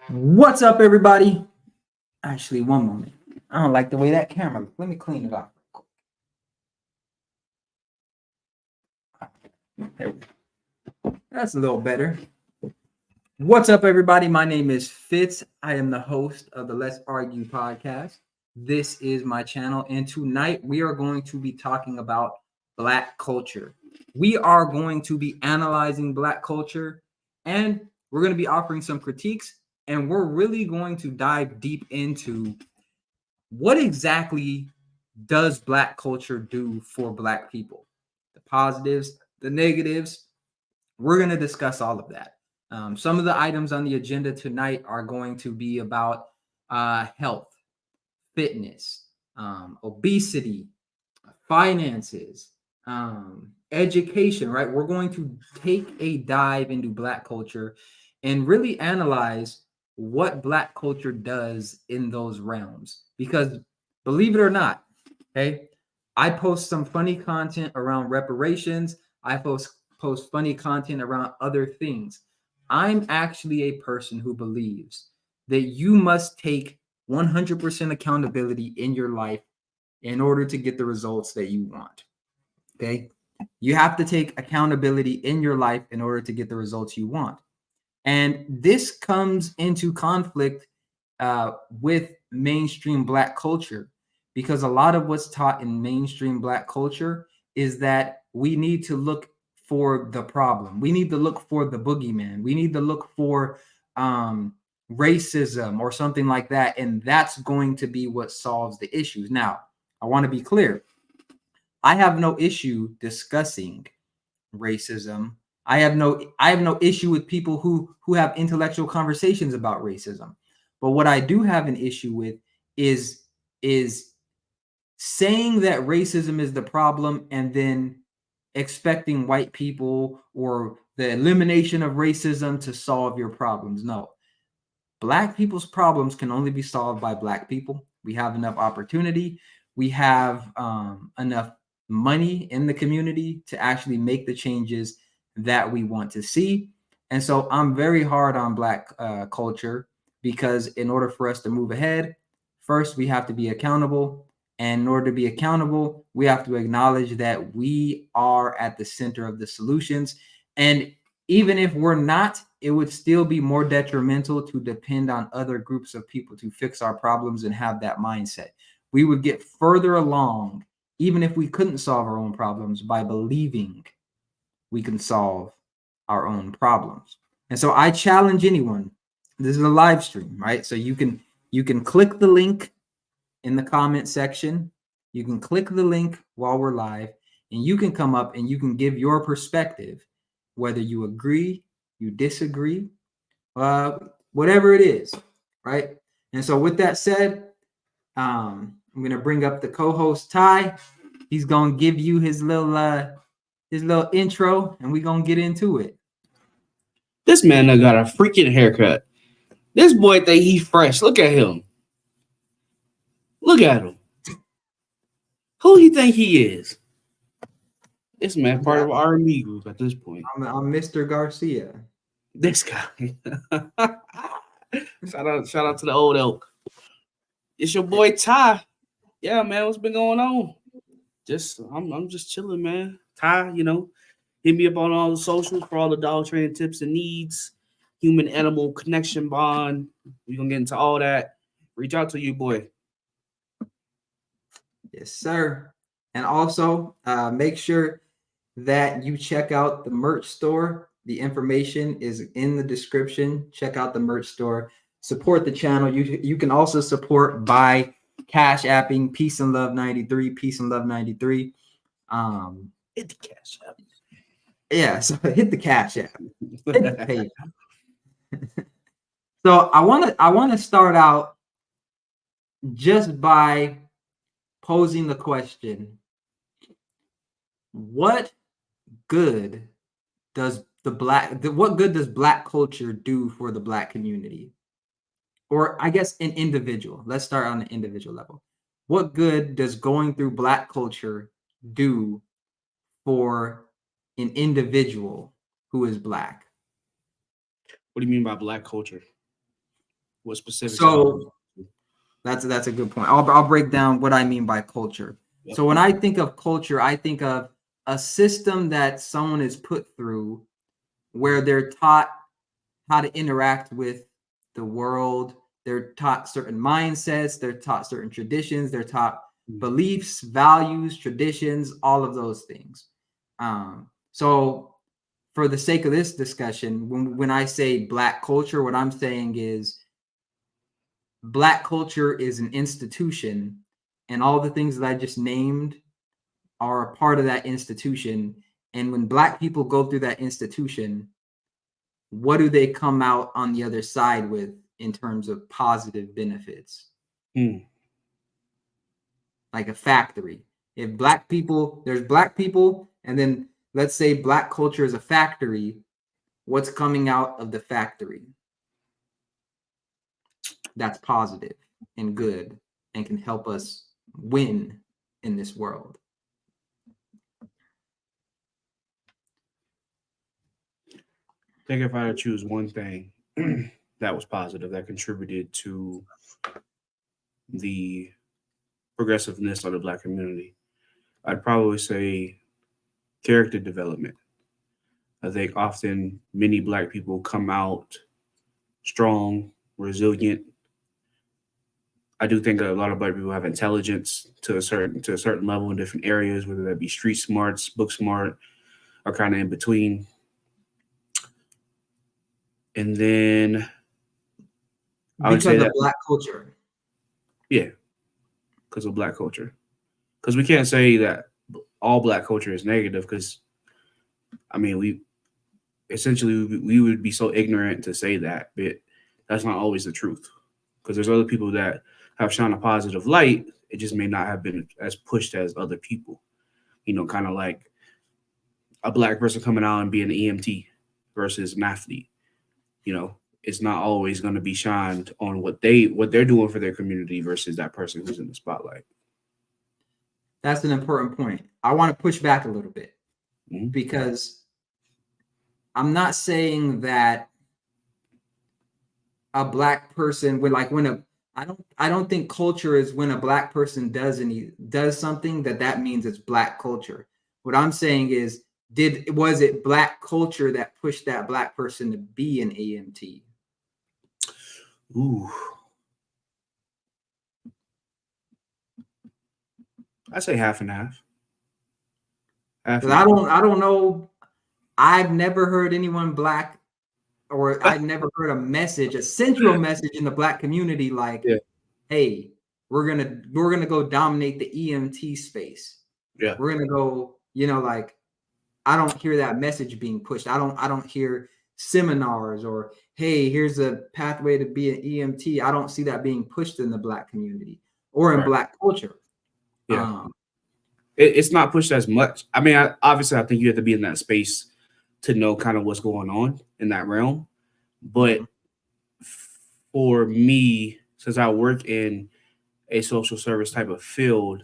What's up, everybody? Actually, one moment. I don't like the way that camera looks. Let me clean it up. There we go. That's a little better. What's up, everybody? My name is Fitz. I am the host of the Let's Argue podcast. This is my channel, and tonight we are going to be talking about Black culture. We are going to be analyzing Black culture, and we're going to be offering some critiques, and we're really going to dive deep into what exactly does Black culture do for Black people? The positives, the negatives. We're going to discuss all of that. Some of the items on the agenda tonight are going to be about health, fitness, obesity, finances, education, right? We're going to take a dive into Black culture and really analyze what Black culture does in those realms. Because believe it or not, okay, I post some funny content around reparations. I post funny content around other things. I'm actually a person who believes that you must take 100% accountability in your life in order to get the results that you want. Okay. You have to take accountability in your life in order to get the results you want. And this comes into conflict with mainstream Black culture, because a lot of what's taught in mainstream Black culture is that we need to look for the problem. We need to look for the boogeyman. We need to look for racism or something like that. And that's going to be what solves the issues. Now, I want to be clear. I have no issue discussing racism. I have no issue with people who have intellectual conversations about racism. But what I do have an issue with is saying that racism is the problem and then expecting white people or the elimination of racism to solve your problems. No. Black people's problems can only be solved by Black people. We have enough opportunity. We have enough money in the community to actually make the changes that we want to see. And so I'm very hard on Black culture, because in order for us to move ahead, first we have to be accountable. And in order to be accountable, we have to acknowledge that we are at the center of the solutions. And even if we're not, it would still be more detrimental to depend on other groups of people to fix our problems and have that mindset. We would get further along, even if we couldn't solve our own problems, by believing we can solve our own problems. And so I challenge anyone. This is a live stream, right? So you can click the link in the comment section. You can click the link while we're live, and you can come up and you can give your perspective, whether you agree, you disagree, whatever it is, right? And so with that said, I'm going to bring up the co-host Ty. He's going to give you his little intro, and we're going to get into it. This man done got a freaking haircut. This boy think he fresh. Look at him. Look at him. Who he think he is? This man part of our R&B group at this point. I'm Mr. Garcia. This guy. shout out to the old elk. It's your boy Ty. Yeah, man, what's been going on? I'm just chilling, man. Ty, hit me up on all the socials for all the dog training tips and needs, human animal connection bond. We're gonna get into all that. Reach out to you, boy. Yes, sir. And also make sure that you check out the merch store. The information is in the description. Check out the merch store. Support the channel. You can also support by cash apping Peace and Love 93, Peace and Love 93. Hit the cash app. Yeah, so hit the cash app. Hit the page. So I want to start out just by posing the question: what good does what good does Black culture do for the Black community? Or I guess an individual. Let's start on an individual level. What good does going through Black culture do for an individual who is Black? What do you mean by Black culture? What specifics? So that's a good point. I'll break down what I mean by culture. Yep. So when I think of culture, I think of a system that someone is put through where they're taught how to interact with the world. They're taught certain mindsets, they're taught certain traditions, they're taught beliefs, values, traditions, all of those things. So for the sake of this discussion, when I say Black culture, what I'm saying is Black culture is an institution, and all the things that I just named are a part of that institution. And when Black people go through that institution, what do they come out on the other side with in terms of positive benefits? Like a factory. If Black people, there's Black people, and then let's say Black culture is a factory, what's coming out of the factory? That's positive and good and can help us win in this world. I think if I had to choose one thing that was positive, that contributed to the progressiveness of the Black community, I'd probably say character development. I think often many Black people come out strong, resilient. I do think that a lot of Black people have intelligence to a certain level in different areas, whether that be street smarts, book smart, or kind of in between. And then I would say that Black culture. Yeah, because of Black culture. Because we can't say that all Black culture is negative, because I mean, we would be so ignorant to say that, but that's not always the truth. Because there's other people that have shone a positive light. It just may not have been as pushed as other people. You know, kind of like a Black person coming out and being an EMT versus an athlete. You know, it's not always going to be shined on what they're doing for their community versus that person who's in the spotlight. That's an important point. I want to push back a little bit because I'm not saying that a Black person would I don't think culture is when a Black person does something that means it's Black culture. What I'm saying is, was it Black culture that pushed that Black person to be an EMT? Ooh. I say half and half. I don't know. I've never heard anyone Black, or I've never heard a central message in the Black community like, hey, we're gonna go dominate the EMT space. Yeah. We're gonna go, like, I don't hear that message being pushed. I don't hear seminars or, hey, here's a pathway to be an EMT. I don't see that being pushed in the Black community or in Black culture. Yeah. It's not pushed as much. I mean, obviously, I think you have to be in that space to know kind of what's going on in that realm. But for me, since I work in a social service type of field,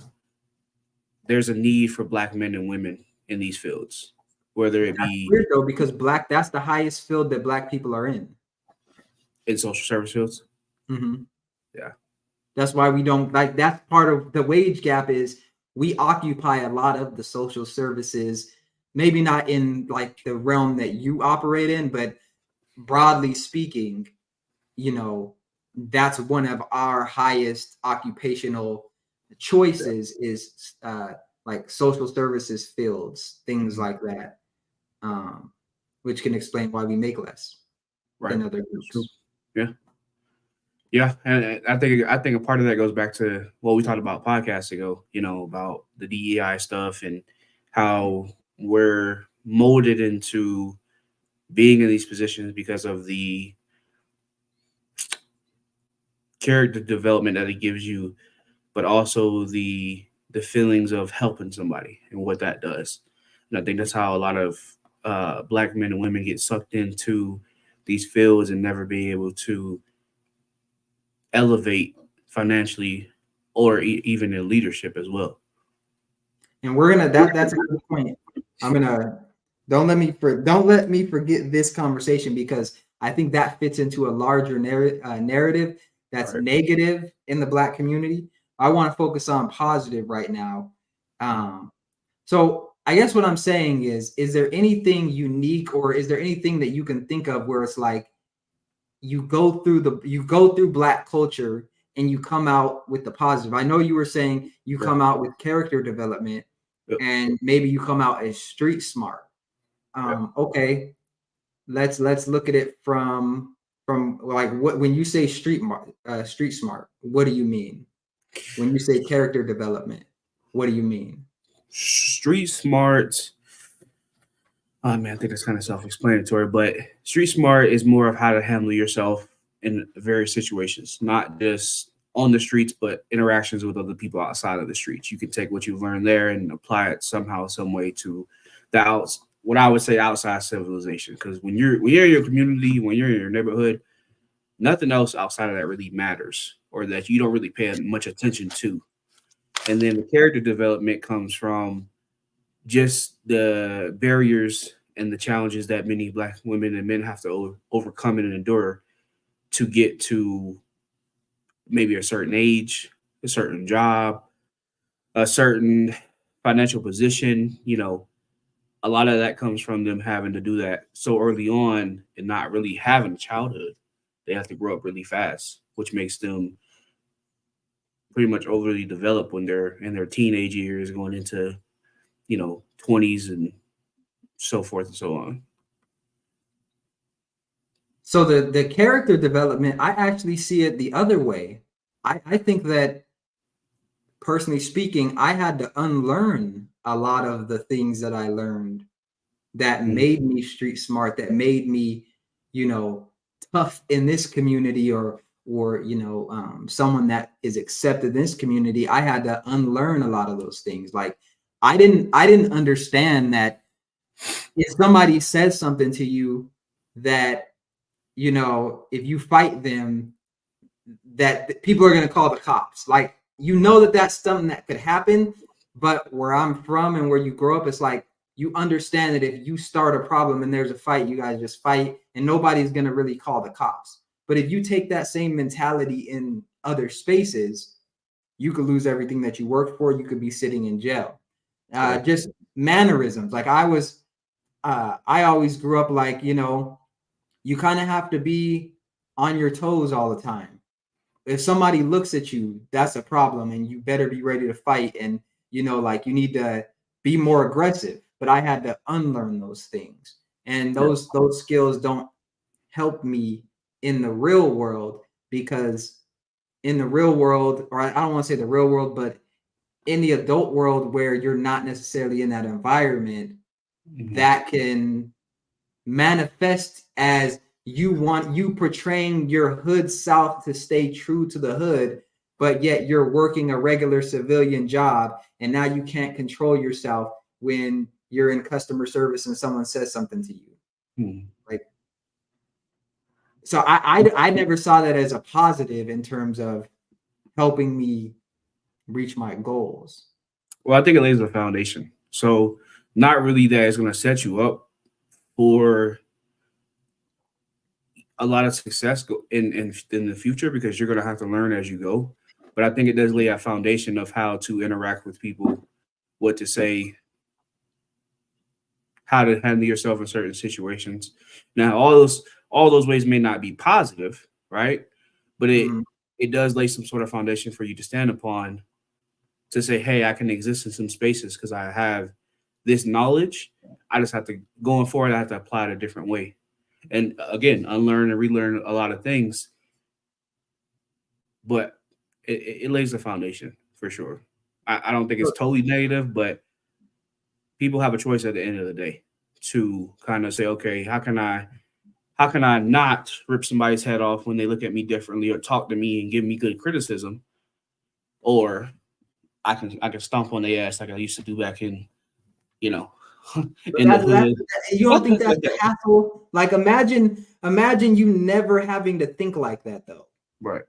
there's a need for Black men and women in these fields, whether it be weird though, because that's the highest field that Black people are in social service fields. Yeah, that's why we don't that's part of the wage gap is we occupy a lot of the social services, maybe not in like the realm that you operate in, but broadly speaking, that's one of our highest occupational choices is like social services fields, things like that, which can explain why we make less than other groups. Yeah, and I think a part of that goes back to what we talked about podcasts ago, about the DEI stuff and how we're molded into being in these positions because of the character development that it gives you, but also the feelings of helping somebody and what that does. And I think that's how a lot of Black men and women get sucked into these fields and never be able to elevate financially or even in leadership as well. And we're gonna that's a good point. I'm gonna don't let me forget this conversation, because I think that fits into a larger narrative that's negative in the Black community. I want to focus on positive right now. So I guess what I'm saying is there anything unique, or is there anything that you can think of where it's like you go through Black culture and you come out with the positive? I know you were saying you come out with character development, and maybe you come out as street smart. Okay, let's look at it from like, what, when you say street smart, what do you mean? When you say character development, what do you mean? Street smart. Oh man, I think that's kind of self-explanatory, but street smart is more of how to handle yourself in various situations, not just on the streets, but interactions with other people outside of the streets. You can take what you've learned there and apply it somehow, some way to what I would say outside civilization. Because when you're in your community, when you're in your neighborhood, nothing else outside of that really matters, or that you don't really pay much attention to. And then the character development comes from just the barriers and the challenges that many Black women and men have to overcome and endure to get to maybe a certain age, a certain job, a certain financial position. A lot of that comes from them having to do that so early on and not really having a childhood. They have to grow up really fast, which makes them pretty much overly developed when they're in their teenage years, going into 20s and so forth and so on. So the character development, I actually see it the other way. I think that, personally speaking, I had to unlearn a lot of the things that I learned that made me street smart, that made me, tough in this community, or someone that is accepted in this community. I had to unlearn a lot of those things. Like, I didn't understand that if somebody says something to you that, if you fight them, that people are going to call the cops. Like, that that's something that could happen. But where I'm from and where you grow up, it's like, you understand that if you start a problem and there's a fight, you guys just fight and nobody's going to really call the cops. But if you take that same mentality in other spaces, you could lose everything that you worked for. You could be sitting in jail. Just mannerisms. Like, I always grew up like, you kind of have to be on your toes all the time. If somebody looks at you, that's a problem, and you better be ready to fight. And, like, you need to be more aggressive. But I had to unlearn those things. And those skills don't help me in the real world, because in the real world, or I don't want to say the real world, but in the adult world where you're not necessarily in that environment, that can manifest as you portraying your hood South to stay true to the hood, but yet you're working a regular civilian job, and now you can't control yourself when you're in customer service and someone says something to you. Like, so I never saw that as a positive in terms of helping me reach my goals. Well, I think it lays the foundation. So not really that it's going to set you up for a lot of success in the future, because you're going to have to learn as you go. But I think it does lay a foundation of how to interact with people, what to say, how to handle yourself in certain situations. Now, all those ways may not be positive, right? But it does lay some sort of foundation for you to stand upon, to say, hey, I can exist in some spaces because I have this knowledge. I just have to, going forward, I have to apply it a different way. And again, unlearn and relearn a lot of things. But it lays the foundation for sure. I don't think it's totally negative, but people have a choice at the end of the day to kind of say, okay, how can I not rip somebody's head off when they look at me differently, or talk to me and give me good criticism, or I can stomp on their ass like I used to do back in, in the hood. You don't think that's the hassle? Like, imagine you never having to think like that, though. Right.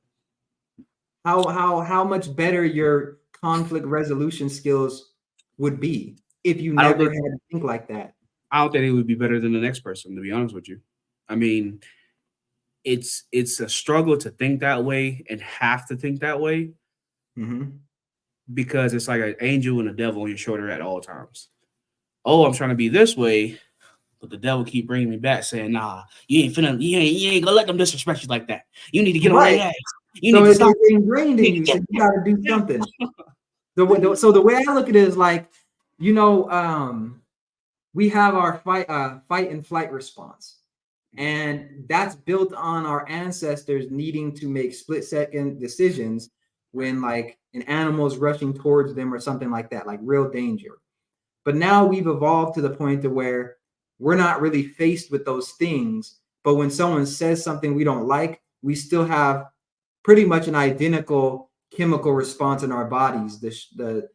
How much better your conflict resolution skills would be if you never had to think like that. I don't think it would be better than the next person, to be honest with you. I mean, it's a struggle to think that way and have to think that way because it's like an angel and a devil on your shoulder at all times. Oh, I'm trying to be this way, but the devil keep bringing me back saying, "Nah, you ain't gonna let them disrespect you like that. You need to get on their ass. You So need to stop." it's ingrained in you. So you got to do something. So the way I look at it is like, you know, we have our fight and flight response, and that's built on our ancestors needing to make split-second decisions when like an animal is rushing towards them or something like that, like real danger. But now we've evolved to the point to where we're not really faced with those things. But when someone says something we don't like, we still have pretty much an identical chemical response in our bodies. The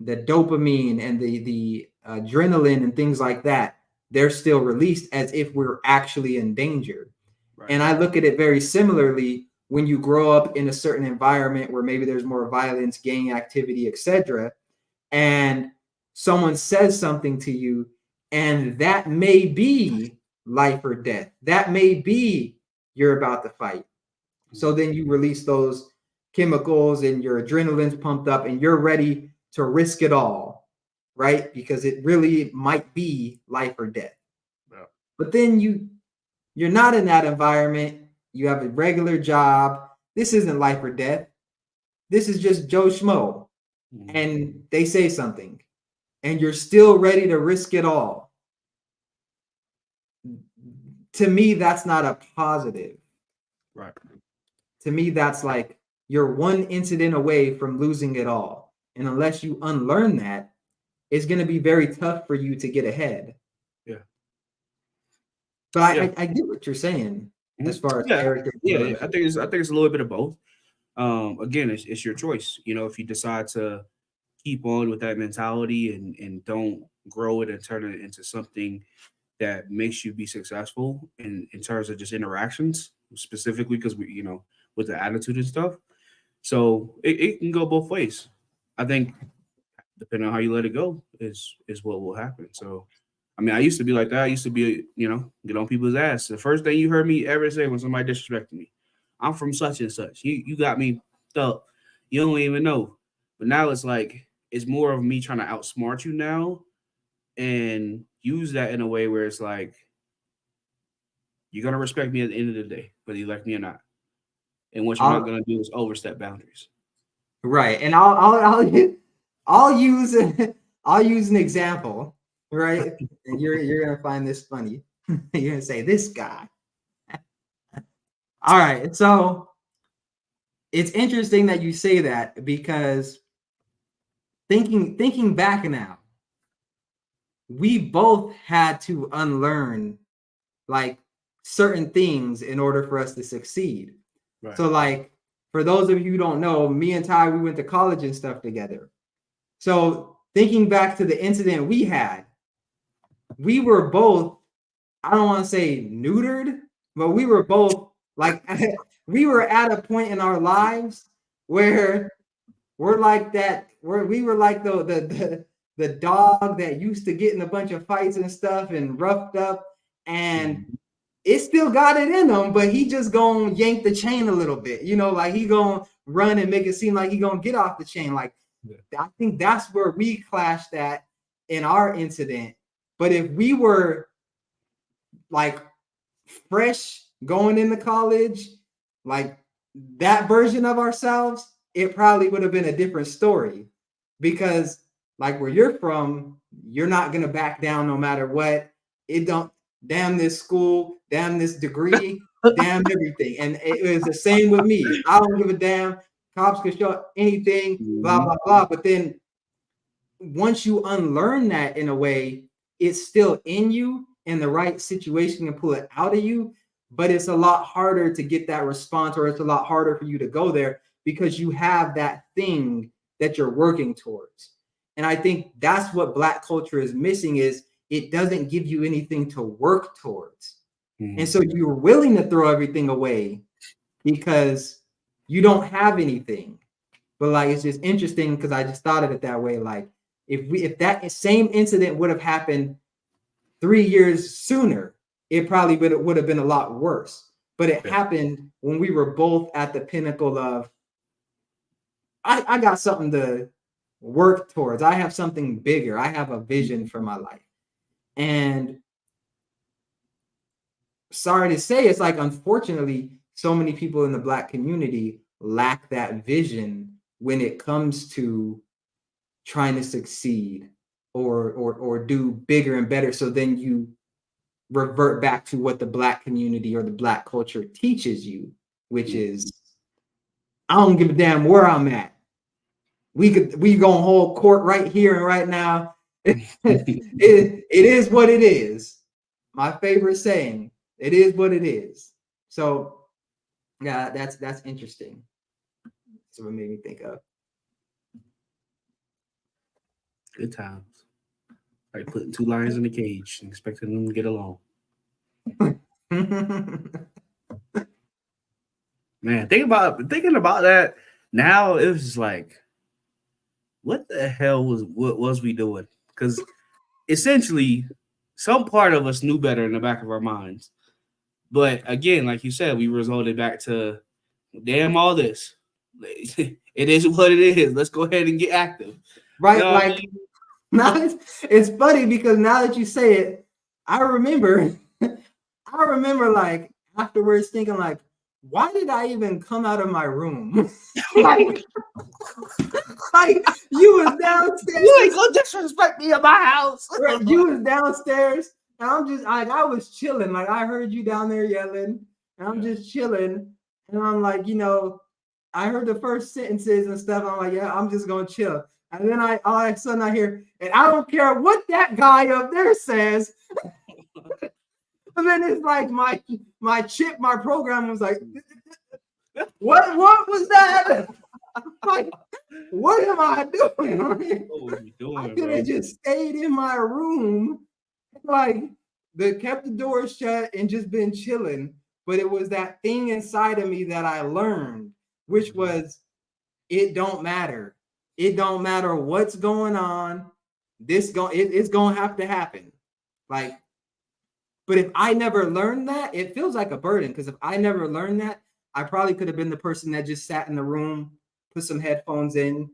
dopamine and the adrenaline and things like that, they're still released as if we're actually in danger. Right. And I look at it very similarly when you grow up in a certain environment where maybe there's more violence, gang activity, etc., and someone says something to you, and that may be life or death. That may be you're about to fight. So then you release those chemicals and your adrenaline's pumped up and you're ready to risk it all, right? Because it really might be life or death. Yeah. But then you're not in that environment. You have a regular job. This isn't life or death. This is just Joe Schmo. And they say something and you're still ready to risk it all. To me, that's not a positive. Right. To me, that's like you're one incident away from losing it all. And unless you unlearn that, it's going to be very tough for you to get ahead. Yeah. But I get what you're saying as far as character. Yeah, I think it's a little bit of both. Again, it's your choice. You know, if you decide to keep on with that mentality and don't grow it and turn it into something that makes you be successful in terms of just interactions, specifically because we, you know, with the attitude and stuff. So it can go both ways. I think depending on how you let it go is what will happen. So, I mean, I used to be like that. I used to be, you know, get on people's ass. The first thing you heard me ever say when somebody disrespected me, I'm from such and such. You got me up. You don't even know. But now it's like, it's more of me trying to outsmart you now and use that in a way where it's like, you're going to respect me at the end of the day, whether you like me or not. And what you're not going to do is overstep boundaries. Right. And I'll use an example, right? And you're going to find this funny. You're going to say, this guy. All right. So it's interesting that you say that because thinking back now, we both had to unlearn like certain things in order for us to succeed. Right. So like, for those of you who don't know, me and Ty, we went to college and stuff together. So thinking back to the incident we had, we were both, I don't want to say neutered, but we were both like, we were at a point in our lives where we're like that, where we were like the dog that used to get in a bunch of fights and stuff and roughed up, and it still got it in him, but he just gonna yank the chain a little bit, you know, like he gonna run and make it seem like he gonna get off the chain. Like, I think that's where we clashed at in our incident. But if we were like fresh going into college, like that version of ourselves, it probably would have been a different story, because like where you're from, you're not gonna back down no matter what. It don't, damn this school, damn this degree, damn everything. And it was the same with me. I don't give a damn. Cops can show anything, blah, blah, blah. But then once you unlearn that in a way, it's still in you, in the right situation and pull it out of you. But it's a lot harder to get that response, or it's a lot harder for you to go there because you have that thing that you're working towards. And I think that's what Black culture is missing, is it doesn't give you anything to work towards. And so you're willing to throw everything away because you don't have anything. But like, it's just interesting because I just thought of it that way. Like, if that same incident would have happened 3 years sooner, it probably would have been a lot worse. But it happened when we were both at the pinnacle of, I got something to work towards. I have something bigger. I have a vision for my life. And sorry to say, it's like, unfortunately, so many people in the Black community lack that vision when it comes to trying to succeed or do bigger and better. So then you revert back to what the Black community or the Black culture teaches you, which is, I don't give a damn where I'm at. We gonna hold court right here and right now. It is what it is. My favorite saying, it is what it is. So yeah, that's interesting. That's what made me think of. Good times. Like putting two lions in a cage and expecting them to get along. Man, thinking about that now, it was just like, what the hell was we doing? Because essentially, some part of us knew better in the back of our minds. But again, like you said, we resorted back to, damn all this. It is what it is. Let's go ahead and get active. Right? You know like, now it's funny because now that you say it, I remember like afterwards thinking like, why did I even come out of my room? like you was downstairs. You ain't gonna disrespect me in my house. You was downstairs, and I'm just like, I was chilling. Like, I heard you down there yelling, and I'm just chilling, and I'm like, I heard the first sentences and stuff. I'm like, yeah, I'm just gonna chill. And then all of a sudden I hear, and I don't care what that guy up there says. And then it's like my program was like, what was that? Like, what am I doing? I could have just stayed in my room, like kept the door shut and just been chilling. But it was that thing inside of me that I learned, which was, it don't matter. It don't matter what's going on. It's gonna have to happen. Like, but if I never learned that, it feels like a burden. Because if I never learned that, I probably could have been the person that just sat in the room, put some headphones in,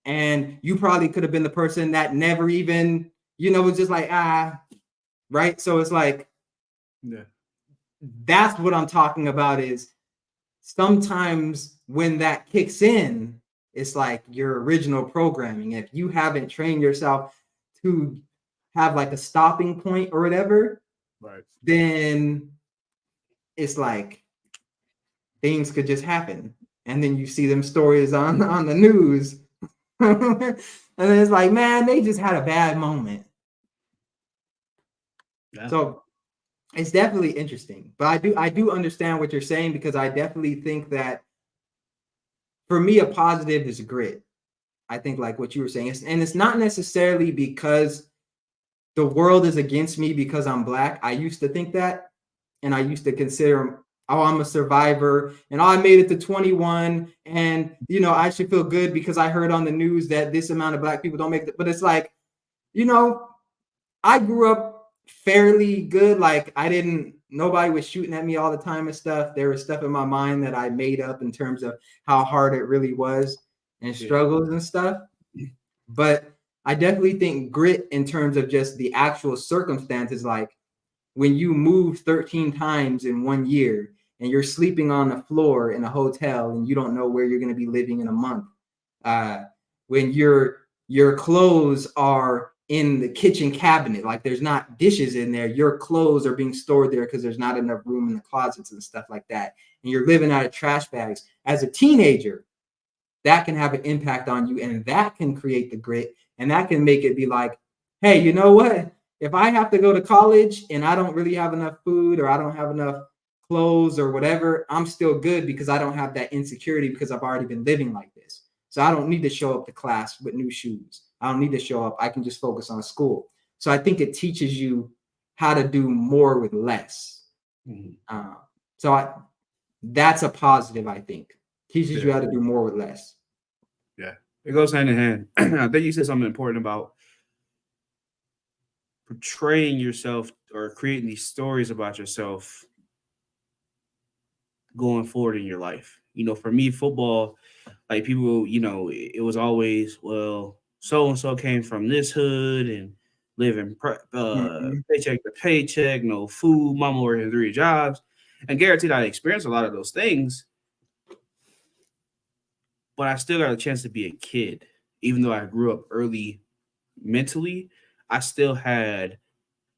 and you probably could have been the person that never even, was just like, right? So it's like, yeah, that's what I'm talking about, is sometimes when that kicks in, it's like your original programming. If you haven't trained yourself to have like a stopping point or whatever, right, then it's like things could just happen. And then you see them stories on the news. And then it's like, man, they just had a bad moment. Yeah. So it's definitely interesting. But I do understand what you're saying, because I definitely think that for me, a positive is grit. I think like what you were saying, and it's not necessarily because the world is against me because I'm Black. I used to think that, and I used to consider, oh, I'm a survivor, and I made it to 21, and I should feel good because I heard on the news that this amount of Black people don't make it. But it's like, I grew up fairly good. Like, nobody was shooting at me all the time and stuff. There was stuff in my mind that I made up in terms of how hard it really was and struggles and stuff. But I definitely think grit in terms of just the actual circumstances, like when you move 13 times in 1 year and you're sleeping on the floor in a hotel and you don't know where you're going to be living in a month. When your clothes are in the kitchen cabinet, like there's not dishes in there, your clothes are being stored there because there's not enough room in the closets and stuff like that. And you're living out of trash bags. As a teenager, that can have an impact on you, and that can create the grit, and that can make it be like, hey, you know what? If I have to go to college and I don't really have enough food, or I don't have enough clothes or whatever, I'm still good because I don't have that insecurity, because I've already been living like this. So I don't need to show up to class with new shoes. I don't need to show up. I can just focus on school. So I think it teaches you how to do more with less. Mm-hmm. That's a positive, I think. Teaches you how to do more with less. Yeah, it goes hand in hand. I think you said something important about portraying yourself or creating these stories about yourself going forward in your life. For me, football, like people, it was always, well, so and so came from this hood and living Mhm. paycheck to paycheck, no food, mama working 3 jobs, and guaranteed I experienced a lot of those things. But I still got a chance to be a kid, even though I grew up early mentally. I still had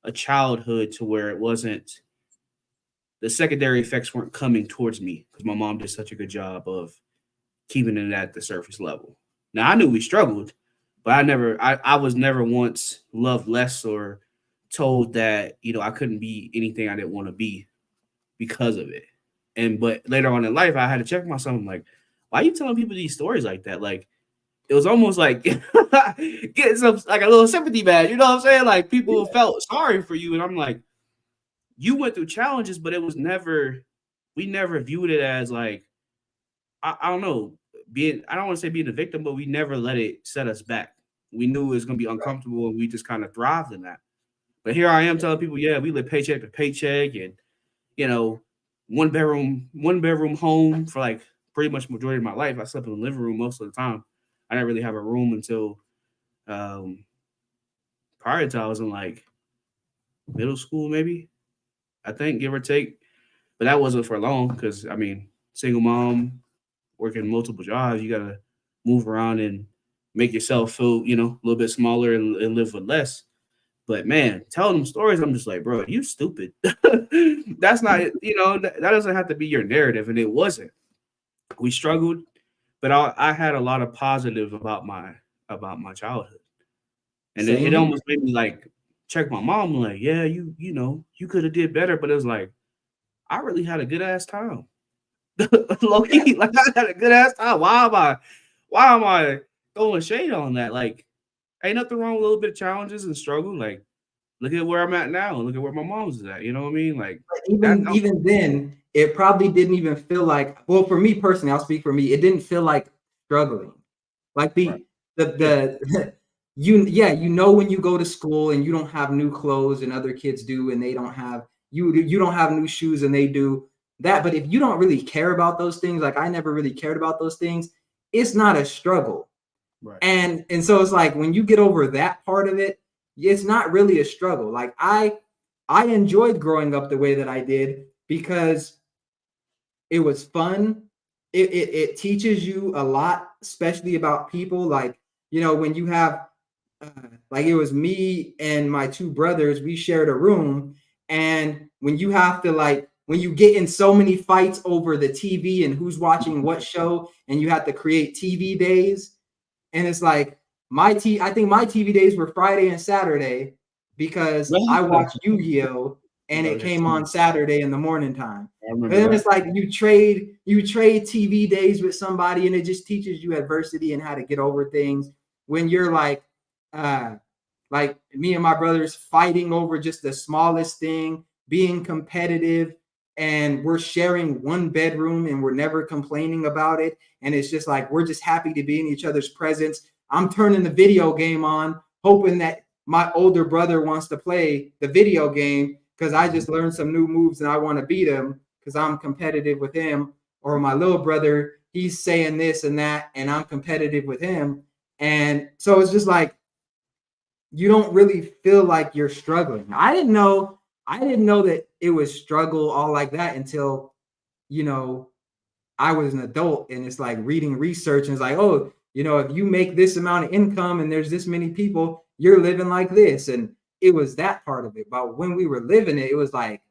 a childhood to where it wasn't, the secondary effects weren't coming towards me because my mom did such a good job of keeping it at the surface level. Now I knew we struggled, but I was never once loved less or told that, I couldn't be anything I didn't want to be because of it. But later on in life, I had to check myself. I'm like, why are you telling people these stories like that? Like, it was almost like getting some, like, a little sympathy badge. You know what I'm saying? Like, people felt sorry for you. And I'm like, you went through challenges, but it was never, we never viewed it as like, I don't know, I don't want to say being a victim, but we never let it set us back. We knew it was going to be uncomfortable and we just kind of thrived in that. But here I am telling people, yeah, we live paycheck to paycheck and, one bedroom home for like pretty much majority of my life. I slept in the living room most of the time. I didn't really have a room until prior to I was in like middle school, maybe, I think, give or take. But that wasn't for long because, single mom, working multiple jobs, you got to move around and make yourself feel, a little bit smaller and live with less. But man, telling them stories, I'm just like, bro, you stupid. That's not, that doesn't have to be your narrative. And it wasn't. We struggled, but I had a lot of positive about my childhood. And it Same here. almost made me like check my mom, like, yeah, you could have did better. But it was like, I really had a good ass time. Low key, like I had a good ass time. Why am I throwing shade on that? Like, ain't nothing wrong with a little bit of challenges and struggle. Like, look at where I'm at now and look at where my mom's is at. You know what I mean? Like that. Even then, it probably didn't even feel like, well, for me personally, I'll speak for me, it didn't feel like struggling. Like Right. the when you go to school and you don't have new clothes and other kids do, and they don't have you don't have new shoes and they do that. But if you don't really care about those things, like I never really cared about those things, it's not a struggle. Right. And so it's like when you get over that part of it, it's not really a struggle. Like I enjoyed growing up the way that I did because it was fun. It teaches you a lot, especially about people. Like, when you have, like it was me and my two brothers, we shared a room. And when you have to, like, when you get in so many fights over the TV and who's watching what show, and you have to create TV days. And it's like, I think my TV days were Friday and Saturday because I watched Yu-Gi-Oh! And it came on Saturday in the morning time. And then it's like you trade TV days with somebody, and it just teaches you adversity and how to get over things. When you're like me and my brothers fighting over just the smallest thing, being competitive, and we're sharing one bedroom and we're never complaining about it. And it's just like, we're just happy to be in each other's presence. I'm turning the video game on, hoping that my older brother wants to play the video game because I just learned some new moves and I want to beat him because I'm competitive with him. Or my little brother, he's saying this and that, and I'm competitive with him. And so it's just like, you don't really feel like you're struggling. I didn't know that it was struggle all like that until, I was an adult, and it's like reading research and it's like, oh, if you make this amount of income and there's this many people, you're living like this. And it was that part of it. But when we were living it, it was like,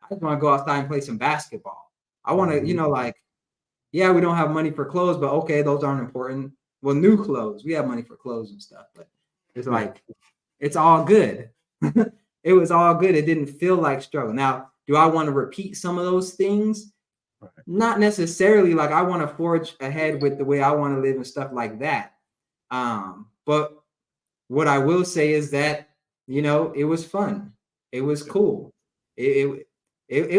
I just want to go outside and play some basketball. I want to, like, yeah, we don't have money for clothes, but okay, those aren't important. Well, new clothes, we have money for clothes and stuff, but it's like, it's all good. It was all good. It didn't feel like struggle. Now, do I want to repeat some of those things? Right. Not necessarily. Like, I want to forge ahead with the way I want to live and stuff like that. But what I will say is that, it was fun. It was cool. It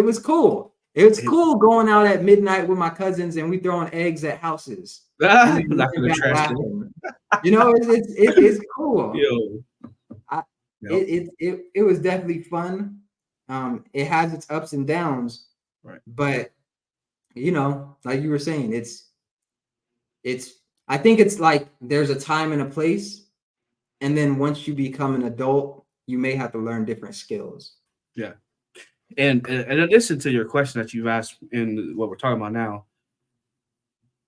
was cool. It was cool going out at midnight with my cousins and we throwing eggs at houses. And Not the trash. It's cool. Yo. it was definitely fun. It has its ups and downs, Right. but you know, like you were saying, it's I think it's like there's a time and a place, and then once you become an adult, you may have to learn different skills. Yeah. And in addition to your question that you've asked in what we're talking about now,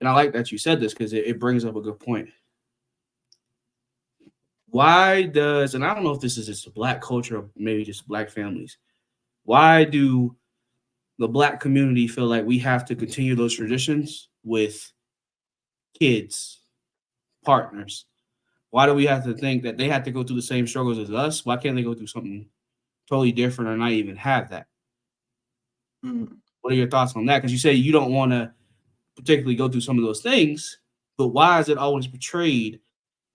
and I like that you said this because it brings up a good point. Why does, and I don't know if this is just a black culture or maybe just black families, why do the black community feel like we have to continue those traditions with kids, partners? Why do we have to think that they have to go through the same struggles as us? Why can't they go through something totally different or not even have that? Mm. What are your thoughts on that? Because you say you don't want to particularly go through some of those things, but why is it always portrayed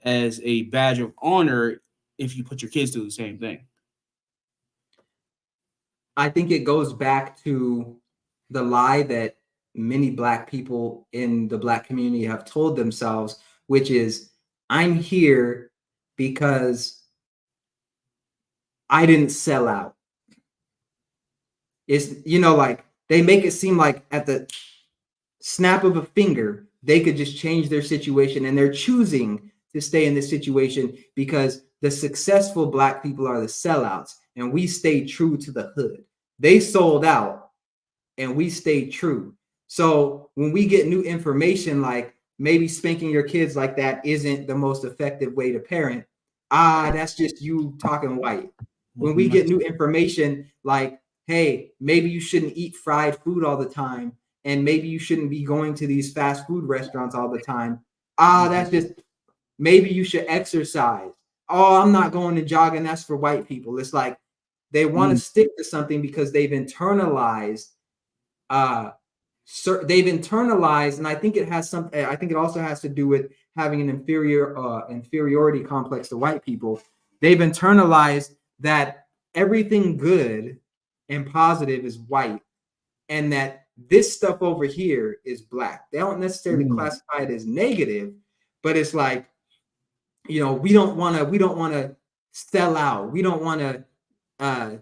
as a badge of honor if you put your kids through the same thing? I think it goes back to the lie that many black people in the black community have told themselves, which is, I'm here because I didn't sell out. It's, you know, like they make it seem like at the snap of a finger, they could just change their situation, and they're choosing to stay in this situation because the successful black people are the sellouts, and we stay true to the hood. They sold out and we stayed true. So when we get new information, like maybe spanking your kids like that isn't the most effective way to parent, that's just you talking white. When we get new information like, hey, maybe you shouldn't eat fried food all the time, and maybe you shouldn't be going to these fast food restaurants all the time, that's just, maybe you should exercise. Oh, I'm not going to jogging, that's for white people. It's like they want to stick to something because they've internalized and I think it has something, I think it also has to do with having an inferiority complex to white people. They've internalized that everything good and positive is white, and that this stuff over here is black. They don't necessarily classify it as negative, but it's like, you know, we don't want to sell out. We don't want to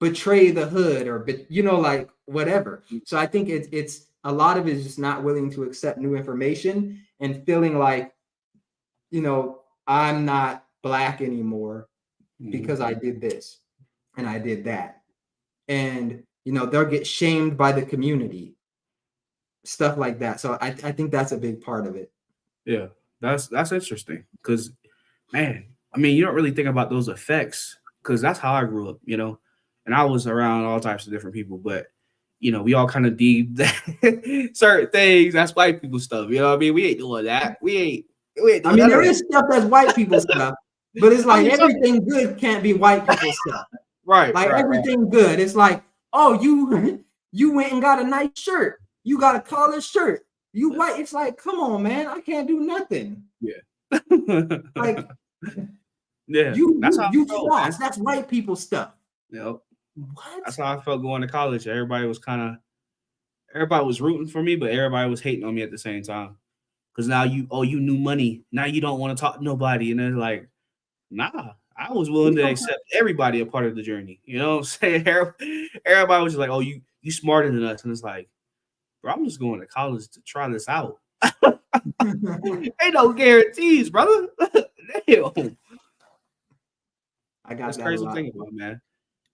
betray the hood, or you know, like whatever. So I think it's a lot of it is just not willing to accept new information and feeling like, you know, I'm not black anymore because I did this and I did that, and you know, they'll get shamed by the community, stuff like that. So I think that's a big part of it. Yeah, that's interesting because, man, I mean, you don't really think about those effects because that's how I grew up, you know, and I was around all types of different people, but you know, we all kind of deemed certain things. That's white people stuff, you know what I mean? We ain't doing that. We ain't doing I mean, there that. is stuff that's white people stuff, but it's like everything good can't be white people stuff. Right. Like everything good. It's like, oh, you went and got a nice shirt. You got a collared shirt. You white. It's like, come on, man. I can't do nothing. Yeah. Like, yeah. That's how you I felt, floss. That's white people stuff. Yep. What? That's how I felt going to college. Everybody was rooting for me, but everybody was hating on me at the same time. Because now you knew money. Now you don't want to talk to nobody. And then like, nah, I was willing to accept everybody a part of the journey. You know what I'm saying? Everybody was just like, oh, you smarter than us. And it's like, bro, I'm just going to college to try this out. Ain't no guarantees, brother. Damn. I got That's that crazy a lot. to think about, man.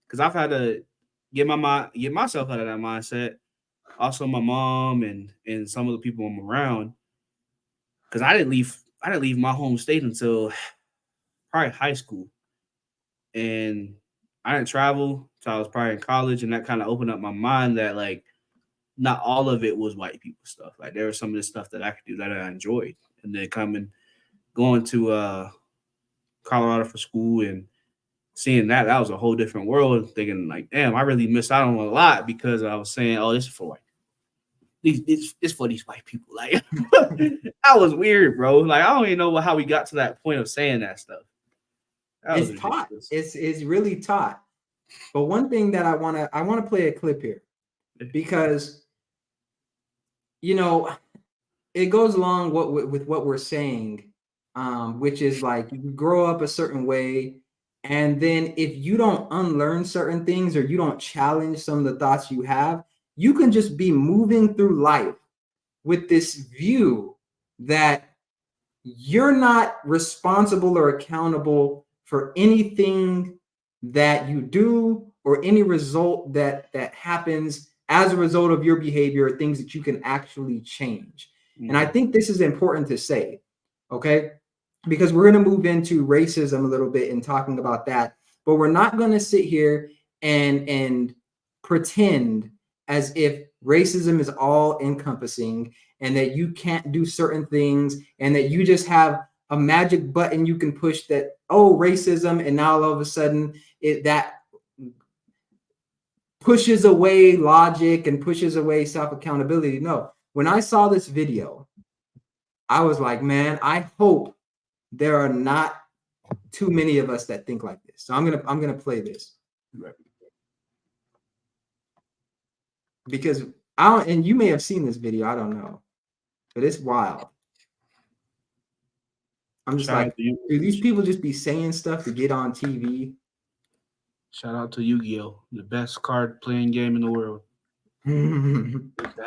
Because I've had to get myself out of that mindset. Also, my mom and some of the people I'm around. Because I didn't leave my home state until probably high school, and I didn't travel until I was probably in college, and that kind of opened up my mind that like not all of it was white people stuff. Like there was some of the stuff that I could do that I enjoyed, and then going to Colorado for school and seeing that was a whole different world. Thinking like, damn, I really missed out on a lot because I was saying, oh, this is for white. It's for these white people. Like that was weird, bro. Like I don't even know how we got to that point of saying that stuff. It's taught. It's really taught. But one thing that I want to play a clip here, because you know, it goes along with what we're saying, which is like you grow up a certain way, And then if you don't unlearn certain things or you don't challenge some of the thoughts you have, you can just be moving through life with this view that you're not responsible or accountable for anything that you do or any result that happens as a result of your behavior, or things that you can actually change. And I think this is important to say, okay? Because we're going to move into racism a little bit and talking about that, but we're not going to sit here and pretend as if racism is all encompassing and that you can't do certain things and that you just have a magic button you can push that, oh, racism, and now all of a sudden that pushes away logic and pushes away self-accountability. No, when I saw this video, I was like, man, I hope there are not too many of us that think like this. So I'm gonna play this. Because and you may have seen this video, I don't know, but it's wild. I'm just like, do these people just be saying stuff to get on TV? Shout out to Yu-Gi-Oh, the best card playing game in the world. I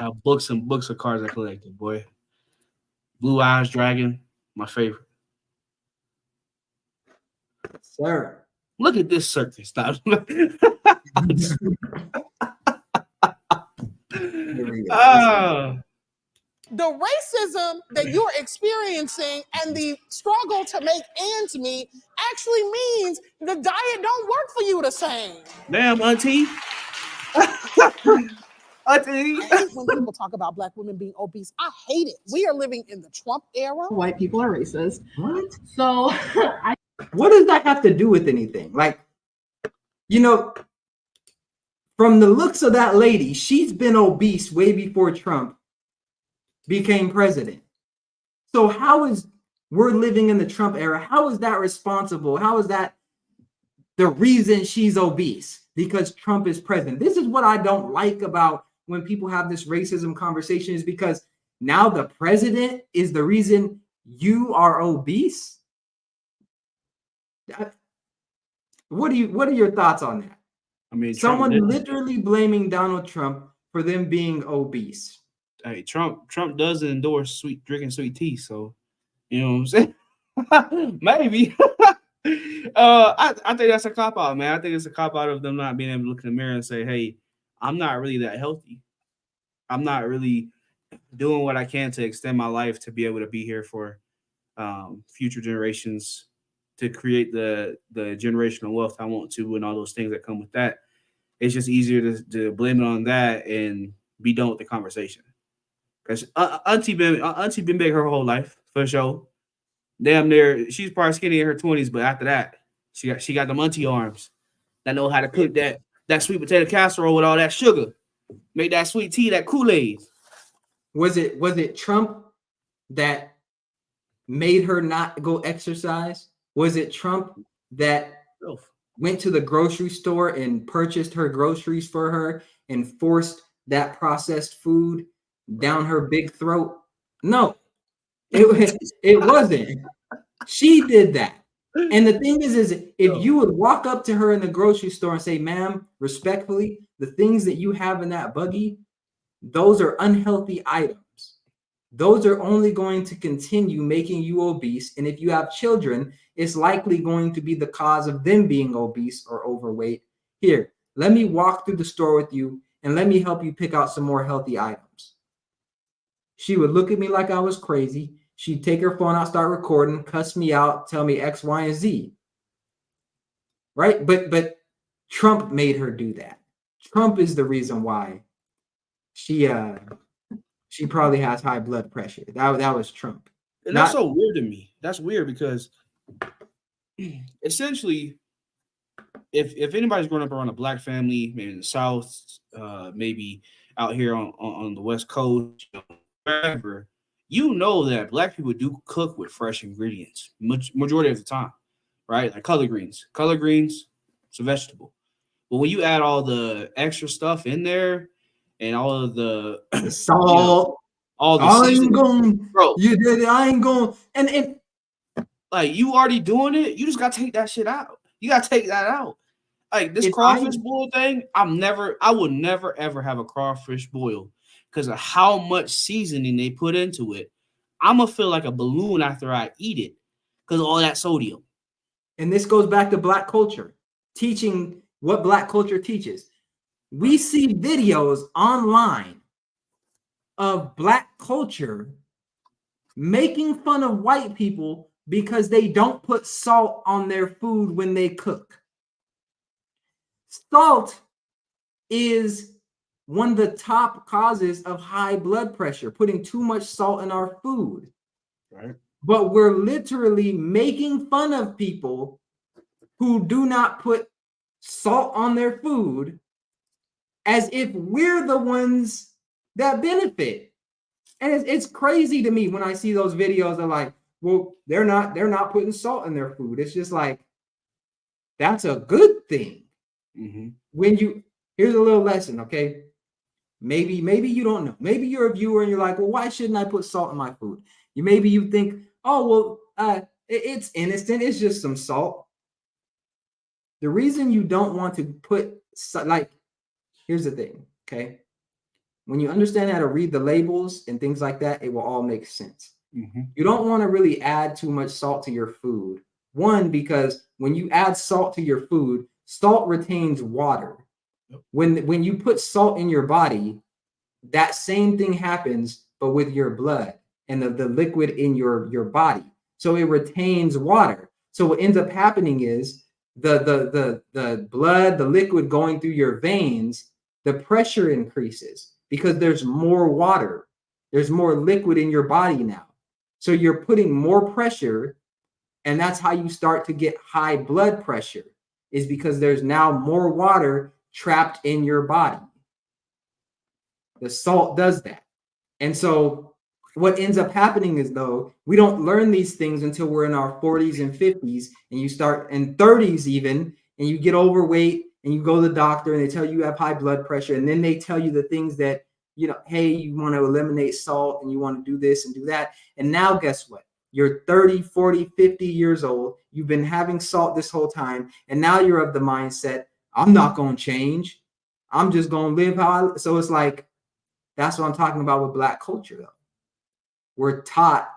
have books and books of cards I collected, boy. Blue Eyes Dragon, my favorite. Sir. Look at this circus. Stop. The racism that you're experiencing and the struggle to make ends meet actually means the diet don't work for you the same. Damn, auntie. Auntie. I hate when people talk about Black women being obese. I hate it. We are living in the Trump era. White people are racist. What? So what does that have to do with anything? Like, you know, from the looks of that lady, she's been obese way before Trump became president. So how is we're living in the Trump era? How is that responsible? How is that the reason she's obese? Because Trump is president. This is what I don't like about when people have this racism conversation, is because now the president is the reason you are obese. What are your thoughts on that? I mean, someone literally blaming Donald Trump for them being obese. Hey, Trump does endorse drinking sweet tea, so you know what I'm saying? Maybe. I think that's a cop out, man. I think it's a cop out of them not being able to look in the mirror and say, hey, I'm not really that healthy. I'm not really doing what I can to extend my life to be able to be here for future generations, to create the generational wealth I want to, and all those things that come with that. It's just easier to blame it on that and be done with the conversation. Because Auntie been big her whole life, for sure. Damn near, she's probably skinny in her 20s, but after that, she got them auntie arms that know how to cook that sweet potato casserole with all that sugar, make that sweet tea, that Kool-Aid. Was it Trump that made her not go exercise? Was it Trump that went to the grocery store and purchased her groceries for her and forced that processed food down her big throat? No, it wasn't. She did that. And the thing is if you would walk up to her in the grocery store and say, ma'am, respectfully, the things that you have in that buggy, those are unhealthy items. Those are only going to continue making you obese. And if you have children, it's likely going to be the cause of them being obese or overweight. Here, let me walk through the store with you and let me help you pick out some more healthy items. She would look at me like I was crazy. She'd take her phone out, start recording, cuss me out, tell me X, Y, and Z. Right? But Trump made her do that. Trump is the reason why she probably has high blood pressure. That was Trump. And that's so weird to me. That's weird because essentially, if anybody's growing up around a Black family, maybe in the South, maybe out here on the West Coast, wherever, you know that Black people do cook with fresh ingredients majority of the time, right? Like color greens. Color greens, it's a vegetable. But when you add all the extra stuff in there and all of the salt, all the I ain't going, bro. You did it. I ain't going, and like you already doing it. You just gotta take that shit out. You gotta take that out. Like this crawfish boil thing, I would never ever have a crawfish boil because of how much seasoning they put into it. I'm gonna feel like a balloon after I eat it because of all that sodium. And this goes back to Black culture, teaching what Black culture teaches. We see videos online of Black culture making fun of white people because they don't put salt on their food when they cook. Salt is one of the top causes of high blood pressure, putting too much salt in our food. Right. But we're literally making fun of people who do not put salt on their food as if we're the ones that benefit. And it's crazy to me when I see those videos of like, well, they're not putting salt in their food. It's just like, that's a good thing. Mm-hmm. Here's a little lesson, okay? Maybe you don't know. Maybe you're a viewer and you're like, well, why shouldn't I put salt in my food? Maybe you think, oh, well, it's innocent. It's just some salt. The reason you don't want to put, like, here's the thing, okay? When you understand how to read the labels and things like that, it will all make sense. Mm-hmm. You don't want to really add too much salt to your food. One, because when you add salt to your food, salt retains water. When you put salt in your body, that same thing happens, but with your blood and the liquid in your body. So it retains water. So what ends up happening is the blood, the liquid going through your veins, the pressure increases because there's more water. There's more liquid in your body now. So you're putting more pressure, and that's how you start to get high blood pressure, is because there's now more water trapped in your body. The salt does that. And so what ends up happening is, though, we don't learn these things until we're in our 40s and 50s, and you start in 30s even, and you get overweight and you go to the doctor and they tell you have high blood pressure. And then they tell you the things that, hey, you want to eliminate salt and you want to do this and do that. And now guess what? You're 30, 40, 50 years old. You've been having salt this whole time. And now you're of the mindset, I'm not going to change. I'm just going to live how I. So it's like, that's what I'm talking about with Black culture, though. We're taught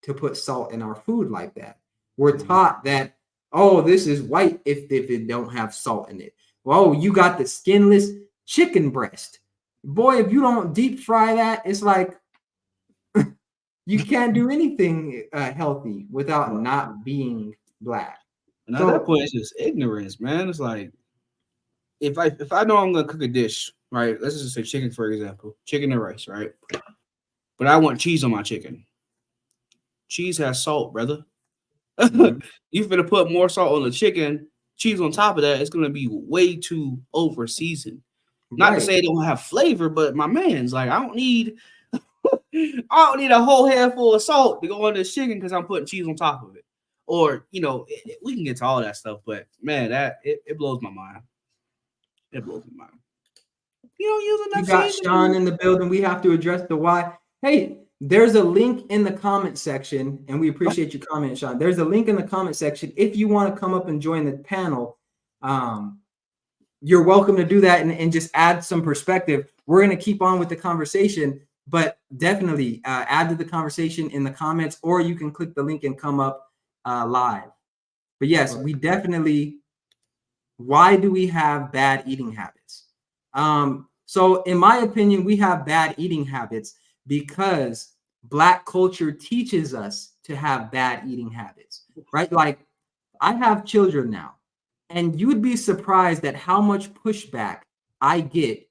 to put salt in our food like that. We're taught that, oh, this is white if it don't have salt in it. Well, you got the skinless chicken breast. Boy, if you don't deep fry that, it's like you can't do anything healthy without not being Black. And at that point, it's just ignorance, man. It's like, if I know I'm gonna cook a dish, right? Let's just say chicken, for example, chicken and rice, right? But I want cheese on my chicken. Cheese has salt, brother. Mm-hmm. You're gonna put more salt on the chicken, cheese on top of that. It's gonna be way too over seasoned. Not to say it don't have flavor, but my man's like, I don't need a whole handful of salt to go on this chicken because I'm putting cheese on top of it. Or we can get to all that stuff, but man, it blows my mind. It blows my mind. You don't use enough. You got Sean in the building. We have to address the why. Hey, there's a link in the comment section, and we appreciate your comment, Sean. There's a link in the comment section. If you want to come up and join the panel, you're welcome to do that and just add some perspective. We're going to keep on with the conversation, but definitely add to the conversation in the comments, or you can click the link and come up live. But yes, we definitely, why do we have bad eating habits? So in my opinion, we have bad eating habits because Black culture teaches us to have bad eating habits, right? Like, I have children now, and you would be surprised at how much pushback I get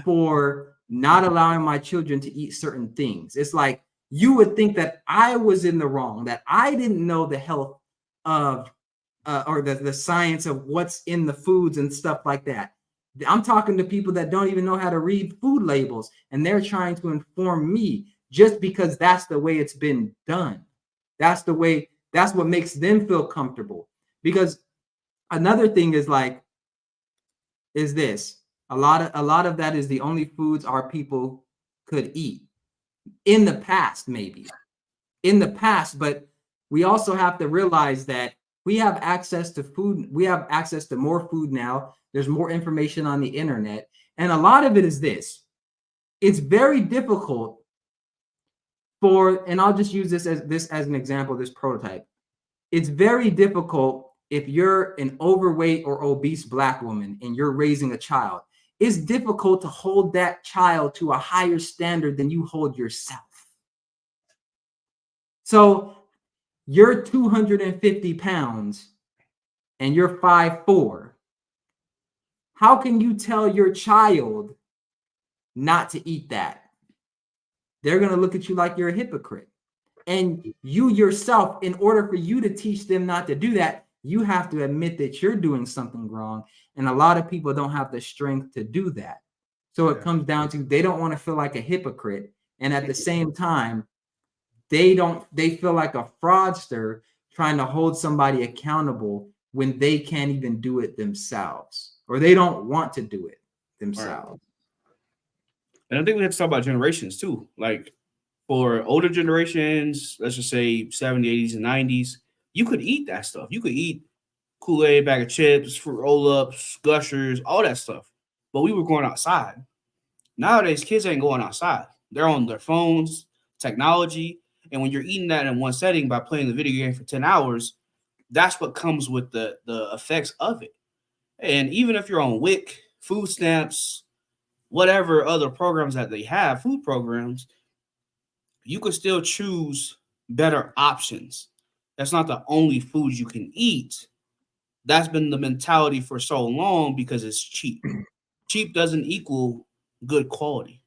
for not allowing my children to eat certain things. It's like, you would think that I was in the wrong, that I didn't know the health of or the science of what's in the foods and stuff like that. I'm talking to people that don't even know how to read food labels, and they're trying to inform me just because that's the way it's been done. That's what makes them feel comfortable. Because another thing is this. A lot of that is the only foods our people could eat. In the past, maybe. In the past, but we also have to realize that We have access to food. We have access to more food now. There's more information on the internet. And a lot of it is this. It's very difficult and I'll just use this as an example, this prototype. It's very difficult if you're an overweight or obese Black woman and you're raising a child. It's difficult to hold that child to a higher standard than you hold yourself. So you're 250 pounds and you're 5'4". How can you tell your child not to eat that? They're going to look at you like you're a hypocrite. And you yourself, in order for you to teach them not to do that, you have to admit that you're doing something wrong. And a lot of people don't have the strength to do that. So it comes down to they don't want to feel like a hypocrite. And at the same time, they feel like a fraudster trying to hold somebody accountable when they can't even do it themselves, or they don't want to do it themselves. Right. And I think we have to talk about generations too. Like for older generations, let's just say 70s, 80s, and 90s, you could eat that stuff. You could eat Kool-Aid, bag of chips, fruit roll-ups, Gushers, all that stuff. But we were going outside. Nowadays, kids ain't going outside. They're on their phones, technology. And when you're eating that in one setting by playing the video game for 10 hours, that's what comes with the effects of it. And even if you're on WIC, food stamps, whatever other programs that they have, food programs, you could still choose better options. That's not the only food you can eat. That's been the mentality for so long because it's cheap. Cheap doesn't equal good quality.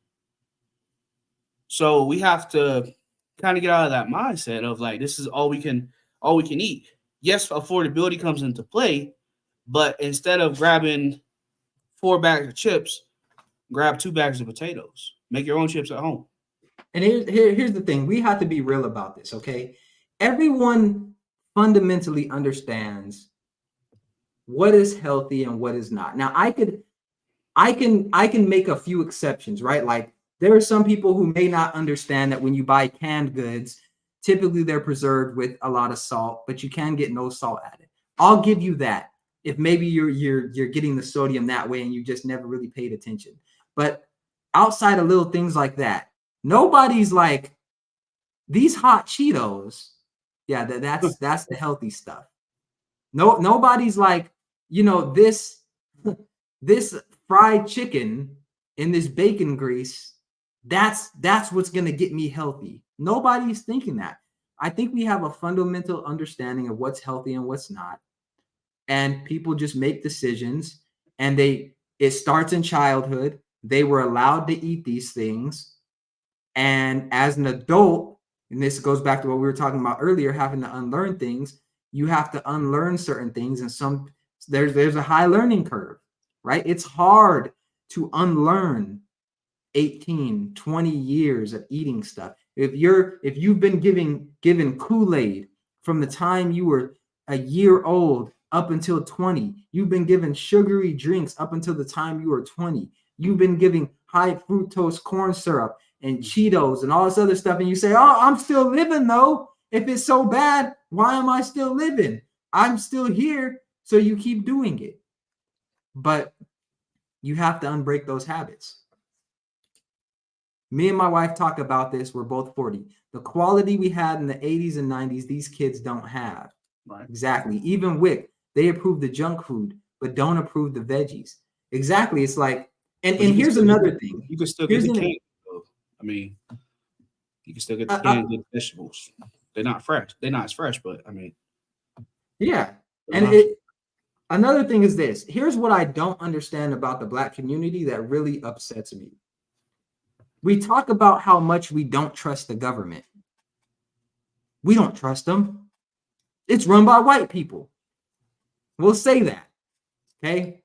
So we have to kind of get out of that mindset of like, this is all we can eat. Yes, affordability comes into play, but instead of grabbing 4 bags of chips, grab 2 bags of potatoes. Make your own chips at home. And here's the thing. We have to be real about this, okay? Everyone fundamentally understands what is healthy and what is not. Now, I can make a few exceptions, right? Like there are some people who may not understand that when you buy canned goods, typically they're preserved with a lot of salt, but you can get no salt added. I'll give you that. If maybe you're getting the sodium that way and you just never really paid attention. But outside of little things like that, nobody's like these hot Cheetos. Yeah, that's the healthy stuff. Nobody's like, this fried chicken in this bacon grease. That's what's gonna get me healthy. Nobody's thinking that. I think we have a fundamental understanding of what's healthy and what's not. And people just make decisions, and it starts in childhood. They were allowed to eat these things. And as an adult, and this goes back to what we were talking about earlier, having to unlearn things, you have to unlearn certain things. And there's a high learning curve, right? It's hard to unlearn 18, 20 years of eating stuff. If you've been given Kool-Aid from the time you were a year old up until 20, you've been given sugary drinks up until the time you were 20, you've been giving high fructose corn syrup and Cheetos and all this other stuff, and you say, oh, I'm still living though. If it's so bad, why am I still living? I'm still here. So you keep doing it. But you have to unbreak those habits. Me and my wife talk about this. We're both 40. The quality we had in the 80s and 90s, these kids don't have. Right. Exactly. Even WIC, they approve the junk food, but don't approve the veggies. Exactly. It's like, and here's another thing. You can still get the canned. I mean, you can still get the canned vegetables. They're not fresh. They're not as fresh, but I mean. Yeah. And another thing is this. Here's what I don't understand about the Black community that really upsets me. We talk about how much we don't trust the government. We don't trust them. It's run by white people. We'll say that. Okay?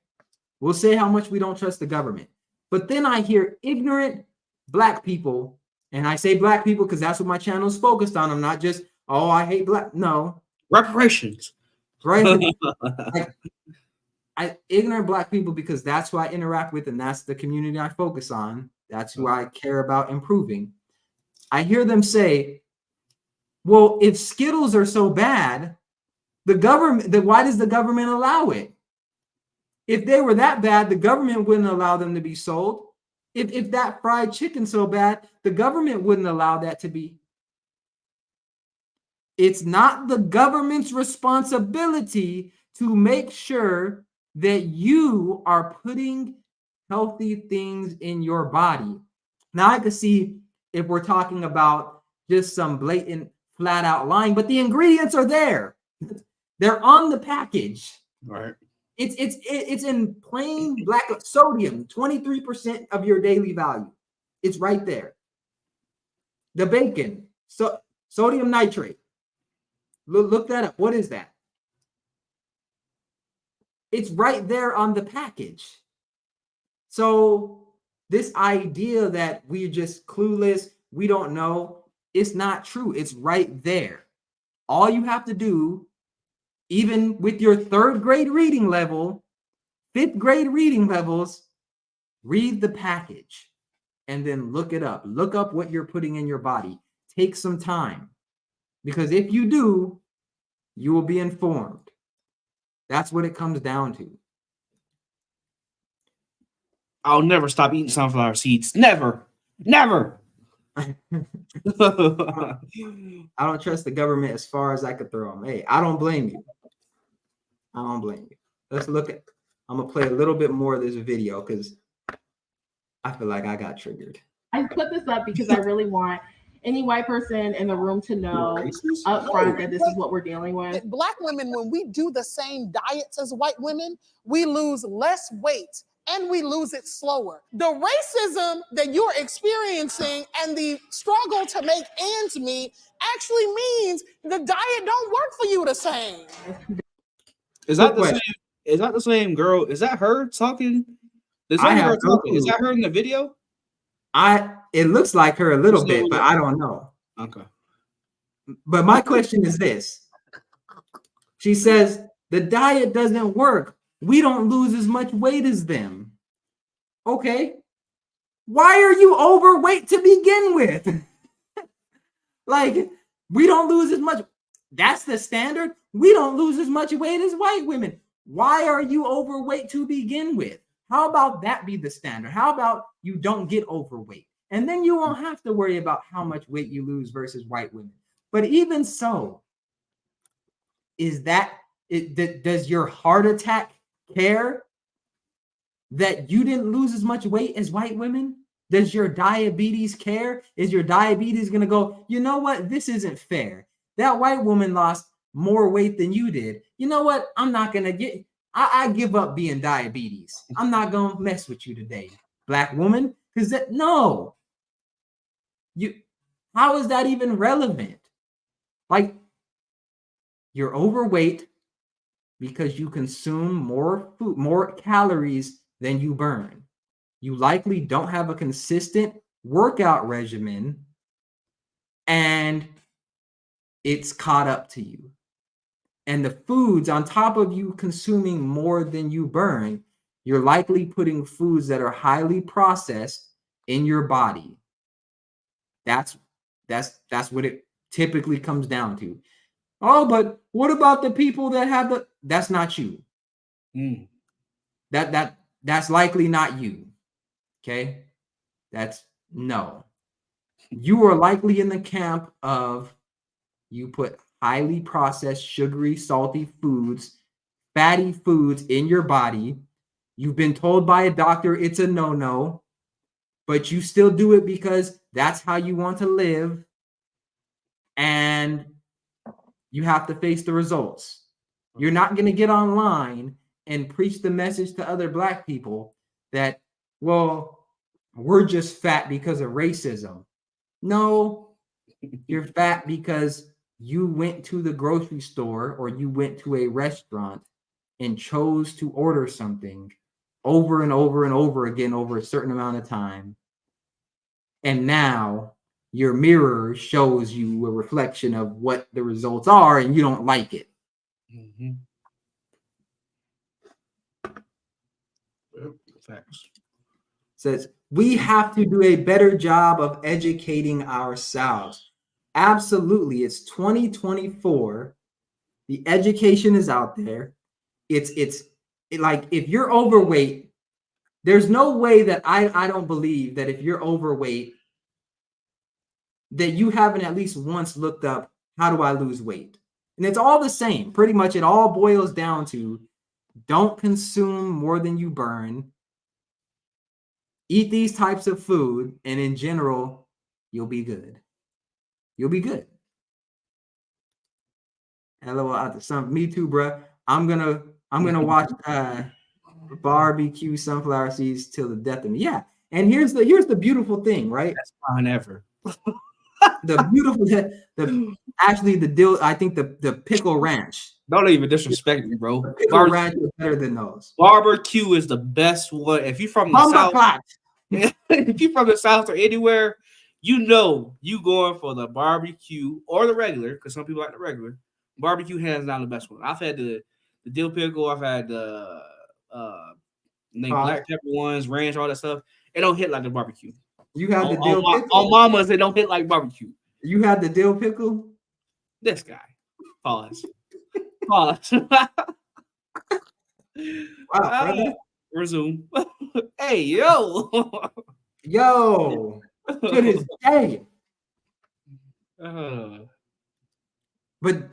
We'll say how much we don't trust the government. But then I hear ignorant Black people, and I say Black people because that's what my channel is focused on. I'm not just, oh, I hate Black. No. Reparations. Right? I ignorant Black people because that's who I interact with, and that's the community I focus on. That's who I care about improving. I hear them say, well, if Skittles are so bad, The government, why does the government allow it? If they were that bad, the government wouldn't allow them to be sold. If that fried chicken's so bad, the government wouldn't allow that to be. It's not the government's responsibility to make sure that you are putting healthy things in your body. Now, I could see if we're talking about just some blatant, flat out lying, but the ingredients are there. They're on the package. Right. It's in plain black sodium, 23% of your daily value. It's right there. The bacon, sodium nitrate. Look that up. What is that? It's right there on the package. So this idea that we're just clueless, we don't know, it's not true. It's right there. All you have to do, even with your 3rd grade reading level, 5th grade reading levels, read the package and then look it up. Look up what you're putting in your body. Take some time, because if you do, you will be informed. That's what it comes down to. I'll never stop eating sunflower seeds. Never. I don't trust the government as far as I could throw them. Hey, I don't blame you. Let's look at, I'm going to play a little bit more of this video because I feel like I got triggered. I put this up because I really want any white person in the room to know up front that this is what we're dealing with. Black women, when we do the same diets as white women, we lose less weight and we lose it slower. The racism that you're experiencing and the struggle to make ends meet actually means the diet don't work for you the same. Is that the same? Is that the same girl? Is that her talking? Is that her talking? Is that her in the video? It looks like her a little bit, but I don't know. Okay. But my question is this. She says, the diet doesn't work. We don't lose as much weight as them. Okay. Why are you overweight to begin with? Like, we don't lose as much. That's the standard. We don't lose as much weight as white women. Why are you overweight to begin with? How about that be the standard? How about you don't get overweight? And then you won't have to worry about how much weight you lose versus white women. But even so, does your heart attack care that you didn't lose as much weight as white women? Does your diabetes care? Is your diabetes going to go, you know what? This isn't fair. That white woman lost more weight than you did. You know what? I'm not going to I give up being diabetes. I'm not going to mess with you today, black woman. Because no. How is that even relevant? Like, you're overweight because you consume more food, more calories than you burn. You likely don't have a consistent workout regimen, and it's caught up to you. And the foods, on top of you consuming more than you burn, you're likely putting foods that are highly processed in your body. That's what it typically comes down to. Oh, but what about the people that have that's not you. That's likely not you. Okay? No. You are likely in the camp of you put highly processed, sugary, salty foods, fatty foods in your body. You've been told by a doctor it's a no-no, but you still do it because that's how you want to live. And you have to face the results. You're not going to get online and preach the message to other black people that, well, we're just fat because of racism. No, you're fat because you went to the grocery store or you went to a restaurant and chose to order something over and over and over again over a certain amount of time. And now your mirror shows you a reflection of what the results are and you don't like it. Mm-hmm. Facts. Says, we have to do a better job of educating ourselves. Absolutely. It's 2024. The education is out there. It's like if you're overweight, there's no way that I don't believe that if you're overweight, that you haven't at least once looked up, how do I lose weight? And it's all the same. Pretty much it all boils down to don't consume more than you burn. Eat these types of food, and in general, you'll be good. You'll be good. LOL. Me too, bro. I'm gonna watch barbecue sunflower seeds till the death of me. Yeah. And here's the beautiful thing, right? That's fine ever. The beautiful actually the deal. I think the pickle ranch. Don't even disrespect me, bro. The pickle ranch is better than those. Barbecue is the best one. If you're from the South, if you're from the South or anywhere, you know you going for the barbecue or the regular, because some people like the regular. Barbecue hands down the best one. I've had the dill pickle. I've had the black pepper ones, ranch, all that stuff. It don't hit like the barbecue. You had the dill pickle? On mamas, it don't hit like barbecue. You had the dill pickle? This guy. Pause. Pause. Wow, brother. Resume. Hey, yo. Yo. To this day. But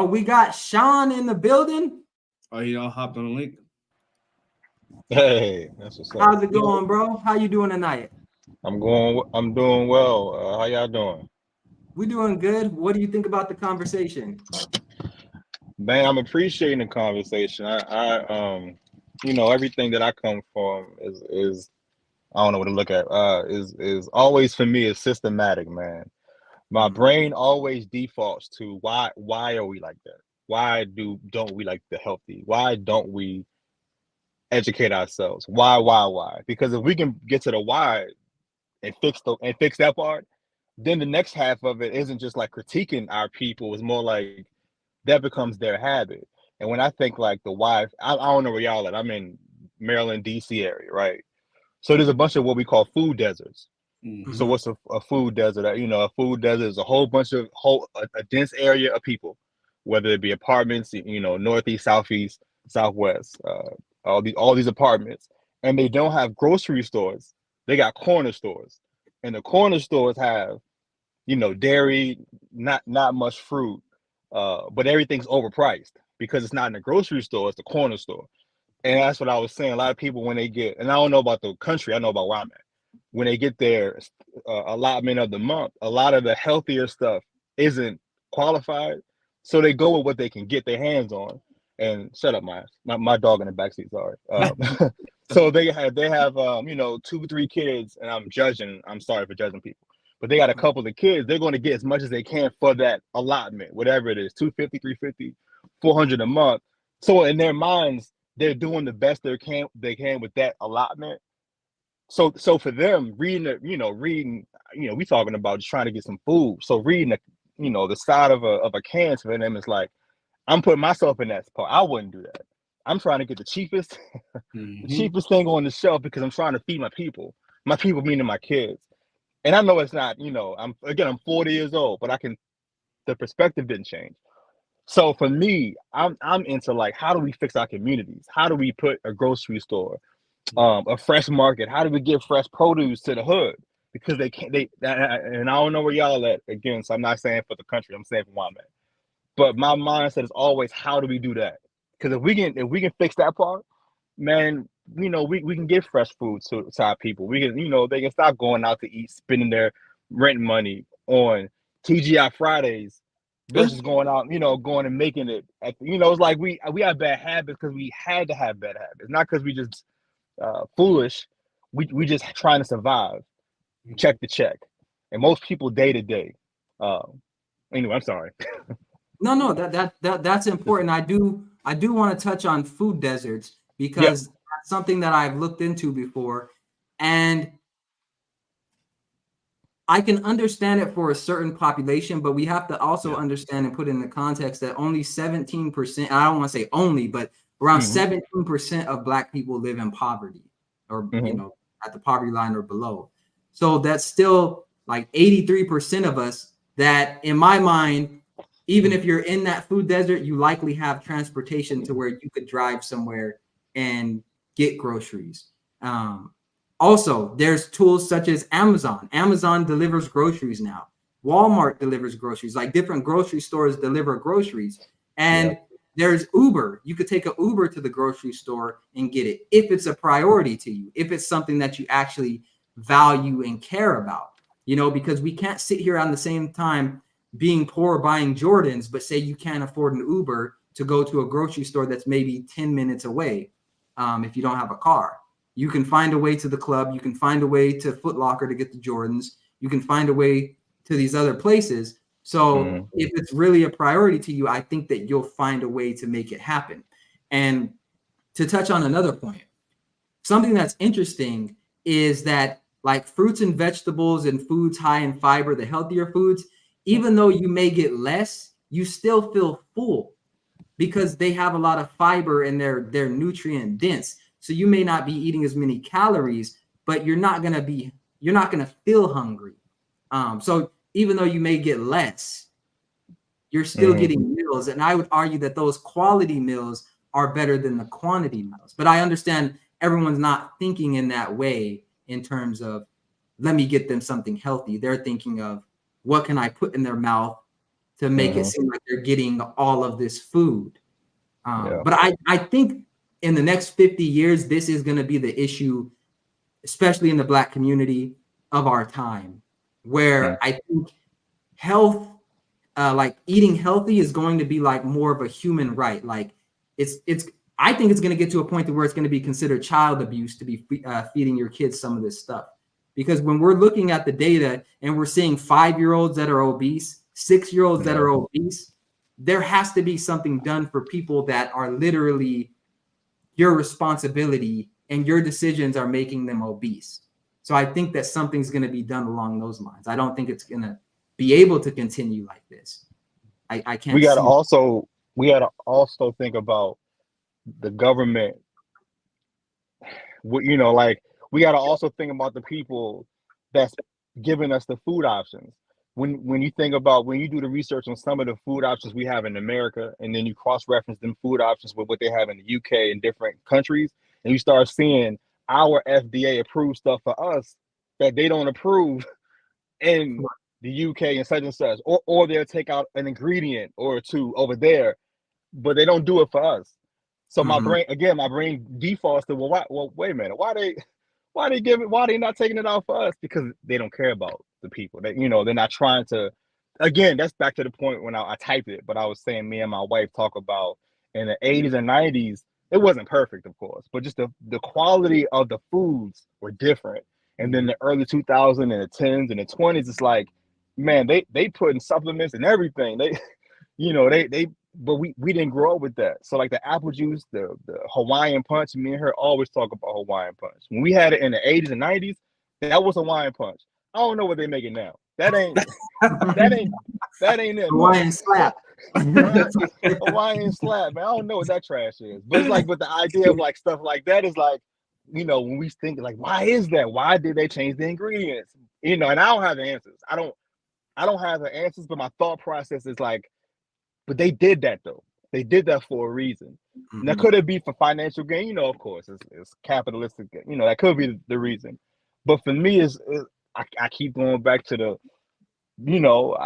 we got Sean in the building. Oh, he all hopped on the link. Hey, that's what's up. How's it going, bro? How you doing tonight? I'm doing well. How y'all doing? We doing good. What do you think about the conversation? Man, I'm appreciating the conversation. I everything that I come from is I don't know what to look at. Is always for me is systematic, man. My brain always defaults to why are we like that? Why don't we like the healthy? Why don't we educate ourselves? Why? Because if we can get to the why and fix that part, then the next half of it isn't just like critiquing our people. It's more like that becomes their habit. And when I think like the why, I don't know where y'all at. I'm in Maryland, DC area, right? So there's a bunch of what we call food deserts. Mm-hmm. So what's a food desert? A food desert is a whole bunch of a dense area of people, whether it be apartments, northeast, southeast, southwest, all these apartments, and they don't have grocery stores. They got corner stores, and the corner stores have, dairy, not much fruit, but everything's overpriced because it's not in the grocery store, it's the corner store. And that's what I was saying. A lot of people, when they get, and I don't know about the country, I know about where I'm at. When they get their allotment of the month, a lot of the healthier stuff isn't qualified, so they go with what they can get their hands on. And shut up, my dog in the backseat. Sorry. So they have 2-3 kids, and I'm sorry for judging people, but they got a couple of kids. They're going to get as much as they can for that allotment, whatever it is, $250, $350, $400 a month. So in their minds, they're doing the best they can with that allotment. So for them, reading, we talking about just trying to get some food. So reading the side of a can for them is like, I'm putting myself in that spot. I wouldn't do that. I'm trying to get the cheapest, the cheapest thing on the shelf because I'm trying to feed my people. My people meaning my kids. And I know it's not, I'm 40 years old, but the perspective didn't change. So for me, I'm into like, how do we fix our communities? How do we put a grocery store, a fresh market? How do we give fresh produce to the hood? Because they can't, and I don't know where y'all at again. So I'm not saying for the country, I'm saying for where I'm at. But my mindset is always, how do we do that? Because if we can fix that part, man, we can get fresh food to our people. We can, they can stop going out to eat, spending their rent money on TGI Fridays versus going out, going and making it. It's like we have bad habits because we had to have bad habits, not because we just foolish. We just trying to survive, check to check, and most people day to day. Anyway, I'm sorry. No, that's important. I do want to touch on food deserts because that's something that I've looked into before, and I can understand it for a certain population, but we have to also understand and put in the context that only 17%, I don't want to say only, but around 17% of Black people live in poverty or, at the poverty line or below. So that's still like 83% of us that, in my mind, even if you're in that food desert, you likely have transportation to where you could drive somewhere and get groceries. Also, there's tools such as Amazon. Amazon delivers groceries now. Walmart delivers groceries. Like different grocery stores deliver groceries. And there's Uber. You could take an Uber to the grocery store and get it if it's a priority to you, if it's something that you actually value and care about, you know, because we can't sit here on the same time being poor buying Jordans, but say you can't afford an Uber to go to a grocery store that's maybe 10 minutes away. If you don't have a car, you can find a way to the club. You can find a way to Foot Locker to get the Jordans. You can find a way to these other places. So if it's really a priority to you, I think that you'll find a way to make it happen. And to touch on another point, something that's interesting is that like fruits and vegetables and foods high in fiber, the healthier foods, even though you may get less, you still feel full because they have a lot of fiber and they're nutrient dense. So you may not be eating as many calories, but you're not gonna feel hungry. So even though you may get less, you're still getting meals. And I would argue that those quality meals are better than the quantity meals. But I understand everyone's not thinking in that way in terms of, let me get them something healthy. They're thinking of, what can I put in their mouth to make it seem like they're getting all of this food? But I think in the next 50 years, this is going to be the issue, especially in the Black community of our time, where I think health, like eating healthy is going to be like more of a human right. Like I think it's going to get to a point to where it's going to be considered child abuse to be feeding your kids some of this stuff. Because when we're looking at the data and we're seeing 5-year-olds that are obese, 6-year-olds that are obese, there has to be something done for people that are literally your responsibility and your decisions are making them obese. So I think that something's going to be done along those lines. I don't think it's going to be able to continue like this. I can't. We gotta also think about the government. You know, like we gotta also think about the people that's giving us the food options. When you think about, when you do the research on some of the food options we have in America, and then you cross-reference them food options with what they have in the UK and different countries, and you start seeing our FDA approved stuff for us that they don't approve in the UK and such, or they'll take out an ingredient or two over there, but they don't do it for us. So my brain defaults to, well, wait a minute, why they not taking it out for us? Because they don't care about the people. That, you know, they're not trying to. Again, that's back to the point when I typed it, but I was saying me and my wife talk about in the 80s and 90s, it wasn't perfect, of course, but just the quality of the foods were different. And then the early 2000s and the 10s and the 20s, it's like, man, they put in supplements and everything. But we didn't grow up with that. So like the apple juice, the Hawaiian punch, me and her always talk about Hawaiian punch. When we had it in the 80s and 90s, that was Hawaiian punch. I don't know what they make it now. That ain't it. Hawaiian slap. Hawaiian slap, man. I don't know what that trash is. But it's like, but the idea of like stuff like that is like, you know, when we think like, why is that? Why did they change the ingredients? You know, and I don't have the answers. I don't have the answers, but my thought process is like, but they did that though. They did that for a reason. Now, could it be for financial gain? You know, of course, it's capitalistic. You know, that could be the reason. But for me, I keep going back to the, you know,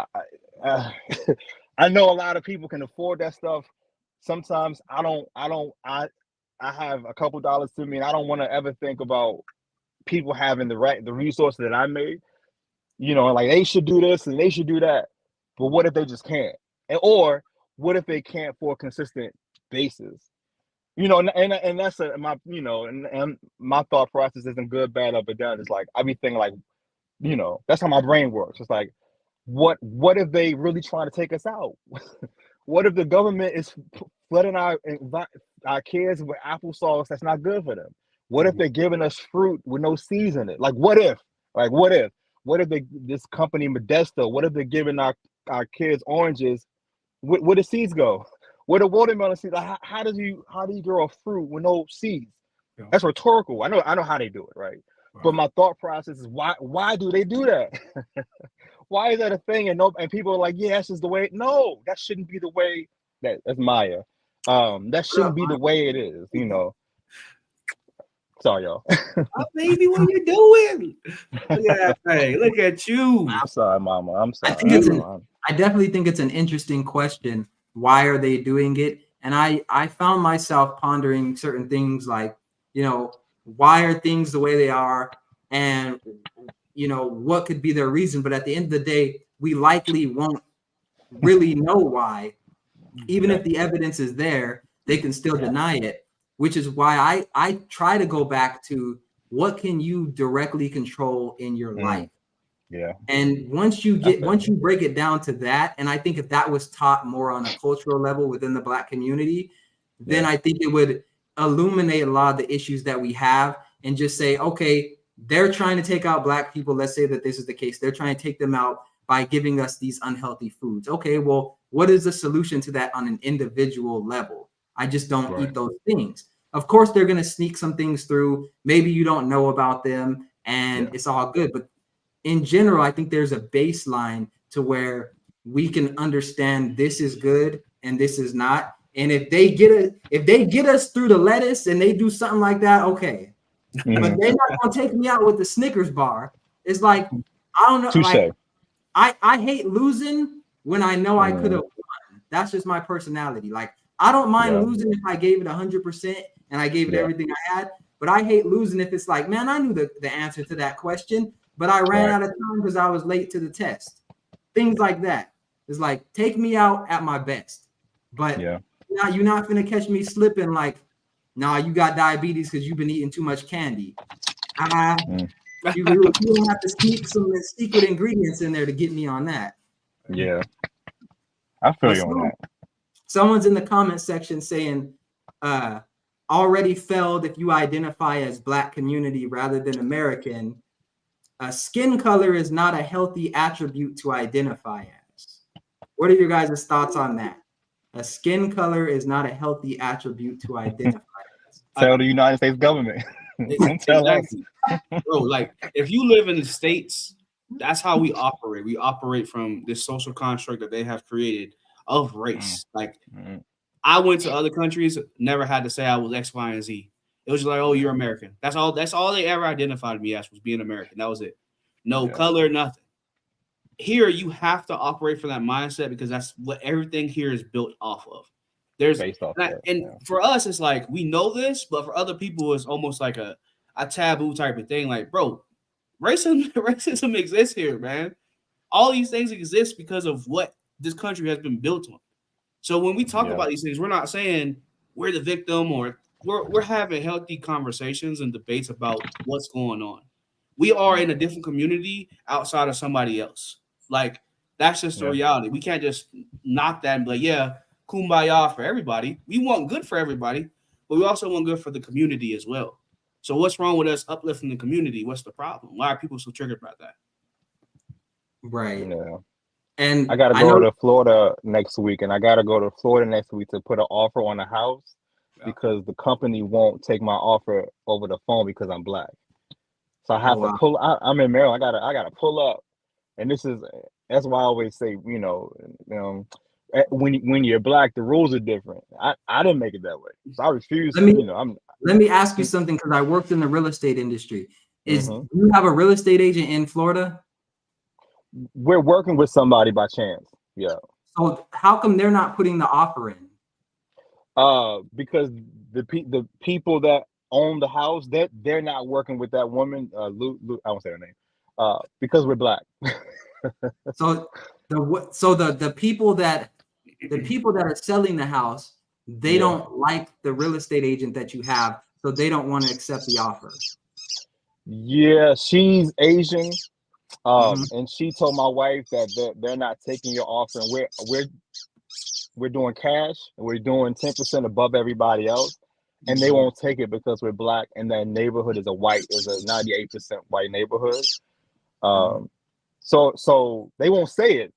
I know a lot of people can afford that stuff. Sometimes I have a couple dollars to me, and I don't want to ever think about people having the resources that I made. You know, like they should do this and they should do that. But what if they just can't? Or what if they can't for a consistent basis? You know, and that's my, you know, and my thought process isn't good, bad, up or down. It's like I be thinking like, you know, that's how my brain works. It's like, what if they really trying to take us out? What if the government is flooding our kids with applesauce that's not good for them? What if they're giving us fruit with no seeds in it? Like, what if? What if this company Modesto? What if they're giving our kids oranges? Where the seeds go? Where the watermelon seeds? Like, how do you grow a fruit with no seeds? Yeah. That's rhetorical. I know how they do it, right? But my thought process is why do they do that? Why is that a thing? And people are like, yeah, that's just the way. No, that shouldn't be the way. That's Maya. That shouldn't be the way it is. You know. Sorry, y'all. Oh, baby, what you doing? Look at that thing. Look at you. I'm sorry, Mama. I'm sorry. I definitely think it's an interesting question. Why are they doing it? And I found myself pondering certain things like, you know, why are things the way they are? And, you know, what could be their reason? But at the end of the day, we likely won't really know why. Even if the evidence is there, they can still deny it, which is why I try to go back to what can you directly control in your life? Yeah. And once you break it down to that, and I think if that was taught more on a cultural level within the Black community, then I think it would illuminate a lot of the issues that we have and just say, okay, they're trying to take out Black people. Let's say that this is the case. They're trying to take them out by giving us these unhealthy foods. Okay, well, what is the solution to that on an individual level? I just don't eat those things. Of course, they're going to sneak some things through. Maybe you don't know about them and it's all good. But in general, I think there's a baseline to where we can understand this is good and this is not. And if they get us through the lettuce and they do something like that, okay. But they're not gonna take me out with the Snickers bar. It's like, I don't know. Touché. Like, I hate losing when I know I could have won. That's just my personality. Like, I don't mind losing if I gave it 100% and I gave it everything I had. But I hate losing if it's like, man, I knew the answer to that question, but I ran out of time because I was late to the test. Things like that. It's like, take me out at my best. But now you're not going to catch me slipping like, nah, you got diabetes because you've been eating too much candy. You don't have to sneak some secret ingredients in there to get me on that. Yeah. I feel you on that. Someone's in the comment section saying, already failed if you identify as Black community rather than American. Skin color is not a healthy attribute to identify as. What are your guys' thoughts on that? A skin color is not a healthy attribute to identify as. Tell the United States government. Tell us. Bro, like, if you live in the States, that's how we operate. We operate from this social construct that they have created of race. Like, I went to other countries, never had to say I was X, Y, and Z. It was just like, oh, you're American. That's all they ever identified me as, was being American. That was it. No color, nothing. Here, you have to operate from that mindset because that's what everything here is built off of. There's for us, it's like we know this, but for other people, it's almost like a taboo type of thing. Like, bro, racism exists here, man. All these things exist because of what this country has been built on. So when we talk about these things, we're not saying we're the victim, or we're having healthy conversations and debates about what's going on. We are in a different community outside of somebody else. Like, that's just the reality. We can't just knock that and be like, yeah, kumbaya for everybody. We want good for everybody, but we also want good for the community as well. So what's wrong with us uplifting the community? What's the problem? Why are people so triggered about that? Right. Yeah. And I gotta go to Florida next week, and I gotta go to Florida next week to put an offer on a house because the company won't take my offer over the phone because I'm Black. So I have to pull. I'm in Maryland. I gotta pull up, and that's why I always say, when you're Black, the rules are different. I didn't make it that way, so I refuse. Let me ask you something, because I worked in the real estate industry. Do you have a real estate agent in Florida? We're working with somebody by chance. Yeah. So how come they're not putting the offer in? Because the people that own the house, they're not working with that woman. Lou, I won't say her name. Because we're Black. So the people that are selling the house, they don't like the real estate agent that you have, so they don't want to accept the offer. Yeah, she's Asian. And she told my wife that they're not taking your offer, and we're doing cash, and we're doing 10% above everybody else, and they won't take it because we're Black, and that neighborhood is a 98% white neighborhood. So they won't say it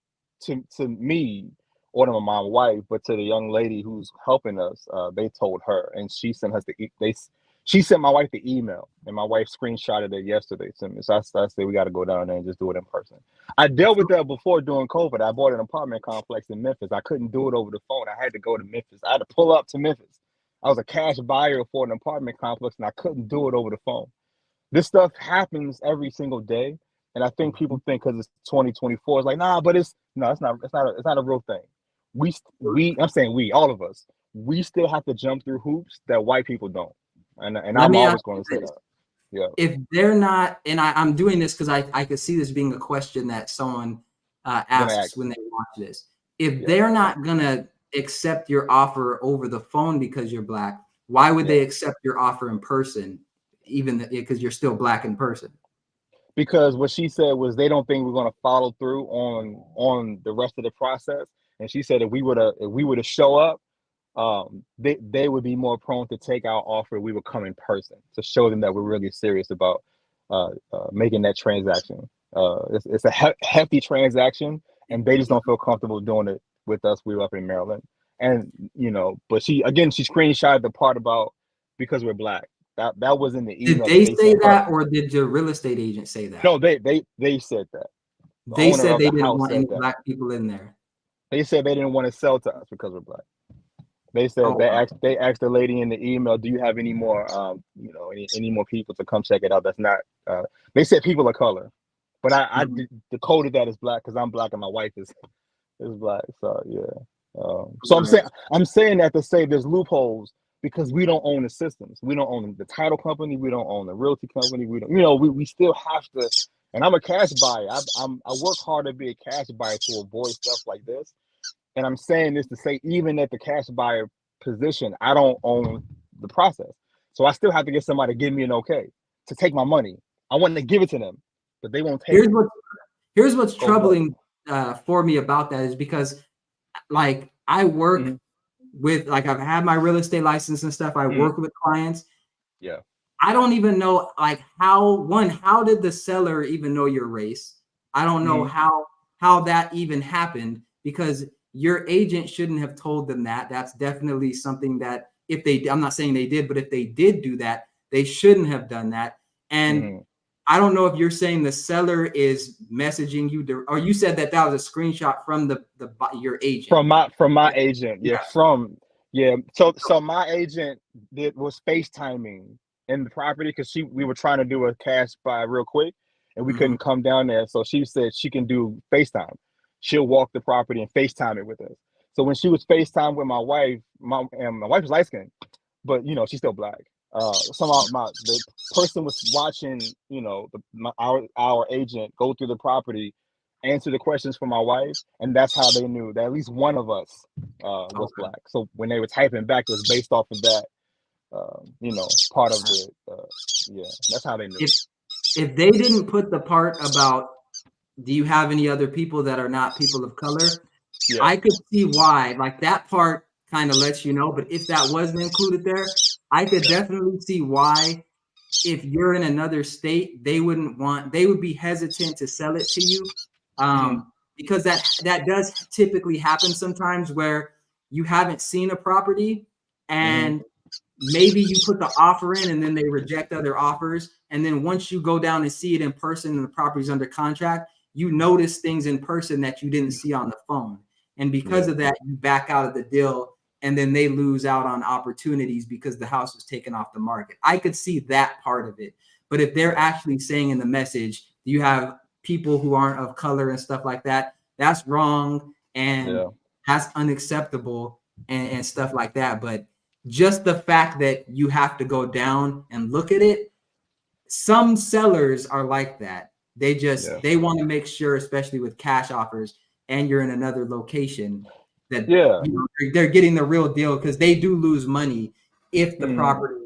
to me or to my wife, but to the young lady who's helping us, they told her, and she sent us She sent my wife the email, and my wife screenshotted it yesterday to me. So I said, we got to go down there and just do it in person. I dealt with that before during COVID. I bought an apartment complex in Memphis. I couldn't do it over the phone. I had to go to Memphis. I had to pull up to Memphis. I was a cash buyer for an apartment complex, and I couldn't do it over the phone. This stuff happens every single day, and I think people think because it's 2024, it's like, nah, but it's not a real thing. I'm saying we, all of us, we still have to jump through hoops that white people don't. And I'm always going to say that. Yeah. If they're not, and I'm doing this because I could see this being a question that someone asks when they watch this. If they're not gonna accept your offer over the phone because you're Black, why would they accept your offer in person, even because you're still Black in person? Because what she said was they don't think we're going to follow through on the rest of the process. And she said if we were to show up, they would be more prone to take our offer. We would come in person to show them that we're really serious about making that transaction. It's a hefty transaction, and they just don't feel comfortable doing it with us. We were up in Maryland, and but she screenshotted the part about because we're Black. That was in the email. Did they say that, or did your real estate agent say that? No, they said that. They said they didn't want any Black people in there. They said they didn't want to sell to us because we're Black. They said they asked the lady in the email, "Do you have any more any more people to come check it out?" That's not. They said people of color, but I decoded that as Black because I'm Black and my wife is Black. So so I'm saying that to say there's loopholes because we don't own the systems. We don't own the title company. We don't own the realty company. We don't. We still have to. And I'm a cash buyer. I work hard to be a cash buyer to avoid stuff like this. And I'm saying this to say, even at the cash buyer position, I don't own the process. So I still have to get somebody to give me an okay to take my money. I want to give it to them, but they won't take it. Here's what's troubling for me about that is because, like, I work with, like, I've had my real estate license and stuff. I work with clients. Yeah. I don't even know, like, how did the seller even know your race? I don't know how that even happened, because your agent shouldn't have told them that. That's definitely something that I'm not saying they did, but if they did do that, they shouldn't have done that. And I don't know if you're saying the seller is messaging you, or you said that was a screenshot from your agent. From my agent. So my agent was FaceTiming in the property because we were trying to do a cash buy real quick and we couldn't come down there. So she said she can do FaceTime. She'll walk the property and FaceTime it with us. So when she was FaceTime with my wife, my wife is light skinned, but she's still Black. The person was watching, our agent go through the property, answer the questions for my wife, and that's how they knew that at least one of us was Black. So when they were typing back, it was based off of that, part of the that's how they knew. If they didn't put the part about, do you have any other people that are not people of color? Yeah. I could see why, like, that part kind of lets you know, but if that wasn't included there, I could definitely see why, if you're in another state, they would be hesitant to sell it to you. Because that does typically happen sometimes where you haven't seen a property and maybe you put the offer in and then they reject other offers. And then once you go down and see it in person and the property's under contract, you notice things in person that you didn't see on the phone. And because of that, you back out of the deal, and then they lose out on opportunities because the house was taken off the market. I could see that part of it. But if they're actually saying in the message, you have people who aren't of color and stuff like that, that's wrong and that's unacceptable and stuff like that. But just the fact that you have to go down and look at it, some sellers are like that. They want to make sure, especially with cash offers, and you're in another location, that they're getting the real deal, because they do lose money if the property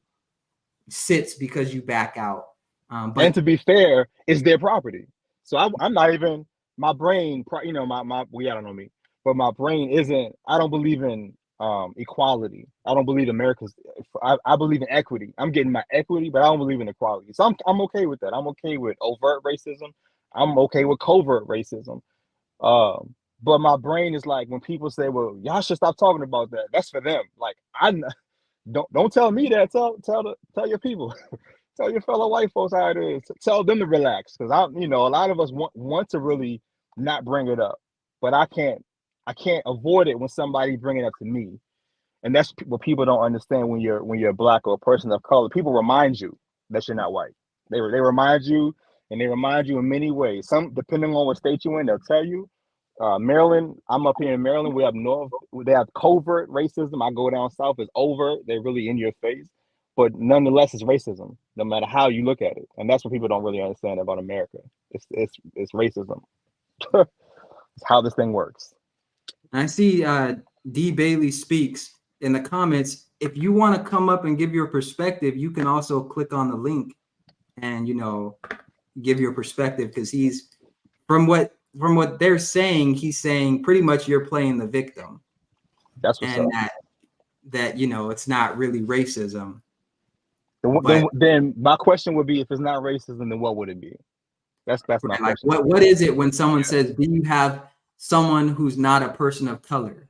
sits because you back out. And to be fair, it's their property. So I'm not even, my brain, I don't know me, but my brain isn't, I don't believe in equality. I don't believe I believe in equity. I'm getting my equity, but I don't believe in equality. So I'm okay with that. I'm okay with overt racism. I'm okay with covert racism. But my brain is like, when people say, well, y'all should stop talking about that, that's for them. Like, Don't tell me that. Tell your people. Tell your fellow white folks how it is. Tell them to relax, because a lot of us want to really not bring it up, but I can't avoid it when somebody bring it up to me, and that's what people don't understand when you're black or a person of color. People remind you that you're not white. They remind you, and they remind you in many ways. Some, depending on what state you're in, they'll tell you. Maryland, I'm up here in Maryland. We have they have covert racism. I go down south, it's overt. They're really in your face. But nonetheless, it's racism, no matter how you look at it. And that's what people don't really understand about America. It's racism. It's how this thing works. I see D. Bailey speaks in the comments. If you want to come up and give your perspective, you can also click on the link and, give your perspective, because he's from what they're saying, he's saying pretty much you're playing the victim. That's what's and up. that it's not really racism. Then my question would be, if it's not racism, then what would it be? That's my Like, question. what is it when someone says, do you have someone who's not a person of color?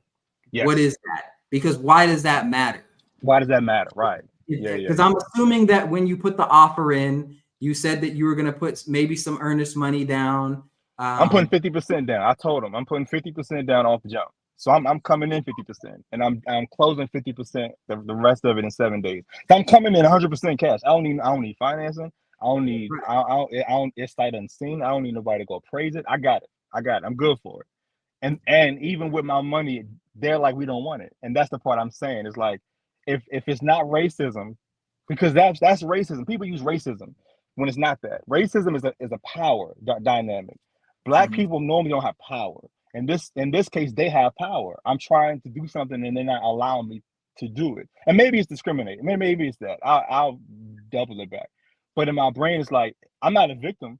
Yes. What is that? Because why does that matter? Why does that matter? Right. Because I'm assuming that when you put the offer in, you said that you were going to put maybe some earnest money down. I'm putting 50% down. I told him I'm putting 50% down off the jump. So I'm coming in 50%, and I'm closing 50%, the rest of it in 7 days. So I'm coming in 100% cash. I don't need financing. I don't need. It's sight unseen. I don't need nobody to go praise it. I got it. I'm good for it. And even with my money, they're like, we don't want it. And that's the part I'm saying. It's like, if it's not racism, because that's racism. People use racism when it's not that. Racism is a power dynamic. Black people normally don't have power. In this case, they have power. I'm trying to do something and they're not allowing me to do it. And maybe it's discriminating. Maybe it's that. I'll double it back. But in my brain, it's like, I'm not a victim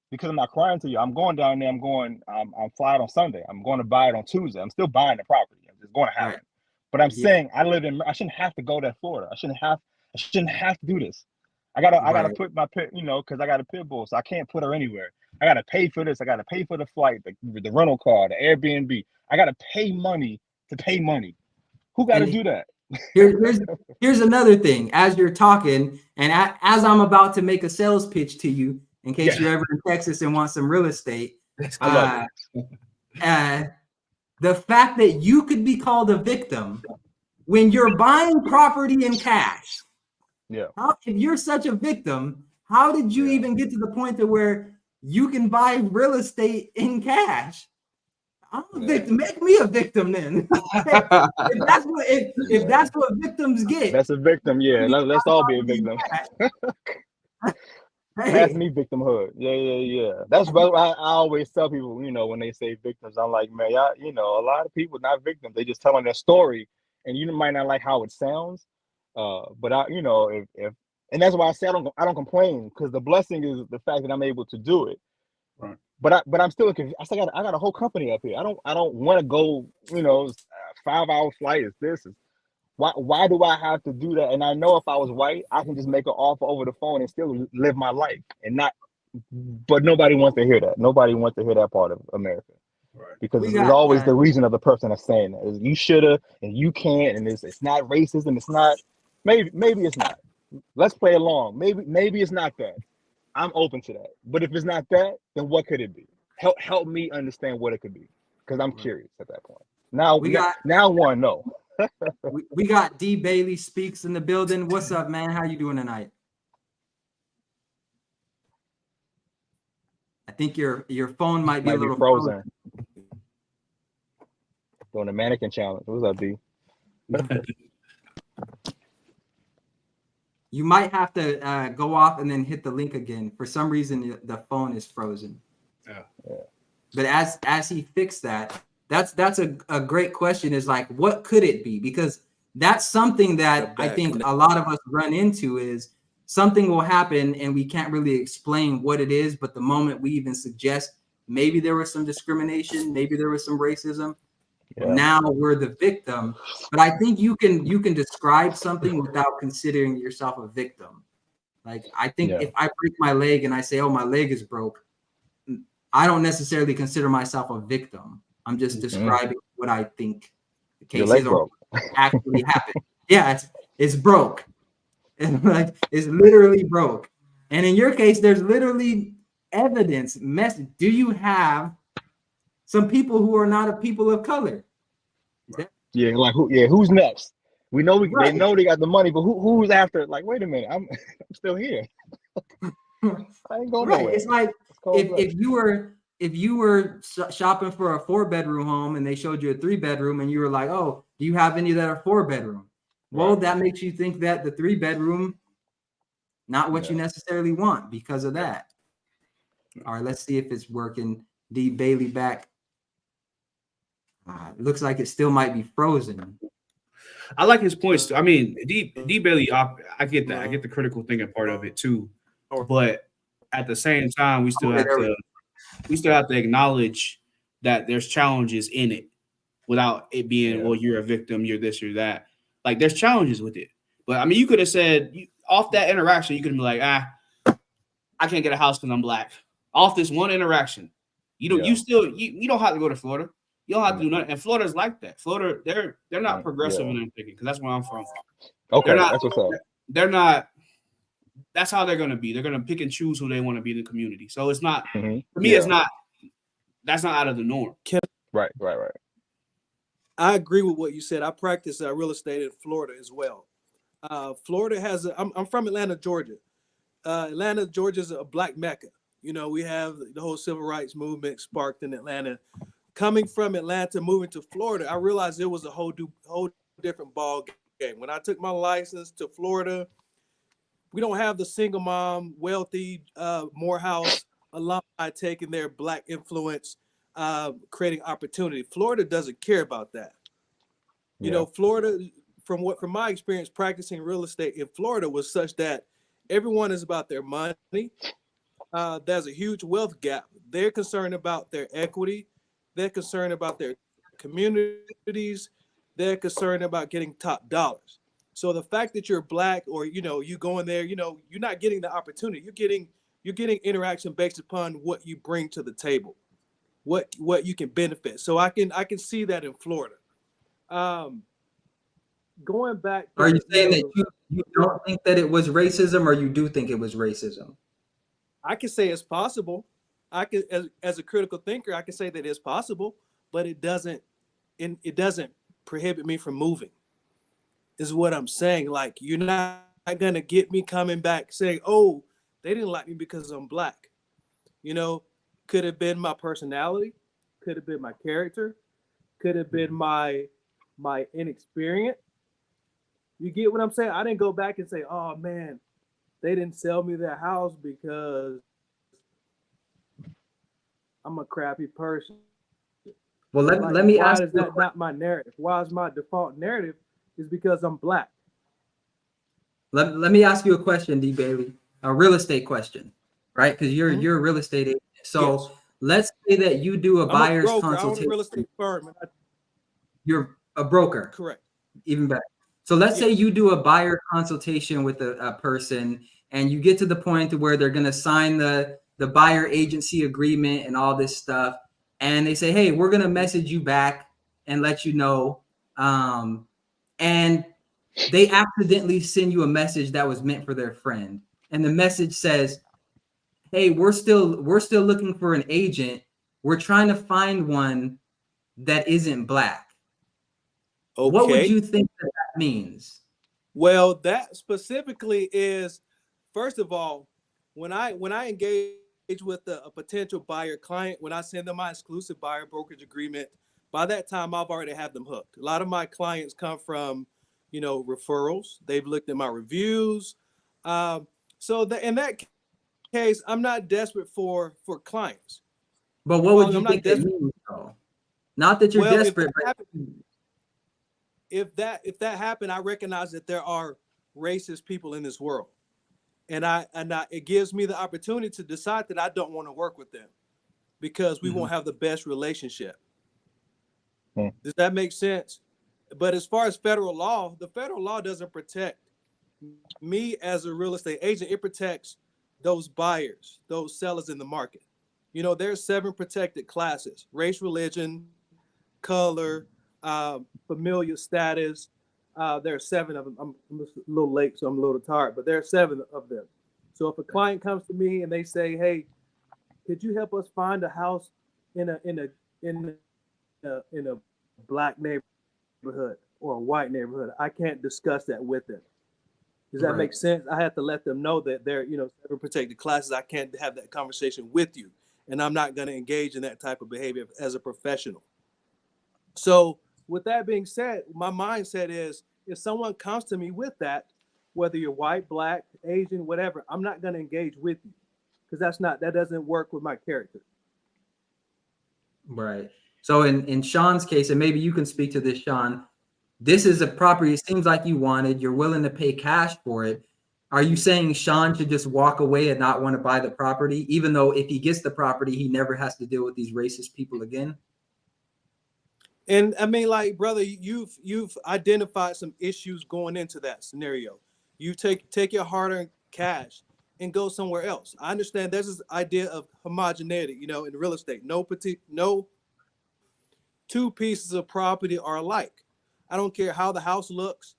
because I'm not crying to you. I'm going down there. I'm flying on Sunday. I'm going to buy it on Tuesday. I'm still buying the property. It's going to happen. Right. But I'm saying I shouldn't have to go to Florida. I shouldn't have to do this. I gotta put my pit, because I got a pit bull, so I can't put her anywhere. I gotta pay for this. I gotta pay for the flight, the rental car, the Airbnb. I gotta pay money to pay money. Who got to do that? Here's another thing. As you're talking, and as I'm about to make a sales pitch to you, in case you're ever in Texas and want some real estate, the fact that you could be called a victim when you're buying property in cash. Yeah. If you're such a victim, how did you even get to the point to where you can buy real estate in cash? I'm a victim. Make me a victim then. if that's what victims get. That's a victim. Yeah. Let's all be a victim. That's me, victimhood. Yeah. That's what I always tell people, when they say victims, I'm like, man, a lot of people not victims. They just telling their story, and you might not like how it sounds. But if and that's why I say I don't complain, because the blessing is the fact that I'm able to do it. Right. But I'm still confused. I got a whole company up here. I don't want to go, 5-hour flight is this. Why do I have to do that? And I know if I was white, I can just make an offer over the phone and still live my life and not. But nobody wants to hear that. Nobody wants to hear that part of America. Right. Because it's always the reason of the person that's saying that. Is you shoulda and you can't, and it's not racism. It's not. Maybe it's not. Let's play along. Maybe it's not that. I'm open to that. But if it's not that, then what could it be? Help me understand what it could be, because I'm curious at that point. Now I want to know. we got D. Bailey Speaks in the building. What's up, man? How you doing tonight? I think your phone might be a little frozen. Doing the mannequin challenge. What's up, D? You might have to go off and then hit the link again. For some reason, the phone is frozen. Yeah. But as he fixed that, that's a great question. Is like, what could it be? Because that's something that I think a lot of us run into. Is something will happen and we can't really explain what it is. But the moment we even suggest maybe there was some discrimination, maybe there was some racism, now we're the victim. But I think you can describe something without considering yourself a victim. Like, I think if I break my leg and I say, oh, my leg is broke, I don't necessarily consider myself a victim. I'm just describing what I think the case is or actually happened. Yeah, It's broke. And like it's literally broke. And in your case, there's literally evidence. Do you have some people who are not a people of color? Yeah, like who's next? We know Right. they know they got the money, but who's after? Like, wait a minute, I'm still here. I ain't going Right. nowhere. It's like It's cold blood. if you were shopping for a 4-bedroom home and they showed you a 3-bedroom and you were like, oh, do you have any that are 4-bedroom? Well, Right. that makes you think that the 3-bedroom, not what you necessarily want because of that. All right, let's see if it's working. D Bailey back. It looks like it still might be frozen. I like his points. I mean, D Bailey, I get that. I get the critical thinking part of it too. But at the same time, we still have to acknowledge that there's challenges in it without it being, well, you're a victim, you're this, you're that. Like there's challenges with it. But I mean, you could have said off that interaction, you could be like, I can't get a house because I'm black. Off this one interaction. You don't have to go to Florida. You don't have to do nothing. And Florida's like that. Florida, they're not progressive in their thinking because that's where I'm from. Okay, that's what's up. They're not. That's how they're going to be. They're going to pick and choose who they want to be in the community. So it's not for me. It's not. That's not out of the norm. Right. I agree with what you said. I practice real estate in Florida as well. Florida has. I'm from Atlanta, Georgia. Atlanta, Georgia is a black mecca. You know, we have the whole civil rights movement sparked in Atlanta. Coming from Atlanta, moving to Florida, I realized it was a whole different ball game. When I took my license to Florida, we don't have the single mom, wealthy Morehouse alumni taking their black influence, creating opportunity. Florida doesn't care about that. You know, Florida, from my experience practicing real estate in Florida, was such that everyone is about their money. There's a huge wealth gap. They're concerned about their equity. They're concerned about their communities. They're concerned about getting top dollars. So the fact that you're black, or you go in there, you're not getting the opportunity. You're getting interaction based upon what you bring to the table, what you can benefit. So I can see that in Florida. Going back, Are you saying that you don't think that it was racism, or you do think it was racism? I can say it's possible. I can, as a critical thinker, I can say that it's possible, but it doesn't prohibit me from moving. Is what I'm saying. Like, you're not gonna get me coming back saying, "Oh, they didn't like me because I'm black." Could have been my personality, could have been my character, could have been my inexperience. You get what I'm saying? I didn't go back and say, "Oh man, they didn't sell me their house because I'm a crappy person." Well, let me ask. Why is that not my narrative? Why is my default narrative is because I'm black? Let me ask you a question, D Bailey, a real estate question, right? Because you're a real estate agent. So let's say that you do a buyer's consultation. I own a real estate firm. You're a broker. Correct. Even better. So let's say you do a buyer consultation with a person, and you get to the point to where they're going to sign the buyer agency agreement and all this stuff. And they say, hey, we're going to message you back and let you know. And they accidentally send you a message that was meant for their friend. And the message says, hey, we're still looking for an agent. We're trying to find one that isn't black. Okay. What would you think that means? Well, that specifically is, first of all, when I engage with a potential buyer client, when I send them my exclusive buyer brokerage agreement, by that time I've already had them hooked. A lot of my clients come from, referrals. They've looked at my reviews. So in that case, I'm not desperate for clients. But what would you think that means, though? Not that you're desperate, but if that happened, I recognize that there are racist people in this world, and it gives me the opportunity to decide that I don't want to work with them because we won't have the best relationship. Does that make sense? But as far as federal law, the federal law doesn't protect me as a real estate agent. It protects those buyers, those sellers in the market. There's 7 protected classes: race, religion, color, familial status, There are 7 of them. I'm a little late, so I'm a little tired, but there are 7 of them. So if a client comes to me and they say, "Hey, could you help us find a house in a black neighborhood or a white neighborhood?" I can't discuss that with them. Does that make sense? I have to let them know that they're, 7 protected classes. I can't have that conversation with you, and I'm not going to engage in that type of behavior as a professional. So with that being said, my mindset is, if someone comes to me with that, whether you're white, black, Asian, whatever, I'm not going to engage with you, because that doesn't work with my character. Right. So in Sean's case, and maybe you can speak to this, Sean, this is a property it seems like you wanted. You're willing to pay cash for it. Are you saying Sean should just walk away and not want to buy the property, even though if he gets the property, he never has to deal with these racist people again? And I mean, like, brother, you've identified some issues going into that scenario. You take your hard-earned cash and go somewhere else. I understand there's this idea of homogeneity, in real estate. No 2 pieces of property are alike. I don't care how the house looks.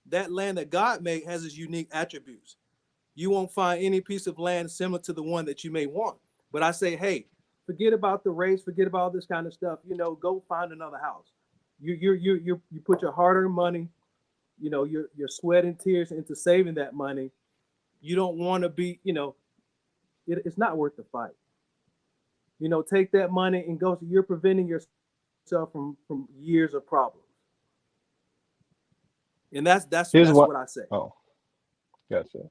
That land that God made has its unique attributes. You won't find any piece of land similar to the one that you may want. But I say, hey, forget about the race, forget about all this kind of stuff. Go find another house. You put your hard-earned money, your sweat and tears into saving that money. You don't want to be, it's not worth the fight. Take that money and go. So you're preventing yourself from years of problems. And that's what I say. Oh, gotcha.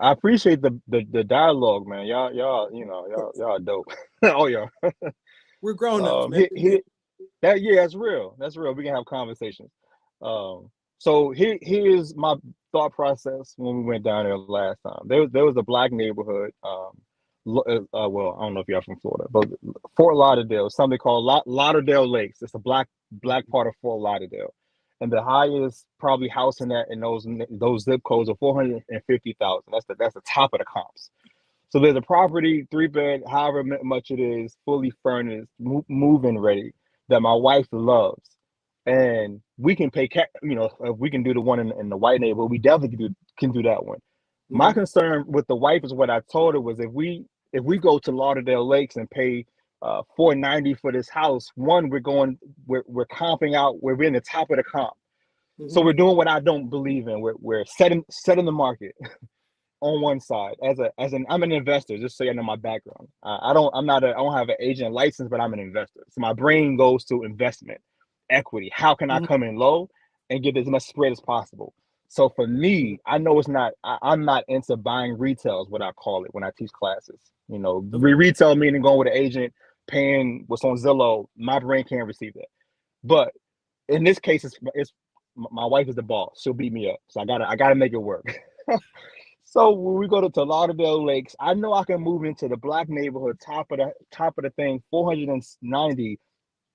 I appreciate the dialogue, man. Y'all dope. Oh, y'all. We're grown ups, man. That's real. That's real. We can have conversations. So here's my thought process when we went down there last time. There was a black neighborhood. Well, I don't know if y'all from Florida, but Fort Lauderdale, something called Lauderdale Lakes. It's a black part of Fort Lauderdale. And the highest probably house in those zip codes are 450,000. That's the top of the comps. So there's a property, 3-bed, however much it is, fully furnished, move-in ready, that my wife loves, and we can pay cash. If we can do the one in the white neighborhood, we definitely can do that one. Mm-hmm. My concern with the wife is what I told her was if we go to Lauderdale Lakes and pay $490 for this house, one, we're comping out, we're in the top of the comp. Mm-hmm. So we're doing what I don't believe in. We're setting the market on one side. I'm an investor, just so you know my background. I don't have an agent license, but I'm an investor. So my brain goes to investment, equity. How can I come in low and get as much spread as possible? So for me, I know I'm not into buying retail is what I call it when I teach classes. Retail meaning going with an agent, paying what's on Zillow. My brain can't receive that. But in this case, it's my wife is the boss. She'll beat me up. So I gotta make it work. So when we go to Lauderdale Lakes, I know I can move into the black neighborhood, top of the thing, 490.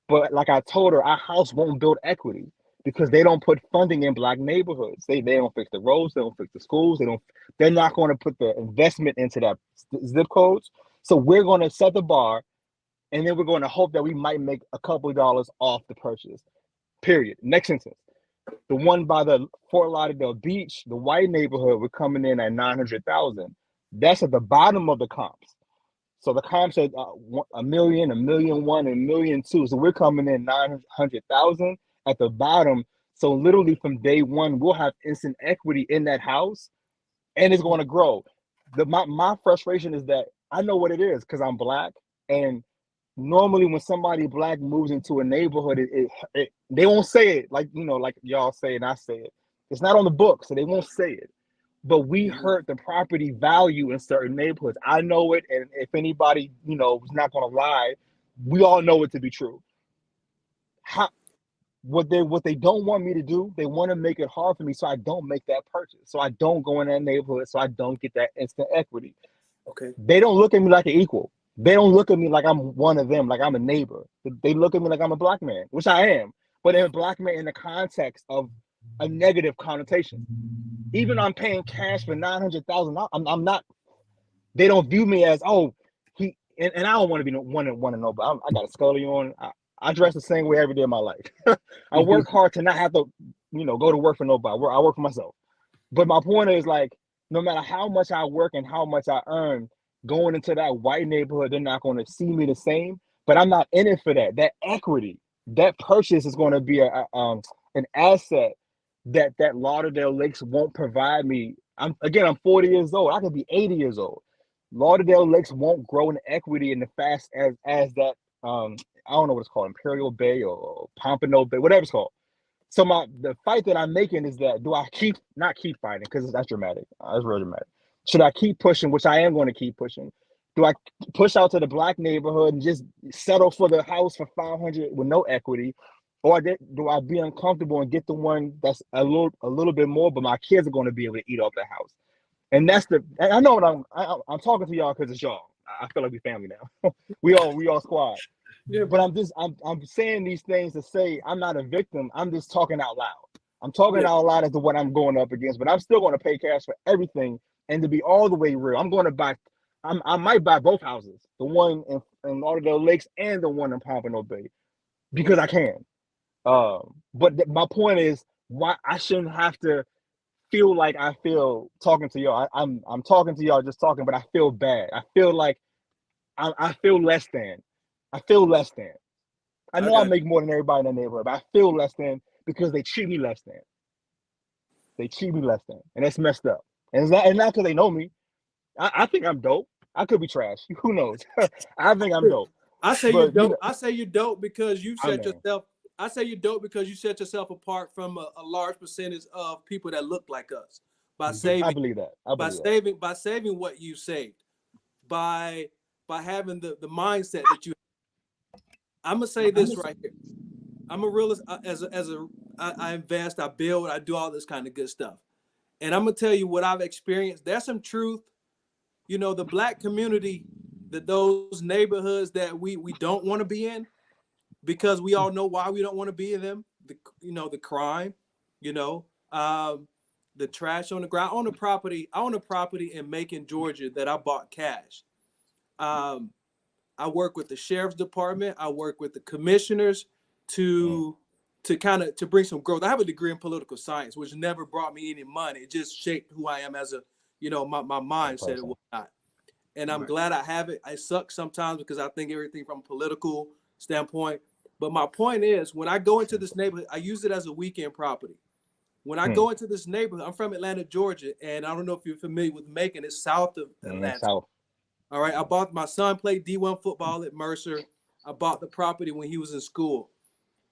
But like I told her, our house won't build equity because they don't put funding in black neighborhoods. They don't fix the roads, they don't fix the schools, they're not going to put the investment into that zip codes. So we're going to set the bar, and then we're going to hope that we might make a couple of dollars off the purchase. Period. Next sentence. The one by the Fort Lauderdale beach, the white neighborhood, we're coming in at 900,000. That's at the bottom of the comps. So the comps are $1 million, $1.1 million, and $1.2 million. So we're coming in 900,000 at the bottom. So literally from day one, we'll have instant equity in that house, and it's going to grow. My frustration is that I know what it is because I'm black, and normally when somebody black moves into a neighborhood, they won't say it like y'all say and I say it. It's not on the book, so they won't say it. But we hurt the property value in certain neighborhoods. I know it, and if anybody is not going to lie, we all know it to be true. What they don't want me to do, they want to make it hard for me, so I don't make that purchase, so I don't go in that neighborhood, so I don't get that instant equity. Okay, they don't look at me like an equal. They don't look at me like I'm one of them, like I'm a neighbor. They look at me like I'm a black man, which I am, but a black man in the context of a negative connotation. Even I'm paying cash for $900,000. I'm not. They don't view me as he. And I don't want to be one to know, but I got a scully on. I dress the same way every day of my life. I work hard to not have to go to work for nobody. I work for myself. But my point is, like, no matter how much I work and how much I earn, going into that white neighborhood, they're not going to see me the same. But I'm not in it for that. That equity, that purchase is going to be an asset that Lauderdale Lakes won't provide me. I'm 40 years old. I could be 80 years old. Lauderdale Lakes won't grow in equity in the fast as that. I don't know what it's called, Imperial Bay or Pompano Bay, whatever it's called. So the fight that I'm making is that, do I not keep fighting, because that's dramatic. That's real dramatic. Should I keep pushing, which I am going to keep pushing? Do I push out to the black neighborhood and just settle for the house for $500 with no equity, or do I be uncomfortable and get the one that's a little bit more, but my kids are going to be able to eat off the house? And I know what I'm talking to y'all because it's y'all. I feel like we family now. we all squad. Yeah, But I'm saying these things to say I'm not a victim. I'm just talking out loud. I'm talking out loud as to what I'm going up against, but I'm still going to pay cash for everything. And to be all the way real, I'm going to buy. I might buy both houses, the one in Lauderdale Lakes and the one in Pompano Bay, because I can. But my point is, why I shouldn't have to feel like I feel talking to y'all. I'm talking to y'all, just talking, but I feel bad. I feel like I feel less than. I feel less than. I know I make more than everybody in the neighborhood, but I feel less than because they treat me less than. They treat me less than, and that's messed up. And it's not because they know me. I think I'm dope. I could be trash. Who knows? I think I'm dope. I say you're dope. I say you're dope because you set man. yourself. I say you're dope because you set yourself apart from a large percentage of people that look like us by saving. I believe that. By saving what you saved, by having the mindset that you. I'm gonna say this right here. I'm a realist. I invest, I build, I do all this kind of good stuff, and I'm gonna tell you what I've experienced. There's some truth. The black community, those neighborhoods that we don't want to be in, because we all know why we don't want to be in them. The crime, the trash on the ground. I own a property in Macon, Georgia that I bought cash. I work with the sheriff's department. I work with the commissioners to bring some growth. I have a degree in political science, which never brought me any money. It just shaped who I am as my mindset and whatnot. And I'm glad I have it. I suck sometimes because I think everything from a political standpoint. But my point is, when I go into this neighborhood, I use it as a weekend property. When I go into this neighborhood, I'm from Atlanta, Georgia, and I don't know if you're familiar with Macon. It's south of Atlanta. South. All right. My son played D1 football at Mercer. I bought the property when he was in school.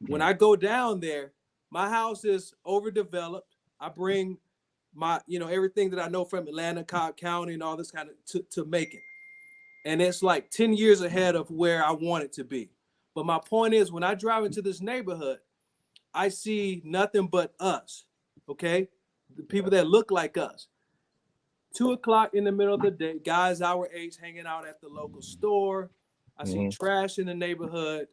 When I go down there, my house is overdeveloped. I bring my, everything that I know from Atlanta, Cobb County, and all this kind of to Macon. And it's like 10 years ahead of where I want it to be. But my point is, when I drive into this neighborhood, I see nothing but us, okay? The people that look like us. 2:00 in the middle of the day, guys our age hanging out at the local store. I see trash in the neighborhood.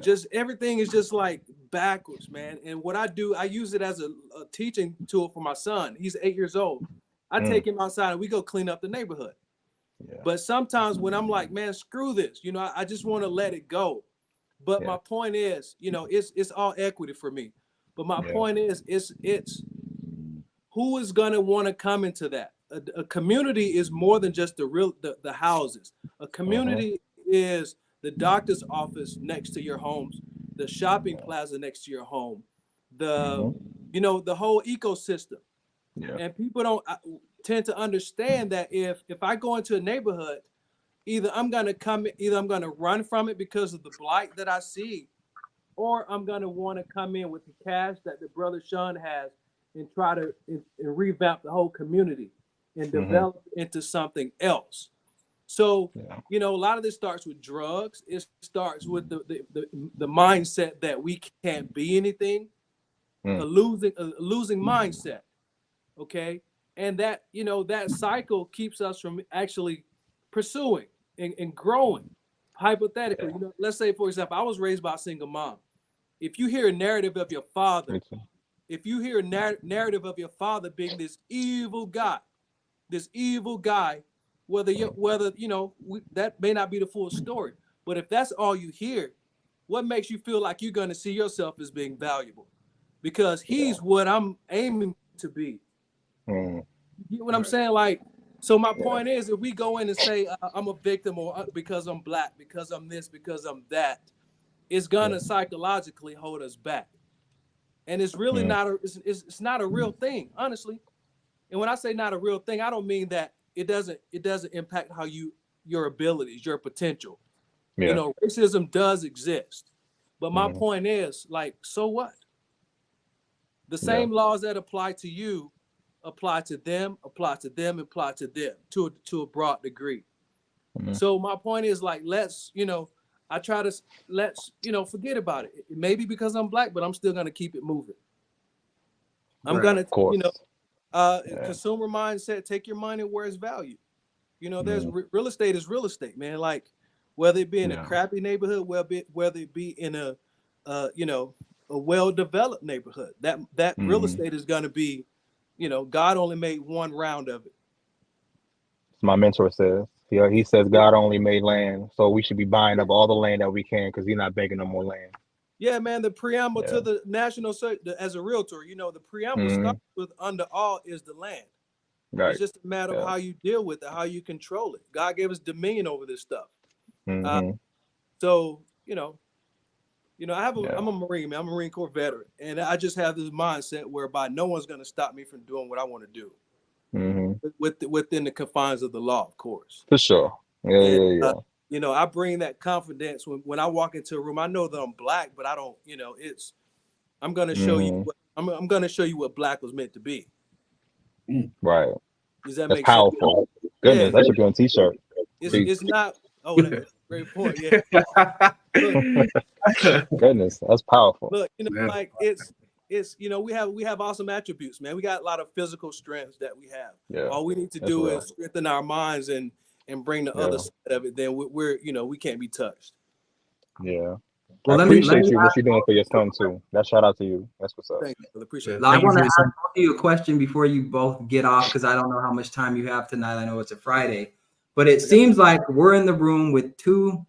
Just everything is just like backwards, man. And what I do, I use it as a teaching tool for my son. He's 8 years old. I take him outside and we go clean up the neighborhood. Yeah. But sometimes when I'm like, man, screw this, I just want to let it go. But my point is, it's all equity for me. But my point is, it's who is going to want to come into that? A community is more than just the houses. A community is the doctor's office next to your homes, the shopping plaza next to your home, the whole ecosystem. Yeah. And people don't tend to understand that if I go into a neighborhood, either I'm going to run from it because of the blight that I see, or I'm going to want to come in with the cash that the brother Sean has and try to and revamp the whole community and develop into something else. So, a lot of this starts with drugs. It starts with the mindset that we can't be anything, a losing mindset. Okay. And that, that cycle keeps us from actually pursuing and growing. Hypothetically, let's say, for example, I was raised by a single mom. If you hear a narrative of your father, being this evil guy, whether that may not be the full story, but if that's all you hear, what makes you feel like you're going to see yourself as being valuable? Because he's what I'm aiming to be. Mm. You get what I'm saying? Like, so my Yeah. point is, if we go in and say I'm a victim, or because I'm black, because I'm this, because I'm that, it's gonna psychologically hold us back, and it's really not a it's not a real thing, honestly. And when I say not a real thing, I don't mean that it doesn't impact how your abilities, your potential. Yeah. You know, racism does exist, but my point is, like, so what? The same laws that apply to you apply to them, apply to them, apply to them to a broad degree. So my point is, like, let's, you know, I try to forget about it. Maybe because I'm black, but I'm still gonna keep it moving. I'm gonna, Of course. consumer mindset. Take your money where it's valued. You know, there's real estate is real estate, man. Like, whether it be in a crappy neighborhood, whether it be in a well-developed neighborhood, that real estate is gonna be, you know, God only made one round of it. My mentor says, he says God only made land, so we should be buying up all the land that we can because he's not making no more land. Yeah, man. The preamble to the national as a realtor, you know, the preamble starts with under all is the land. Right. It's just a matter of how you deal with it, how you control it. God gave us dominion over this stuff. So, you know, I'm a Marine, man. I'm a Marine Corps veteran, and I just have this mindset whereby no one's going to stop me from doing what I want to do. Within the confines of the law, of course. For sure. Yeah. You know, I bring that confidence when I walk into a room. I know that I'm black, but I don't, you know, I'm going to show you I'm going to show you what black was meant to be. Right. Does that That's make powerful. sense? Goodness, that should be on a t-shirt. It's not. Oh, that's a great point. Yeah. Goodness, that's powerful. Look, you know, like it's you know, we have awesome attributes, man. We got a lot of physical strengths that we have. Yeah. All we need to do is strengthen our minds and bring the other side of it. Then we're you know, we can't be touched. Yeah. Well, I appreciate you what you're doing for your son too. That shout out to you. That's what's up. Thank you. Appreciate it. I want to ask you a question before you both get off, because I don't know how much time you have tonight. I know it's a Friday, but it seems like we're in the room with two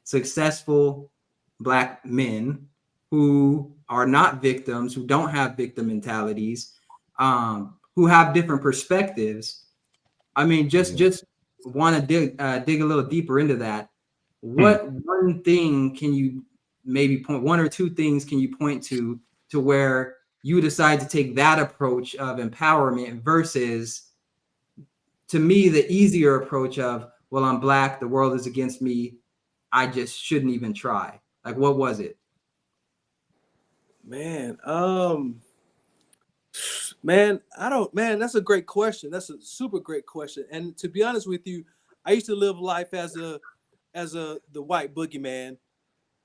successful black men who are not victims, who don't have victim mentalities, who have different perspectives. I mean, just want to dig a little deeper into that. What one thing can you maybe point, one or two things can you point to where you decide to take that approach of empowerment versus, to me, the easier approach of, well, I'm black, the world is against me, I just shouldn't even try? Like, what was it? Man, that's a great question. That's a super great question. And to be honest with you, I used to live life as the white boogeyman.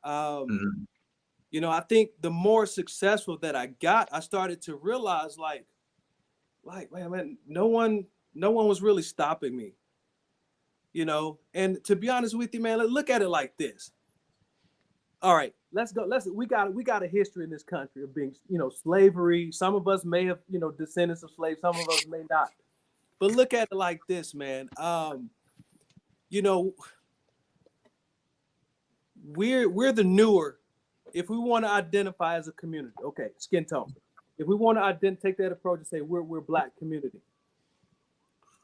You know, I think the more successful that I got, I started to realize like, man, no one was really stopping me. You know, and to be honest with you, man, let's look at it like this. All right, let's go. We got a history in this country of being, you know, slavery. Some of us may have, you know, descendants of slaves. Some of us may not. But look at it like this, man. You know, we're the newer. If we want to identify as a community, okay, skin tone. If we want to take that approach and say we're black community,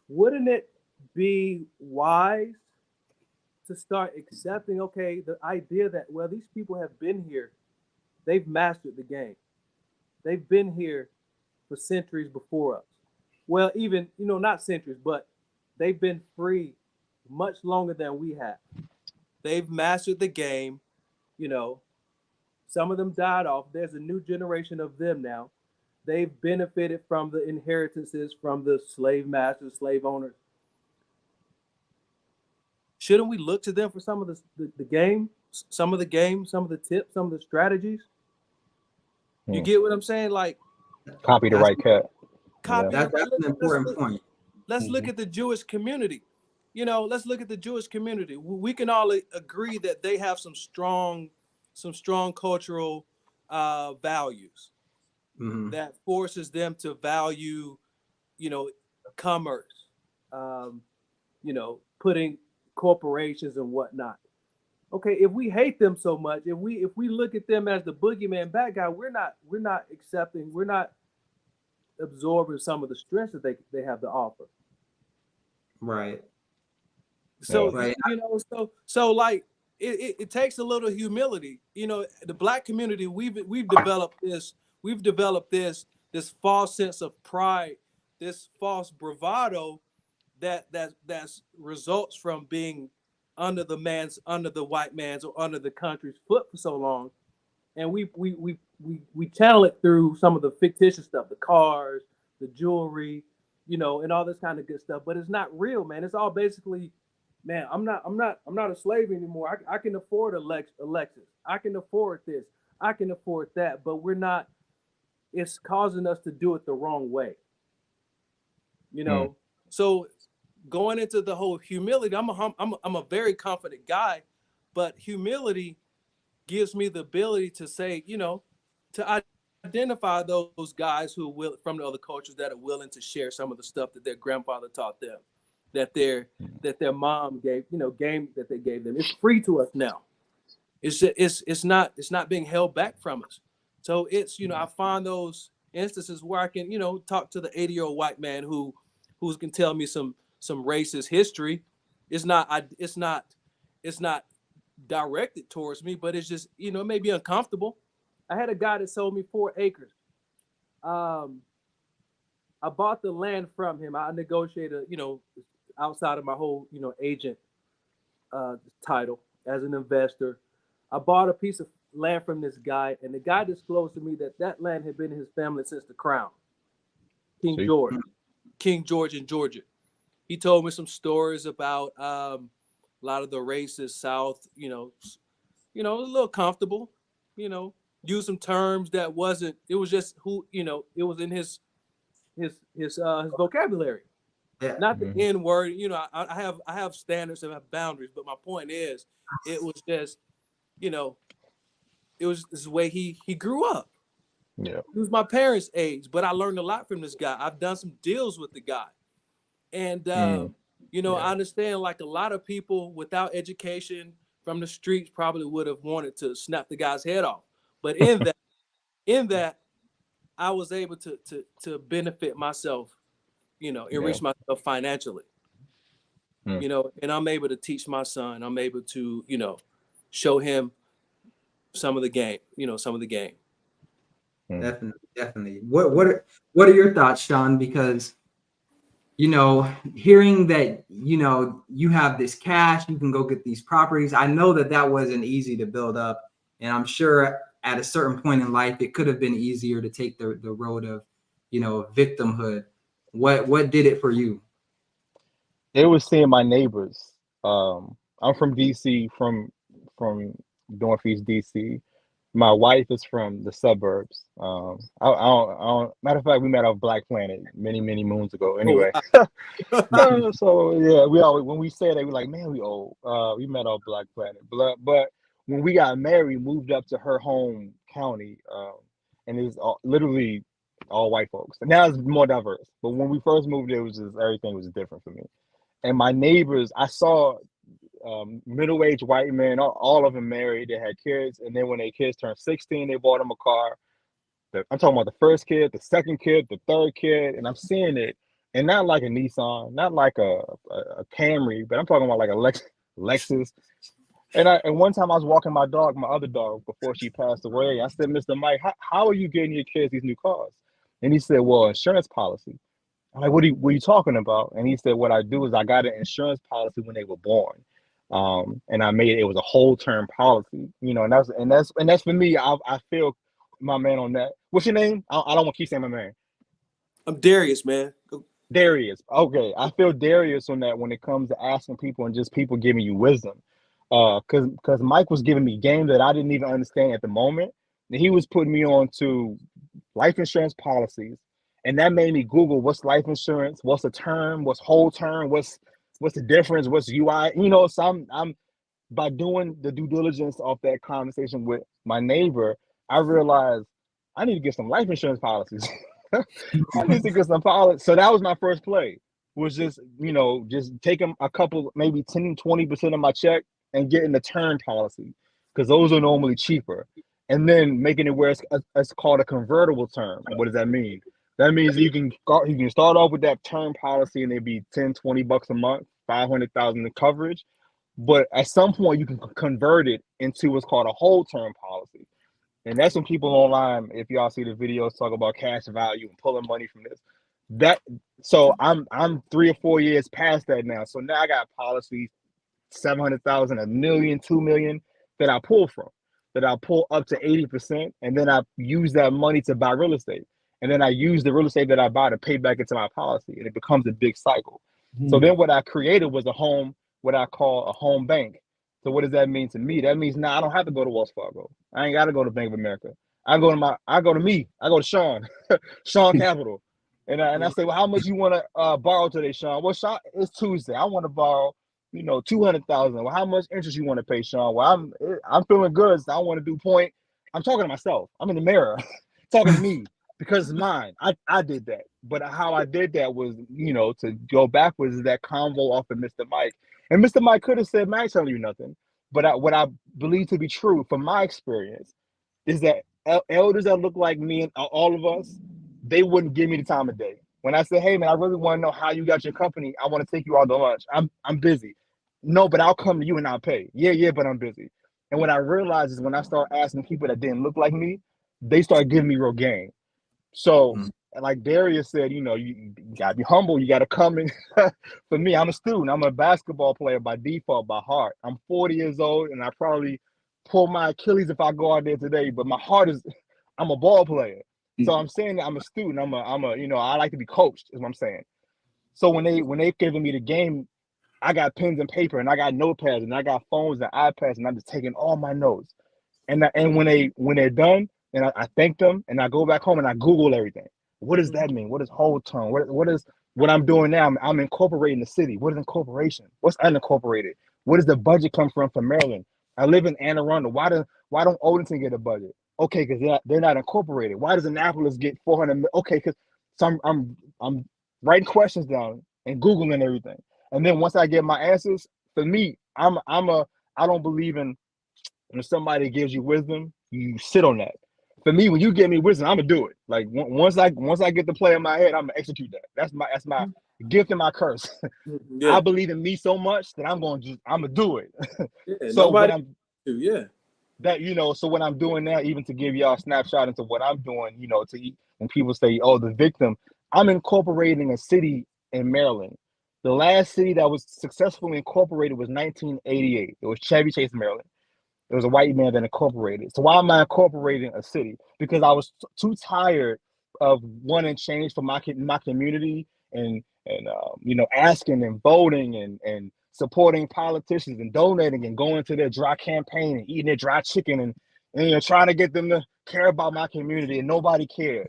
wouldn't it be wise to start accepting, okay, the idea that, well, these people have been here, they've mastered the game, they've been here for centuries before us. Well, even, you know, not centuries, but they've been free much longer than we have. They've mastered the game. You know, some of them died off. There's a new generation of them now. They've benefited from the inheritances from the slave masters, slave owners. Shouldn't we look to them for some of the game, some of the tips, some of the strategies? You get what I'm saying? Like, copy the right cat. That's an important point. Let's look at the Jewish community. You know, let's look at the Jewish community. We can all agree that they have some strong cultural values that forces them to value, you know, commerce, you know, putting corporations and whatnot. okay, if we hate them so much, if we look at them as the boogeyman bad guy, we're not accepting, we're not absorbing some of the strengths that they have to offer. Right. So Right. so like it takes a little humility. You know, the Black community, we've developed this false sense of pride, this false bravado that results from being under the white man's or under the country's foot for so long, and we channel it through some of the fictitious stuff, the cars, the jewelry, you know, and all this kind of good stuff. But it's not real, man. It's all basically, man, I'm not a slave anymore. I can afford a Lexus. I can afford this. I can afford that. But we're not. It's causing us to do it the wrong way. You know. So going into the whole humility, I'm a very confident guy, but humility gives me the ability to say, you know, to identify those guys who will from the other cultures that are willing to share some of the stuff that their grandfather taught them, that their mom gave them. It's free to us now. It's not being held back from us. So it's, you know, I find those instances where I can, you know, talk to the 80-year-old white man who can tell me some racist history. It's not directed towards me, but it's just, you know, it may be uncomfortable. I had a guy that sold me 4 acres. I bought the land from him. I negotiated, you know, outside of my whole, you know, agent title as an investor. I bought a piece of land from this guy, and the guy disclosed to me that land had been in his family since the crown. King George in Georgia. He told me some stories about a lot of the racist South, you know, a little comfortable, you know, use some terms that wasn't, it was just who, you know, it was in his vocabulary. Yeah. Not the N word, you know, I have standards and I have boundaries, but my point is, it was just, you know, it was this way he grew up. Yeah. He was my parents' age, but I learned a lot from this guy. I've done some deals with the guy. And, you know, I understand, like, a lot of people without education from the streets probably would have wanted to snap the guy's head off. But in that, I was able to benefit myself, you know, enrich myself financially, you know, and I'm able to teach my son. I'm able to, you know, show him some of the game. Definitely. What are your thoughts, Sean? Because, you know, hearing that, you know, you have this cash, you can go get these properties. I know that wasn't easy to build up, and I'm sure at a certain point in life it could have been easier to take the road of, you know, victimhood. What did it for you? It was seeing my neighbors. I'm from DC, from Northeast DC. My wife is from the suburbs. I don't, matter of fact, we met off Black Planet many moons ago. Anyway, so yeah, we always, when we say that, we're like, man, we old. We met off Black Planet, but when we got married, we moved up to her home county, and it was literally all white folks. And now it's more diverse. But when we first moved, it was just, everything was different for me. And my neighbors, I saw middle-aged white men, all of them married, they had kids, and then when their kids turned 16, they bought them a car. I'm talking about the first kid, the second kid, the third kid, and I'm seeing it, and not like a Nissan, not like a Camry, but I'm talking about like a Lexus. And one time I was walking my other dog, before she passed away. I said, Mr. Mike, how are you getting your kids these new cars? And he said, well, insurance policy. I'm like, what are you talking about? And he said, what I do is I got an insurance policy when they were born. And I made it was a whole term policy, you know, and that's for me. I feel my man on that. What's your name? I don't want to keep saying my man. I'm Darius, man. Darius. Okay. I feel Darius on that when it comes to asking people and just people giving you wisdom. Cause Mike was giving me game that I didn't even understand at the moment. And he was putting me on to life insurance policies. And that made me Google what's life insurance, what's a term, what's whole term, what's the difference, what's UI, you know. So I'm by doing the due diligence of that conversation with my neighbor, I realized I need to get some life insurance policies. I need to get some policies. So that was my first play, was just, you know, just taking a couple, maybe 10, 20% of my check and getting the term policy, because those are normally cheaper, and then making it where it's called a convertible term. And what does that mean? That means you can start off with that term policy and it'd be $10-20 a month, 500,000 in coverage. But at some point you can convert it into what's called a whole term policy. And that's when people online, if y'all see the videos, talk about cash value and pulling money from this. So I'm 3 or 4 years past that now. So now I got policies 700,000, $1 million, 2 million that I pull from, that I pull up to 80%, and then I use that money to buy real estate. And then I use the real estate that I buy to pay back into my policy, and it becomes a big cycle. So then what I created was what I call a home bank. So what does that mean to me? That means now I don't have to go to Wells Fargo. I ain't got to go to Bank of America. I go to Sean, Sean Capital. And I say, well, how much you want to borrow today, Sean? Well, Sean, it's Tuesday. I want to borrow, 200,000. Well, how much interest you want to pay, Sean? Well, I'm feeling good. So I want to do point. I'm talking to myself. I'm in the mirror talking to me because it's mine. I did that. But how I did that was, to go backwards is that convo off of Mr. Mike. And Mr. Mike could have said, man, I ain't telling you nothing. But what I believe to be true from my experience is that elders that look like me and all of us, they wouldn't give me the time of day. When I say, hey, man, I really want to know how you got your company. I want to take you out to lunch. I'm busy. No, but I'll come to you and I'll pay. Yeah, but I'm busy. And what I realized is when I start asking people that didn't look like me, they start giving me real game. So like Darius said, you gotta be humble. You gotta come in. For me, I'm a student. I'm a basketball player by default, by heart. I'm 40 years old, and I probably pull my Achilles if I go out there today. But my heart is, I'm a ball player. So I'm saying that I'm a student. I like to be coached, is what I'm saying. So when they giving me the game, I got pens and paper, and I got notepads, and I got phones and iPads, and I'm just taking all my notes. And when they're done, and I thank them, and I go back home and I Google everything. What does that mean? What is whole term? What I'm doing now? I'm incorporating the city. What is incorporation? What's unincorporated? Where does the budget come from for Maryland? I live in Anne Arundel. Why don't Odenton get a budget? Okay, because they're not incorporated. Why does Annapolis get 400? Okay, because I'm writing questions down and Googling everything. And then once I get my answers, for me, I don't believe in when somebody gives you wisdom, you sit on that. For me, when you give me wisdom, I'm gonna do it. Like once I get the play in my head, I'm gonna execute that. That's my gift and my curse. Yeah. I believe in me so much that I'm gonna do it. Yeah, So nobody when So what I'm doing now, even to give y'all a snapshot into what I'm doing, when people say, oh, the victim, I'm incorporating a city in Maryland. The last city that was successfully incorporated was 1988. It was Chevy Chase, Maryland. It was a white man that incorporated. So why am I incorporating a city? Because I was too tired of wanting change for my community and asking and voting and supporting politicians and donating and going to their dry campaign and eating their dry chicken and trying to get them to care about my community, and nobody cares.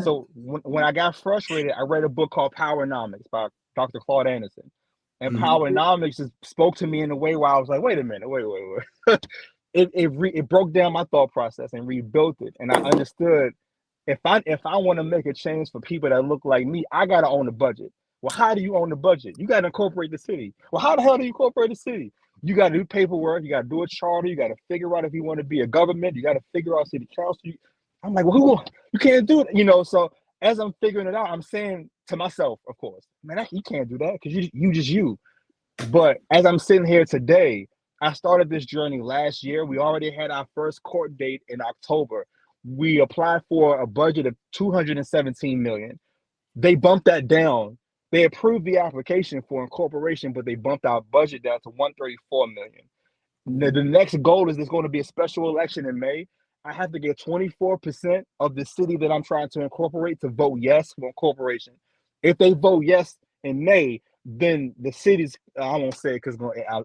So when I got frustrated, I read a book called Powernomics by Dr. Claude Anderson. And Powernomics just spoke to me in a way where I was like, wait a minute, wait. It broke down my thought process and rebuilt it. And I understood if I want to make a change for people that look like me, I got to own the budget. Well, how do you own the budget? You got to incorporate the city. Well, how the hell do you incorporate the city? You got to do paperwork. You got to do a charter. You got to figure out if you want to be a government. You got to figure out city council. I'm like, well, you can't do it. So as I'm figuring it out, I'm saying to myself, of course, man, you can't do that because you just you. But as I'm sitting here today, I started this journey last year. We already had our first court date in October. We applied for a budget of $217 million. They bumped that down. They approved the application for incorporation, but they bumped our budget down to $134 million. The next goal is there's going to be a special election in May. I have to get 24% of the city that I'm trying to incorporate to vote yes for incorporation. If they vote yes in May, then the city's, I won't say it because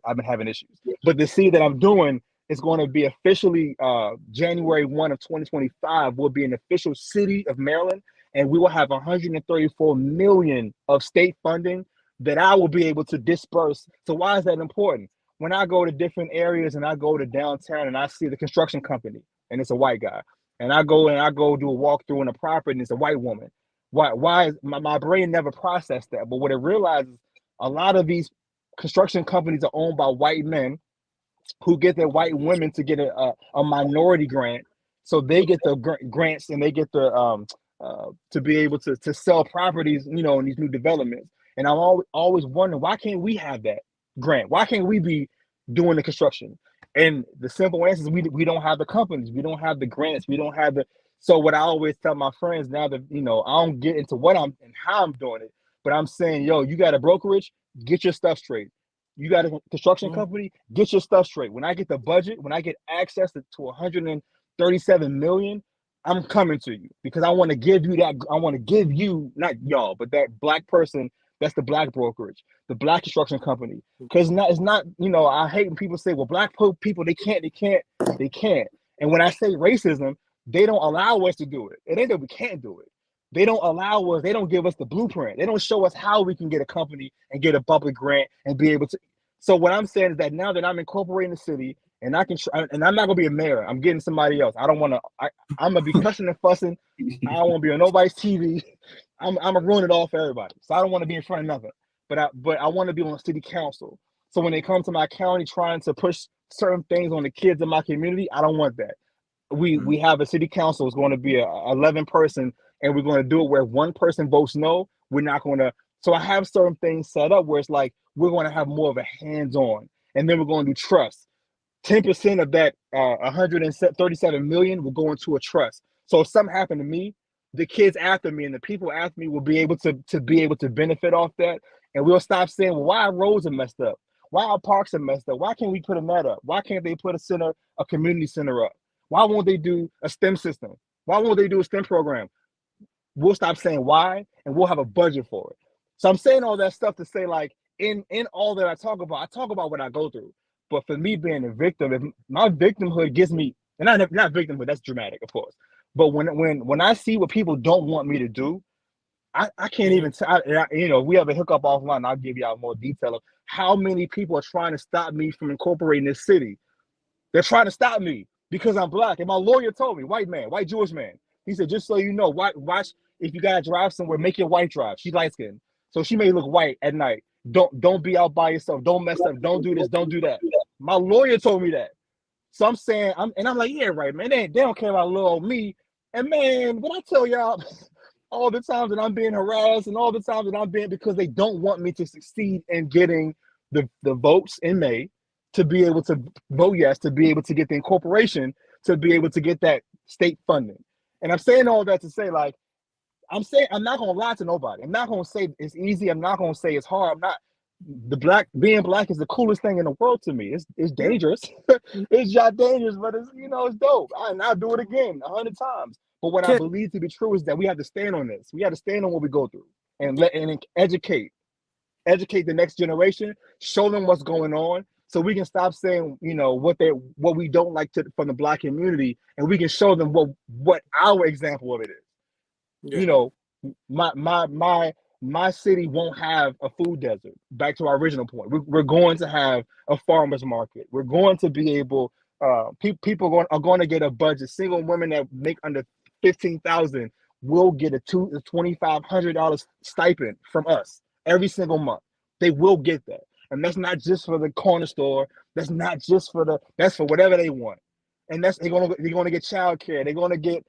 I've been having issues, but the city that I'm doing is going to be officially January 1 of 2025 will be an official city of Maryland, and we will have 134 million of state funding that I will be able to disperse. So why is that important? When I go to different areas and I go to downtown and I see the construction company and it's a white guy, and I go do a walkthrough on a property and it's a white woman. Why is my brain never processed that? But what it realizes, a lot of these construction companies are owned by white men who get their white women to get a minority grant, so they get the grants and they get the to be able to sell properties, you know, in these new developments. And I'm always wondering, why can't we have that grant? Why can't we be doing the construction? And the simple answer is we don't have the companies, we don't have the grants, we don't have the. So what I always tell my friends now that, you know, I don't get into what I'm and how I'm doing it, but I'm saying, yo, you got a brokerage, get your stuff straight. You got a construction company, get your stuff straight. When I get the budget, when I get access to 137 million, I'm coming to you because I want to give you that. I want to give you, not y'all, but that black person. That's the black brokerage, the black construction company. Because it's not, you know, I hate when people say, well, black people, they can't. And when I say racism, they don't allow us to do it. It ain't that we can't do it. They don't allow us, they don't give us the blueprint. They don't show us how we can get a company and get a public grant and be able to. So what I'm saying is that now that I'm incorporating the city and I can, and I'm not gonna be a mayor, I'm getting somebody else. I don't want to, I'm gonna be cussing and fussing. I don't want to be on nobody's TV. I'm gonna ruin it all for everybody. So I don't want to be in front of nothing. But I want to be on city council. So when they come to my county trying to push certain things on the kids in my community, I don't want that. We have a city council. It's going to be a 11 person, and we're going to do it where one person votes no. We're not going to. So I have certain things set up where it's like we're going to have more of a hands-on, and then we're going to do trust. 10% of that 137 million will go into a trust. So if something happened to me, the kids after me and the people after me will be able to benefit off that, and we'll stop saying, well, why our roads are messed up, why our parks are messed up, why can't we put a net up, why can't they put a community center up, why won't they do a STEM system, why won't they do a STEM program? We'll stop saying why, and we'll have a budget for it. So I'm saying all that stuff to say, like, in all that I talk about what I go through. But for me being a victim, if my victimhood gives me, and not victimhood, that's dramatic, of course. But when I see what people don't want me to do, I can't even tell. You know, we have a hookup offline. I'll give you out more detail of how many people are trying to stop me from incorporating this city. They're trying to stop me because I'm black. And my lawyer told me, white Jewish man. He said, just so you know, watch if you gotta drive somewhere, make your wife drive. She's light skinned, so she may look white at night. Don't be out by yourself. Don't mess up. Don't do this. Don't do that. My lawyer told me that. So I'm saying, I'm like, yeah, right, man. They don't care about little old me. And man, when I tell y'all all the times that I'm being harassed and all the times that I'm being, because they don't want me to succeed in getting the votes in May to be able to vote yes, to be able to get the incorporation, to be able to get that state funding. And I'm saying all that to say, like, I'm not gonna lie to nobody. I'm not gonna say it's easy. I'm not gonna say it's hard. I'm not. Being black is the coolest thing in the world to me. It's dangerous. It's just dangerous, but it's, you know, it's dope. I'll do it again 100 times. But what I believe to be true is that we have to stand on this. We have to stand on what we go through and educate the next generation, show them what's going on, so we can stop saying, you know, what we don't like from the black community, and we can show them what our example of it is. Yeah. You know, my city won't have a food desert. Back to our original point, we're going to have a farmer's market. We're going to be able, people are going to get a budget. Single women that make under $15,000 will get a $2,500 stipend from us every single month. They will get that, and that's not just for the corner store. That's not just that's for whatever they want, and they're going to get childcare. They're going to get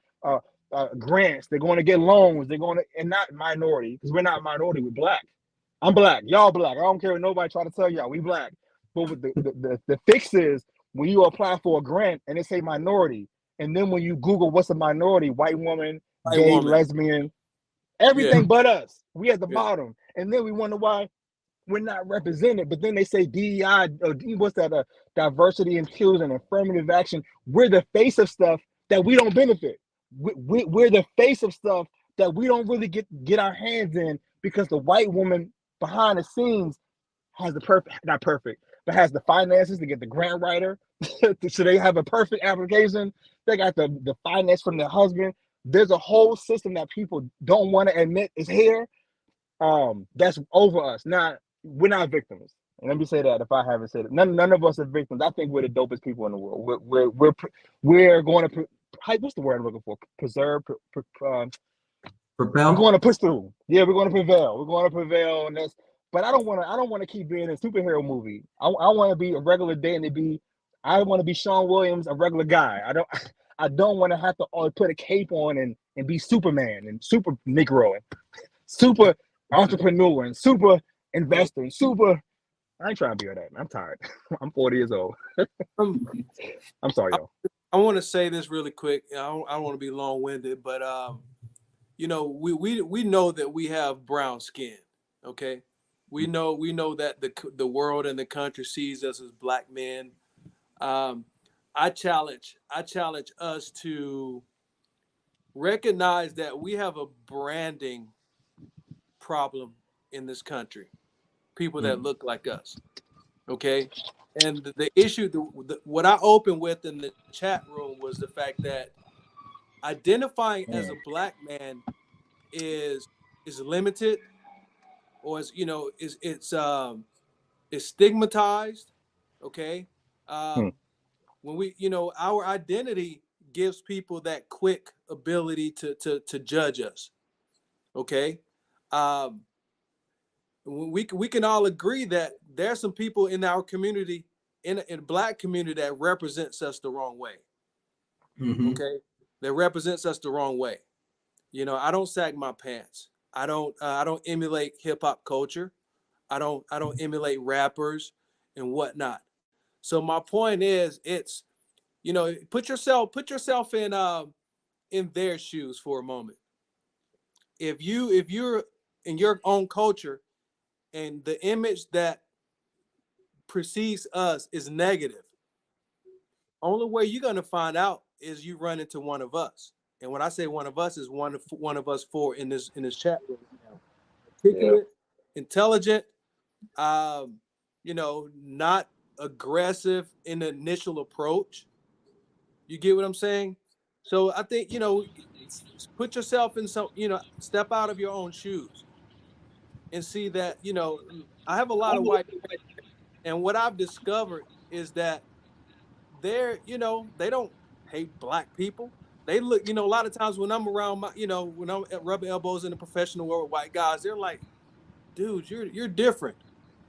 grants. They're going to get loans. They're going to, and not minority, because we're not minority. We're black. I'm black. Y'all black. I don't care what nobody try to tell y'all. We black. But with the fix is when you apply for a grant and it say minority, and then when you Google what's a minority, white woman, gay, lesbian, everything but us. We at the bottom, and then we wonder why we're not represented. But then they say DEI, or what's that? Diversity, inclusion, affirmative action. We're the face of stuff that we don't benefit. We're the face of stuff that we don't really get our hands in, because the white woman behind the scenes has has the finances to get the grant writer. So they have a perfect application. They got the finance from their husband. There's a whole system that people don't want to admit is here. That's over us. Now, we're not victims. And let me say that if I haven't said it. None of us are victims. I think we're the dopest people in the world. We're going to, what's the word I'm looking for? Preserve, propel. We're going to push through. Yeah, we're going to prevail. We're going to prevail, and that's. But I don't want to keep being a superhero movie. I want to be a regular day and to be I want to be Sean Williams, a regular guy. I don't want to have to put a cape on and be Superman and super Negro and super entrepreneur and super investor and super. I ain't trying to be all that. I'm tired. I'm 40 years old. I'm sorry, y'all. I want to say this really quick. I don't want to be long-winded, but we know that we have brown skin. Okay, we know that the world and the country sees us as black men. I challenge us to recognize that we have a branding problem in this country. People that look like us. Okay. And the issue, what I opened with in the chat room was the fact that identifying as a black man is limited, or it's stigmatized. Okay. When we, our identity gives people that quick ability to judge us. Okay. We can all agree that there's some people in our community, in black community, that represents us the wrong way. Okay, that represents us the wrong way. I don't sag my pants. I don't emulate hip hop culture. I don't emulate rappers and whatnot. So my point is, it's put yourself in their shoes for a moment. If you're in your own culture, and the image that precedes us is negative, only way you're going to find out is you run into one of us. And when I say one of us, is one of us four in this chat room now. Articulate, intelligent, not aggressive in the initial approach. You get what I'm saying? So I think, put yourself in some, step out of your own shoes and see that, I have a lot of white friends, and what I've discovered is that they don't hate black people. They look, a lot of times when I'm around when I'm rubbing elbows in the professional world with white guys, they're like, dude, you're different,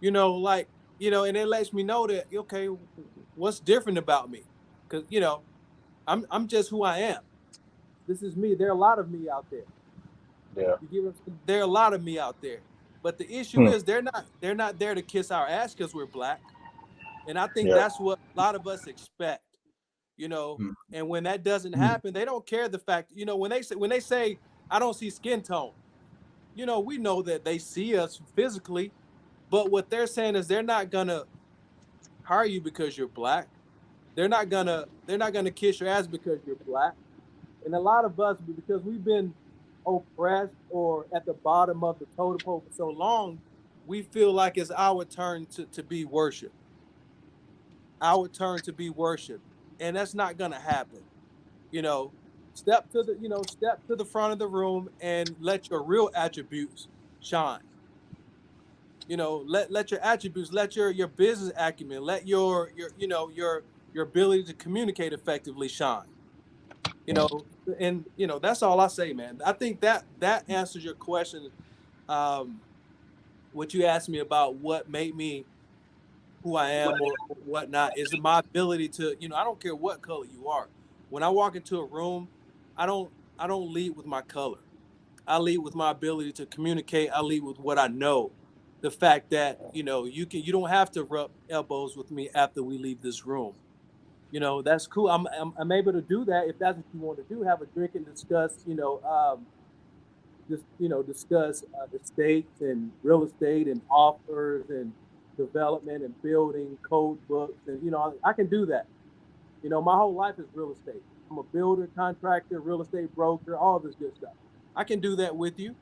and it lets me know that, okay, what's different about me? Because, I'm just who I am. This is me. There are a lot of me out there. Yeah. There are a lot of me out there. But the issue is they're not there to kiss our ass because we're black. And I think that's what a lot of us expect, and when that doesn't happen, they don't care the fact, when they say I don't see skin tone, we know that they see us physically, but what they're saying is they're not gonna hire you because you're black. They're not gonna kiss your ass because you're black. And a lot of us, because we've been oppressed or at the bottom of the totem pole for so long, we feel like it's our turn to be worshiped. Our turn to be worshiped. And that's not gonna happen. Step to the front of the room and let your real attributes shine. Let your attributes, let your business acumen, let your ability to communicate effectively shine. And that's all I say, man. I think that answers your question. What you asked me about what made me who I am or whatnot is my ability to, I don't care what color you are. When I walk into a room, I don't lead with my color. I lead with my ability to communicate. I lead with what I know. The fact that, you don't have to rub elbows with me after we leave this room. That's cool. I'm able to do that if that's what you want to do. Have a drink and discuss, discuss estates and real estate and offers and development and building code books. And, I can do that. My whole life is real estate. I'm a builder, contractor, real estate broker, all this good stuff. I can do that with you.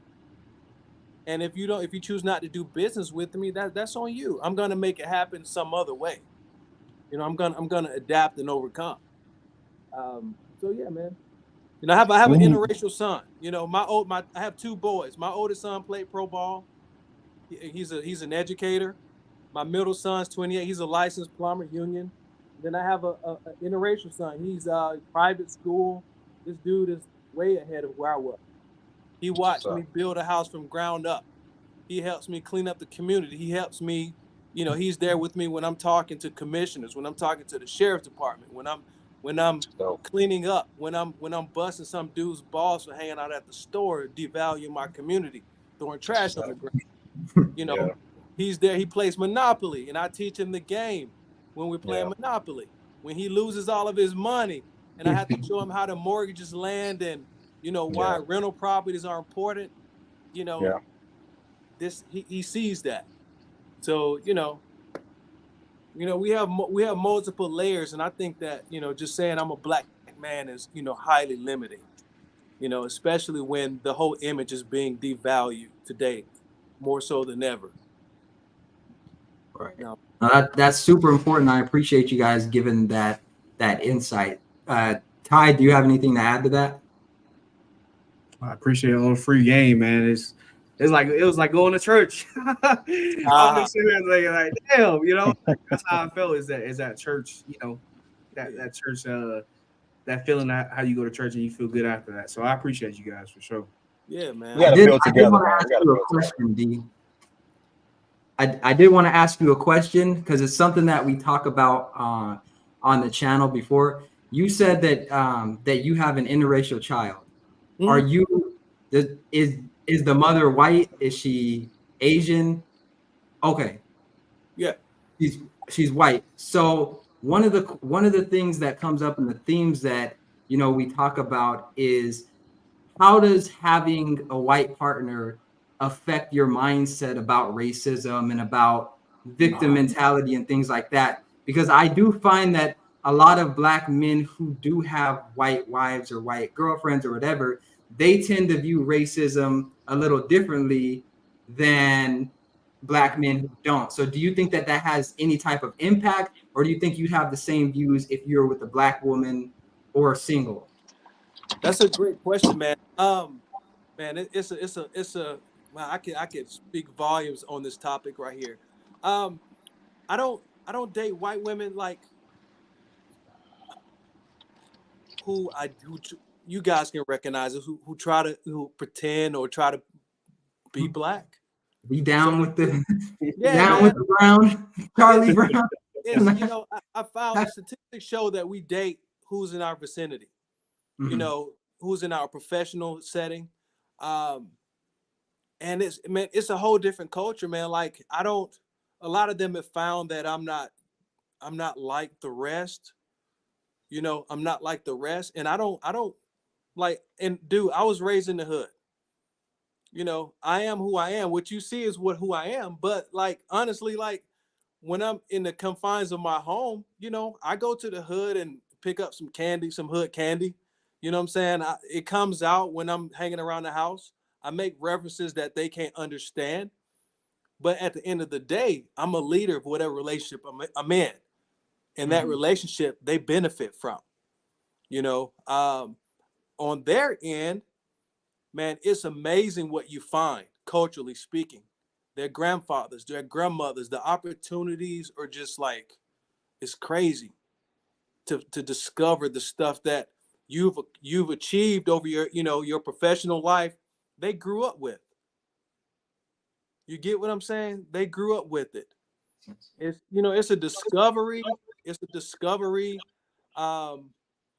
And if you choose not to do business with me, that's on you. I'm going to make it happen some other way. I'm gonna adapt and overcome. So yeah, man. I have an interracial son. I have two boys. My oldest son played pro ball. He's an educator. My middle son's 28. He's a licensed plumber, union. Then I have a interracial son. He's private school. This dude is way ahead of where I was. He watched me build a house from ground up. He helps me clean up the community. He helps me you know, he's there with me when I'm talking to commissioners, when I'm talking to the sheriff's department, when I'm So cleaning up, when I'm busting some dude's balls for hanging out at the store, devaluing my community, throwing trash on the ground. You yeah, know, he's there. He plays Monopoly, and I teach him the game when we're yeah, playing Monopoly. When he loses all of his money, and I have to show him how to mortgage his land and, you know, why yeah, rental properties are important. You know, yeah. this he sees that. So, we have multiple layers, and I think that, just saying I'm a black man is, highly limiting. Especially when the whole image is being devalued today, more so than ever. Right. No. That's super important. I appreciate you guys giving that insight. Ty, do you have anything to add to that? I appreciate all the free game, man. It's like it was like going to church. I'm just sitting there like damn, that's how I felt. Is that church, that church, that feeling that how you go to church and you feel good after that. So I appreciate you guys for sure. Yeah, man. We got to build I did together, want to man. ask We got to you a build together. question, D. I did want to ask you a question because it's something that we talk about on the channel before. You said that that you have an interracial child. Are you is the mother white? Is she Asian? Okay. Yeah. She's white. So one of the things that comes up in the themes that we talk about is how does having a white partner affect your mindset about racism and about victim mentality and things like that? Because I do find that a lot of black men who do have white wives or white girlfriends or whatever, they tend to view racism a little differently than black men who don't. So do you think that has any type of impact, or do you think you have the same views if you're with a black woman or single? That's a great question, man. Man, it's a man, I could speak volumes on this topic right here. I don't date white women like who you guys can recognize it, who pretend or try to be black. Be down So with the yeah, down man. with the Brown, Charlie Brown. It's I found statistics show that we date who's in our vicinity, who's in our professional setting. And it's a whole different culture, man. Like a lot of them have found that I'm not like the rest. I'm not like the rest. And I don't like, and dude, I was raised in the hood. I am who I am. What you see is who I am. But like, honestly, like when I'm in the confines of my home, I go to the hood and pick up some candy, some hood candy. You know what I'm saying? It comes out when I'm hanging around the house. I make references that they can't understand. But at the end of the day, I'm a leader of whatever relationship I'm in. And that relationship they benefit from. On their end, man, it's amazing what you find, culturally speaking. Their grandfathers, their grandmothers, the opportunities are just like, it's crazy to discover the stuff that you've achieved over your professional life. They grew up with. You get what I'm saying? They grew up with it. It's a discovery. It's a discovery.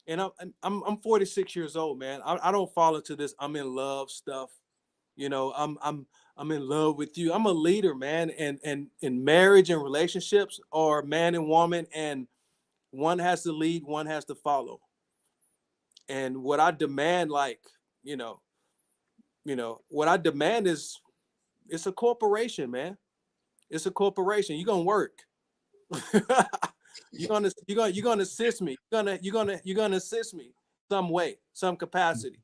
And I'm 46 years old, man. I don't fall into this I'm in love stuff. I'm in love with you. I'm a leader, man. And in marriage and relationships are man and woman, and one has to lead, one has to follow. And what I demand, what I demand is it's a corporation, man. It's a corporation. You're gonna work. you're gonna assist me. You're gonna assist me some way, some capacity.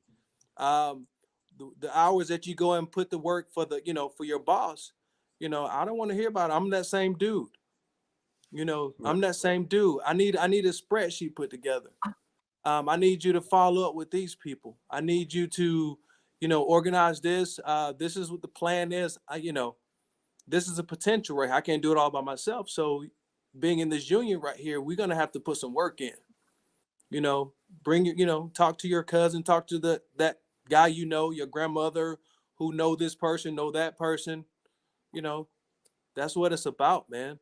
The hours that you go and put the work for for your boss, I don't want to hear about it. I'm that same dude. I'm that same dude. I need a spreadsheet put together. I need you to follow up with these people. I need you to, organize this. This is what the plan is. This is a potential, right? I can't do it all by myself. So being in this union right here, we're going to have to put some work in, bring your, talk to your cousin, talk to that guy, your grandmother who know this person, know that person, That's what it's about, man.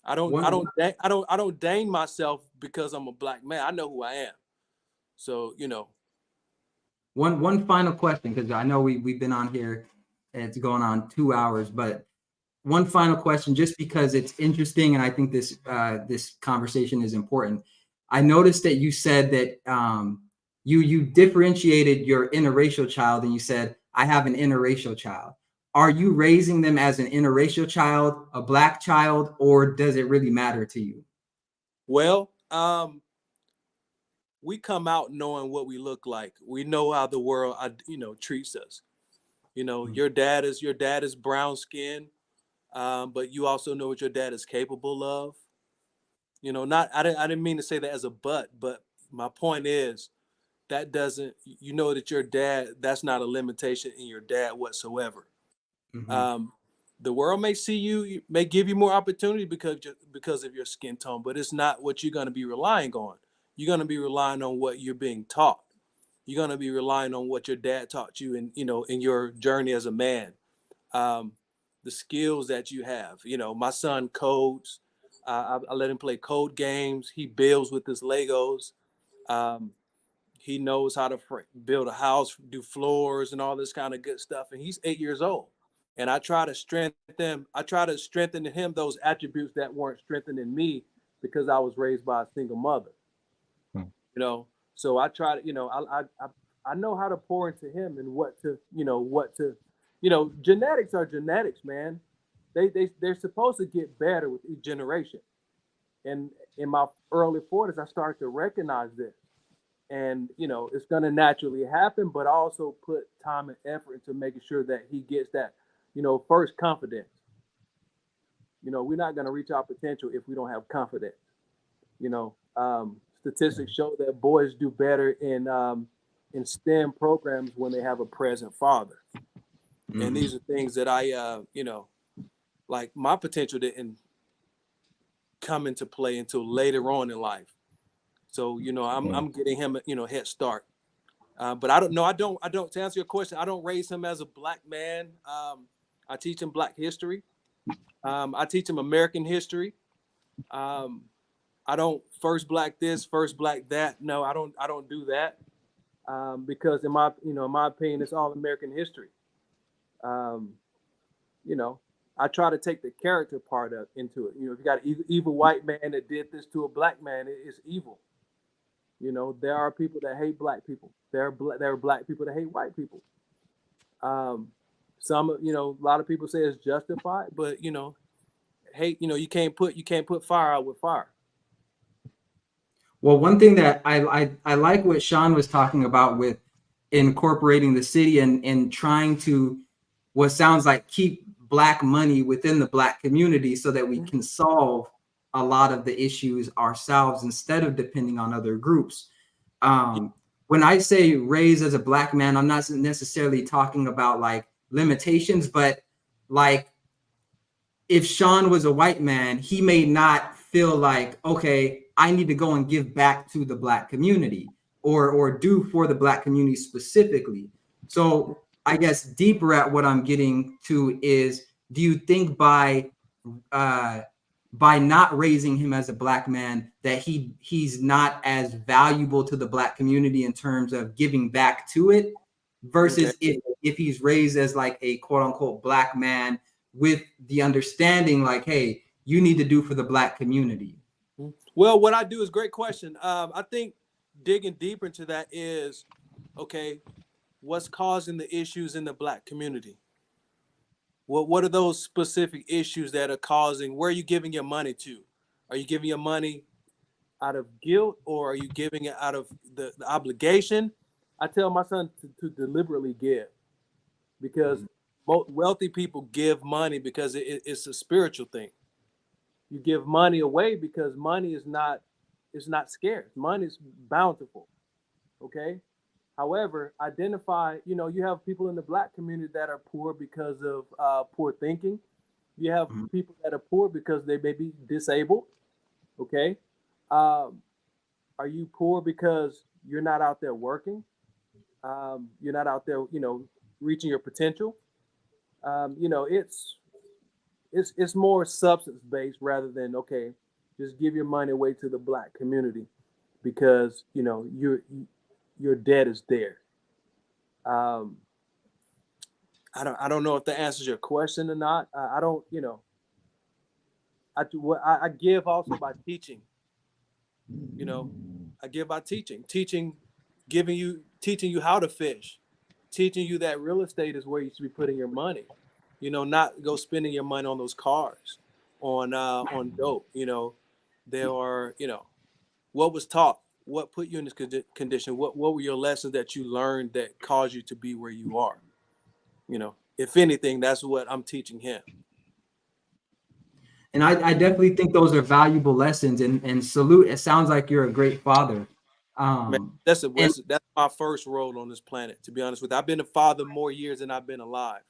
I One don't dang myself because I'm a black man. I know who I am. So, one final question, because I know we've been on here, and it's going on 2 hours, but one final question, just because it's interesting, and I think this conversation is important. I noticed that you said that you differentiated your interracial child, and you said, I have an interracial child. Are you raising them as an interracial child, a black child, or does it really matter to you? well, we come out knowing what we look like. We know how the world, treats us. Your dad is brown skin, but you also know what your dad is capable of. I didn't mean to say that as a but my point is that doesn't, that your dad, that's not a limitation in your dad whatsoever. Mm-hmm. The world may see you, may give you more opportunity because of your skin tone, but it's not what you're going to be relying on. You're going to be relying on what you're being taught. You're going to be relying on what your dad taught you in your journey as a man. The skills that you have. My son codes. I let him play code games. He builds with his Legos. He knows how to build a house, do floors, and all this kind of good stuff. And he's 8 years old. And I try to strengthen in him those attributes that weren't strengthened in me because I was raised by a single mother. So I try to, I know how to pour into him and genetics are genetics, man. They're supposed to get better with each generation. And in my early 40s, I started to recognize this. And, it's going to naturally happen, but I also put time and effort into making sure that he gets that, first confidence. We're not going to reach our potential if we don't have confidence. Statistics show that boys do better in STEM programs when they have a present father. Mm-hmm. And these are things that I, like my potential didn't come into play until later on in life. So, I'm getting him, head start. But I don't know. I don't, to answer your question, I don't raise him as a black man. I teach him black history. I teach him American history. I don't first black this, first black that. No, I don't do that. Because in my opinion, it's all American history. I try to take the character part into it. If you got an evil white man that did this to a black man, it's evil. There are people that hate black people. There are black people that hate white people. Some, a lot of people say it's justified, but hate, you can't put fire out with fire. Well, one thing that I like what Sean was talking about with incorporating the city and trying to, what sounds like, keep black money within the black community so that we can solve a lot of the issues ourselves instead of depending on other groups. When I say raised as a black man, I'm not necessarily talking about like limitations, but like if Sean was a white man, he may not feel like, okay, I need to go and give back to the black community or do for the black community specifically. So I guess deeper at what I'm getting to is, do you think by not raising him as a black man that he's not as valuable to the black community in terms of giving back to it versus if he's raised as like a quote unquote black man with the understanding like, hey, you need to do for the black community? Well, what I do is great question. I think digging deeper into that is, okay, what's causing the issues in the black community? What are those specific issues that are causing? Where are you giving your money to? Are you giving your money out of guilt, or are you giving it out of the obligation? I tell my son to deliberately give, because most wealthy people give money because it's a spiritual thing. You give money away because money is not scarce. Money is bountiful. Okay. However, identify, you have people in the black community that are poor because of poor thinking. You have people that are poor because they may be disabled. Okay. Are you poor because you're not out there working? You're not out there, reaching your potential. it's more substance based rather than, okay, just give your money away to the Black community because your debt is there. I don't know if that answers your question or not. I don't, I give also by teaching. I give by teaching, teaching you how to fish, teaching you that real estate is where you should be putting your money. Not go spending your money on those cars, on dope. There are, what was taught, what put you in this condition, what were your lessons that you learned that caused you to be where you are. If anything, that's what I'm teaching him. And I definitely think those are valuable lessons, and salute. It sounds like you're a great father. Man, that's my first role on this planet, to be honest with you. I've been a father more years than I've been alive.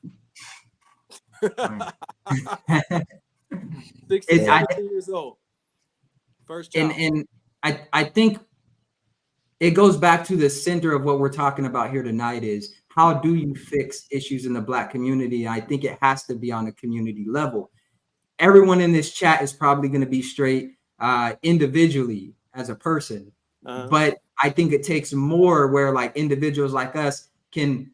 16 years old. First child. And I think it goes back to the center of what we're talking about here tonight is how do you fix issues in the Black community? I think it has to be on a community level. Everyone in this chat is probably going to be straight individually as a person, but I think it takes more where like individuals like us can,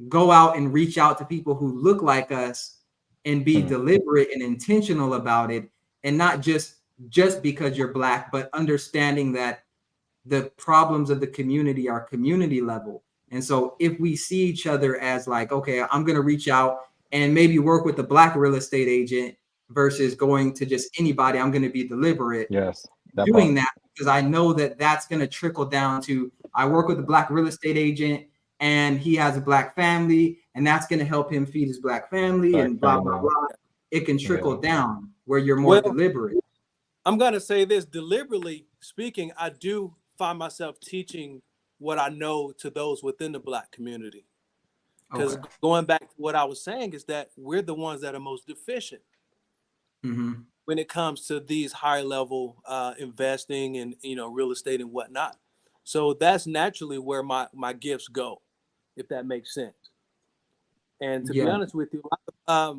go out and reach out to people who look like us and be deliberate and intentional about it, and not just because you're Black, but understanding that the problems of the community are community level. And so if we see each other as like, okay, I'm going to reach out and maybe work with the Black real estate agent versus going to just anybody, I'm going to be deliberate doing that, because I know that that's going to trickle down to, I work with a Black real estate agent and he has a Black family, and that's going to help him feed his Black family and blah, blah, blah. It can trickle down where you're more deliberate. I'm going to say this, deliberately speaking, I do find myself teaching what I know to those within the Black community. Because going back to what I was saying is that we're the ones that are most deficient when it comes to these high level investing and real estate and whatnot. So that's naturally where my gifts go, if that makes sense. And to be honest with you, a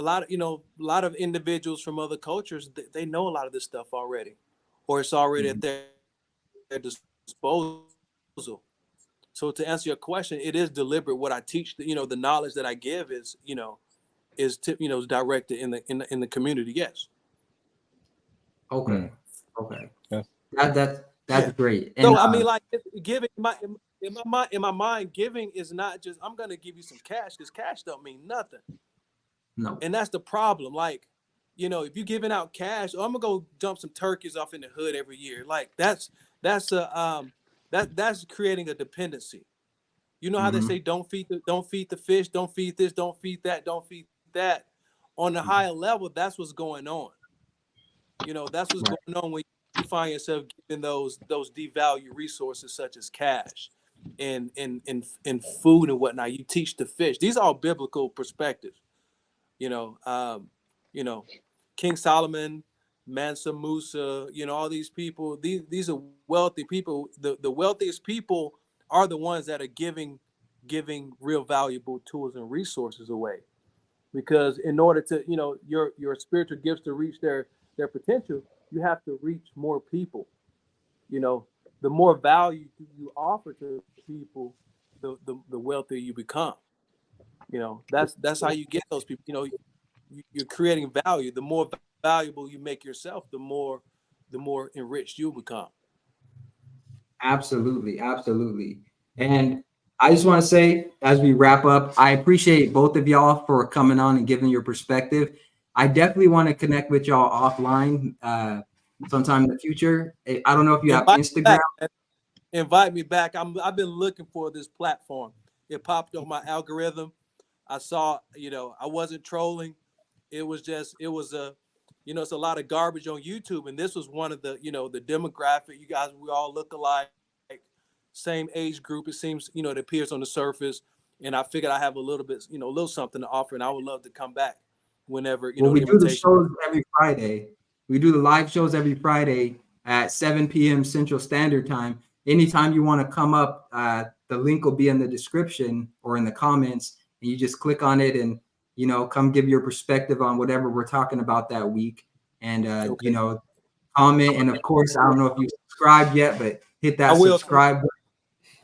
lot of individuals from other cultures, they know a lot of this stuff already, or it's already at their disposal. So to answer your question, it is deliberate. What I teach, the knowledge that I give is directed in the community. Yes. Okay. Yes. That's great. And, so I mean, like giving in my mind, giving is not just I'm gonna give you some cash, because cash don't mean nothing. No. And that's the problem. Like, if you're giving out cash, I'm gonna go jump some turkeys off in the hood every year. Like that's creating a dependency. You know how they say don't feed the fish, don't feed this, don't feed that, don't feed that. On the higher level, that's what's going on. That's what's going on when you find yourself giving those devalued resources such as cash and food and whatnot. You teach the fish. These are all biblical perspectives. King Solomon, Mansa Musa, all these people, these are wealthy people. The wealthiest people are the ones that are giving real valuable tools and resources away. Because in order to, your spiritual gifts to reach their potential, you have to reach more people. The more value you offer to people, the wealthier you become. That's how you get those people. You're creating value. The more valuable you make yourself, the more enriched you become. Absolutely. And I just want to say, as we wrap up, I appreciate both of y'all for coming on and giving your perspective. I definitely want to connect with y'all offline sometime in the future. I don't know if you have Instagram. Invite me back. I've been looking for this platform. It popped on my algorithm. I saw, I wasn't trolling. It was it's a lot of garbage on YouTube. And this was one of the, the demographic. You guys, we all look alike, same age group. It seems, it appears on the surface. And I figured I have a little bit, a little something to offer. And I would love to come back whenever, we do the shows every Friday. We do the live shows every Friday at 7 p.m. Central Standard Time. Anytime you want to come up, the link will be in the description or in the comments, and you just click on it and, come give your perspective on whatever we're talking about that week. And, Okay. comment. And of course, I don't know if you subscribed yet, but hit that I will. subscribe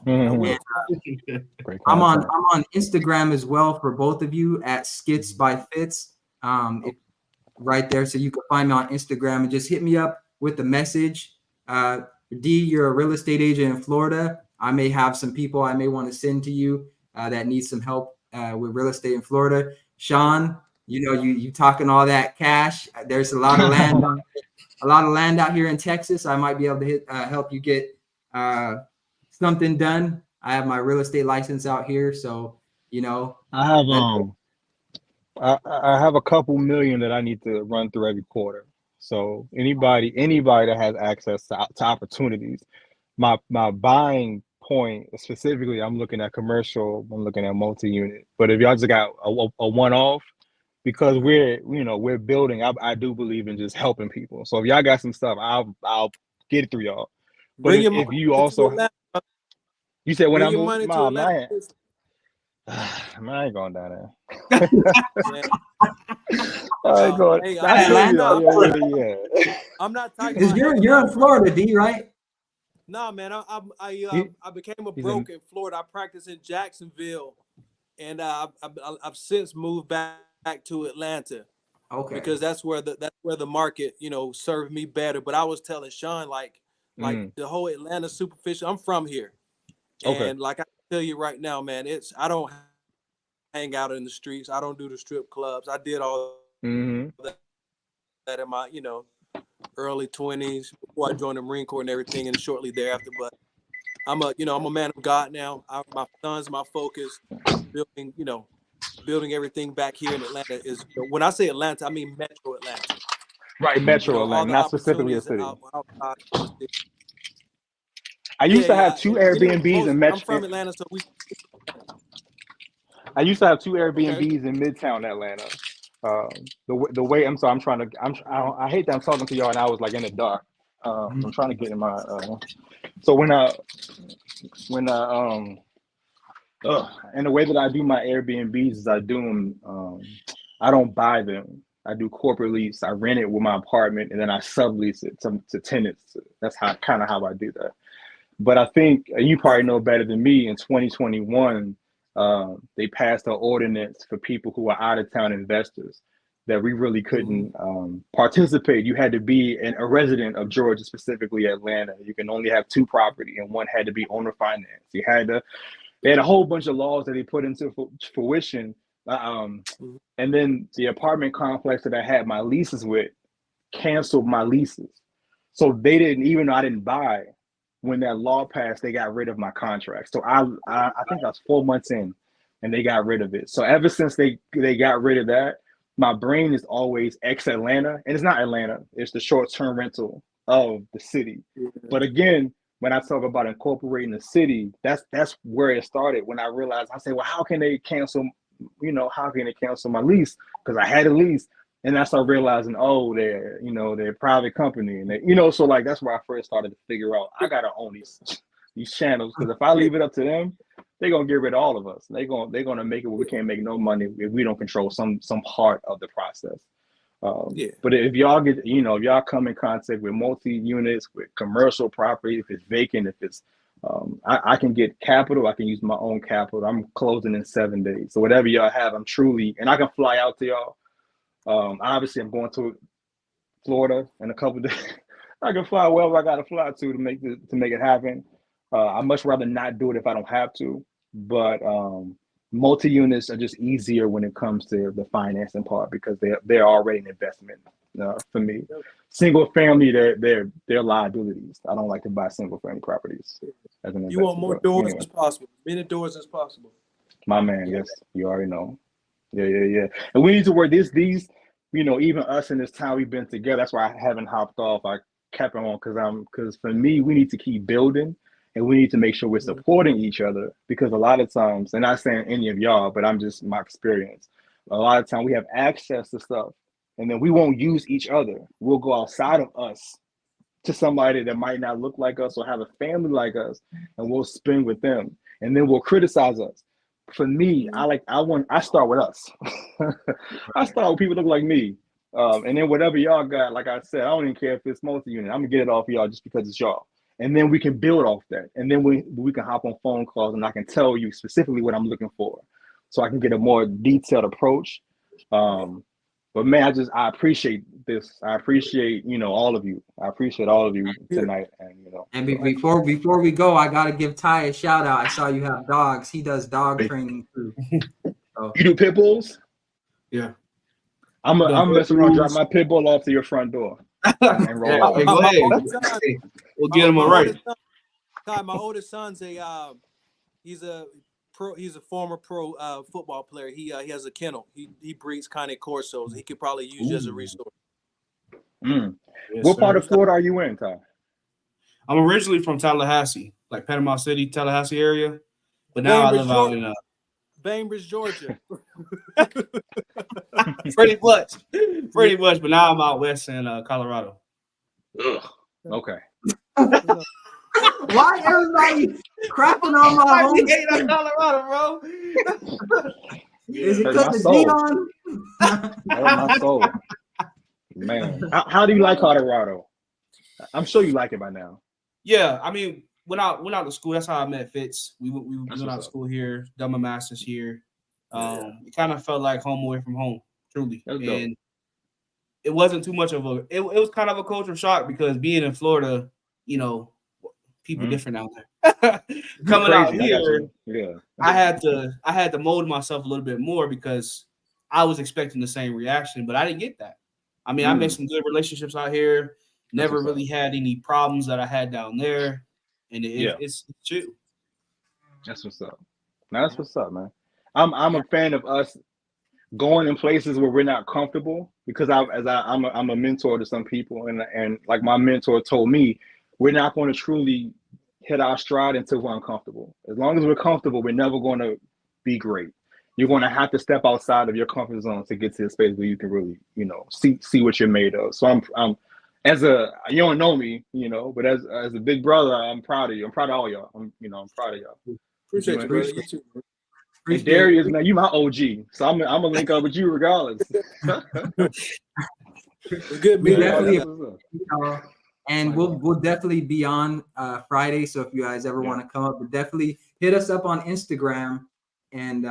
button. I will. Great I'm content. on Instagram as well for both of you at Skits by Fitz. Right there. So you can find me on Instagram and just hit me up with a message. D, you're a real estate agent in Florida. I may have some people I may want to send to you that need some help with real estate in Florida. Sean, you talking all that cash. There's a lot of land out here in Texas. I might be able to help you get something done. I have my real estate license out here, so I have I have a couple million that I need to run through every quarter. So anybody that has access to opportunities, my buying point specifically, I'm looking at commercial, I'm looking at multi-unit. But if y'all just got a one-off, because we're building, I do believe in just helping people. So if y'all got some stuff, I'll get it through y'all. But Bring your if money you to also, Atlanta. you said when Bring I your move, money to man, Atlanta. I ain't going down there. Man. I ain't going. Hey, I feel you, Atlanta? yeah. I'm not talking because about you're in Florida, D, right? No, man. He- I became a he's broker in Florida. I practiced in Jacksonville, and I've since moved back to Atlanta Okay. because that's where the market served me better. But I was telling Sean like the whole Atlanta superficial. I'm from here, Okay. and like I tell you right now, man, I don't hang out in the streets. I don't do the strip clubs. I did all that in my early 20s before I joined the Marine Corps and everything, and shortly thereafter. But I'm a man of God now. My son's my focus. Building everything back here in Atlanta is when I say Atlanta, I mean Metro Atlanta. Right, Metro All Atlanta, the not specifically a opportunities city. outside of the city. I used to have two Airbnbs in I'm from Metro. Atlanta, so we. I used to have two Airbnbs Okay. in Midtown Atlanta. The way I'm sorry, I hate that I'm talking to y'all and I was like in the dark. I'm trying to get in my. So when and the way that I do my Airbnbs is I do them. I don't buy them. I do corporate lease. I rent it with my apartment and then I sublease it to tenants. That's how I do that. But I think you probably know better than me. In 2021, they passed an ordinance for people who are out of town investors that we really couldn't participate. You had to be a resident of Georgia, specifically Atlanta. You can only have two property, and one had to be owner finance. They had a whole bunch of laws that they put into fruition. And then the apartment complex that I had my leases with canceled my leases. So they didn't, even though I didn't buy, when that law passed, they got rid of my contract. So I think I was 4 months in and they got rid of it. So ever since they got rid of that, my brain is always ex-Atlanta. And it's not Atlanta, it's the short-term rental of the city. But again, when I talk about incorporating the city, that's where it started. When I realized, I said, well, how can they cancel my lease? Because I had a lease. And I started realizing, oh, they're a private company, and so like that's where I first started to figure out I gotta own these channels, because if I leave it up to them, they're gonna get rid of all of us. They're gonna make it where we can't make no money if we don't control some part of the process. But if y'all if y'all come in contact with multi-units, with commercial property, if it's vacant, if it's I can get capital, I can use my own capital. I'm closing in 7 days. So whatever y'all have, and I can fly out to y'all. Obviously, I'm going to Florida in a couple of days. I can fly wherever I got to fly to make it happen. I'd much rather not do it if I don't have to. But multi-units are just easier when it comes to the financing part because they're already an investment for me. Single family, they're liabilities. I don't like to buy single family properties as an investment. You want more doors as possible, many doors as possible. My man, yes, you already know. Yeah. And we need to work these, even us in this time we've been together. That's why I haven't hopped off. I kept on because for me, we need to keep building and we need to make sure we're supporting each other, because a lot of times, and not saying any of y'all, but I'm just my experience. A lot of time we have access to stuff and then we won't use each other. We'll go outside of us to somebody that might not look like us or have a family like us, and we'll spend with them. And then we'll criticize us. for me, I start with us. I start with people that look like me. And then whatever y'all got, like I said, I don't even care if it's multi-unit. I'm gonna get it off y'all just because it's y'all. And then we can build off that. And then we can hop on phone calls and I can tell you specifically what I'm looking for. So I can get a more detailed approach. But man, I appreciate this. I appreciate, all of you. I appreciate all of you tonight. And before we go, I gotta give Ty a shout out. I saw you have dogs. He does dog training too. So. You do pit bulls? Yeah. I'm messing around, drop my pit bull off to your front door. And roll off. Hey, go ahead. We'll get him all right. My oldest son's he's a former pro football player. He has a kennel. He breeds Cane Corsos. He could probably use you as a resource. Yes, what part of Florida are you in, Ty? I'm originally from Tallahassee, like Panama City, Tallahassee area. But now I live out in Bainbridge, Georgia. pretty much. But now I'm out west in Colorado. Ugh. Okay. Why everybody crapping on my home? Hate on Colorado, bro. Is it because the Dion? Hurt my soul. Man, how do you like Colorado? I'm sure you like it by now. Yeah, I mean, went out to school. That's how I met Fitz. We went out to school here, done my master's here. It kind of felt like home away from home, truly. And it wasn't too much of it was kind of a culture shock because being in Florida, people different out there. Coming out here, I had to mold myself a little bit more because I was expecting the same reaction, but I didn't get that. I mean, I made some good relationships out here. Never really had any problems that I had down there, and it's chill. That's what's up. That's what's up, man. I'm a fan of us going in places where we're not comfortable because I'm a mentor to some people, and like my mentor told me, we're not going to truly hit our stride until we're uncomfortable. As long as we're comfortable, we're never going to be great. You're going to have to step outside of your comfort zone to get to a space where you can really, see what you're made of. So I'm you don't know me, but as a big brother, I'm proud of you. I'm proud of all y'all. I'm proud of y'all. Appreciate you, brother. You too. And Darius, man, you my OG, so I'm gonna link up with you regardless. It's good We meeting definitely you. and we'll definitely be on Friday. So if you guys ever want to come up, definitely hit us up on Instagram, and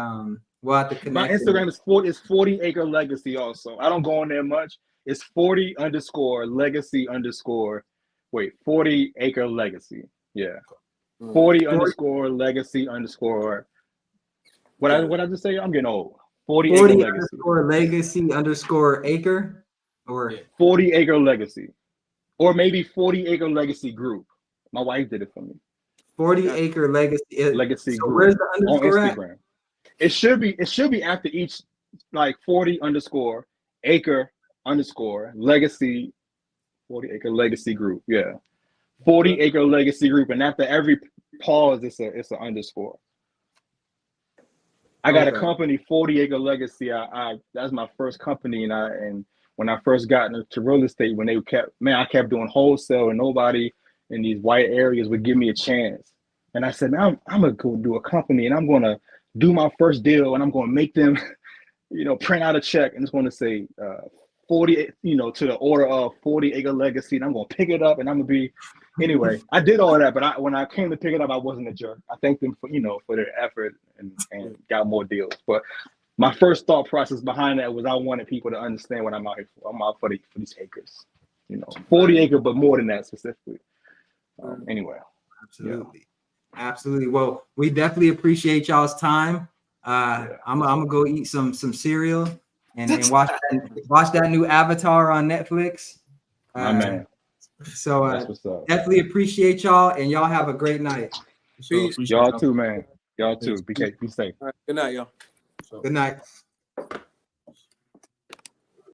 we'll have to connect. My Instagram is 40 Acre Legacy. Also, I don't go on there much. It's 40 _ legacy _ 40 Acre Legacy. Yeah, 40 _ legacy _ what I just say? I'm getting old. 40 Acre Legacy. Legacy _ acre or 40 Acre Legacy, or maybe 40 Acre Legacy Group. My wife did it for me. 40 Acre Legacy Group. Where's the underscore on Instagram? At? It should be after each, like 40 _ acre _ legacy, 40 Acre Legacy Group. Yeah, 40 Acre Legacy Group, and after every pause, it's an underscore. I got a company, 40 Acre Legacy. That's my first company, and when I first got into real estate, I kept doing wholesale, and nobody in these white areas would give me a chance. And I said, man, I'm gonna go do a company, and I'm gonna do my first deal, and I'm gonna make them, print out a check, and it's gonna say 40, to the order of 40 Acre Legacy, and I'm gonna pick it up, and I'm gonna be. Anyway, I did all of that, but when I came to pick it up, I wasn't a jerk. I thanked them for their effort and got more deals. But my first thought process behind that was I wanted people to understand what I'm out here for. I'm out for these acres, 40 acre, but more than that specifically. Anyway, absolutely. Well, we definitely appreciate y'all's time. I'm gonna go eat some cereal and watch that new Avatar on Netflix. My man. So definitely appreciate y'all, and y'all have a great night. Peace. Y'all too, man. Y'all too. Be safe. All right. Good night, y'all. Good night.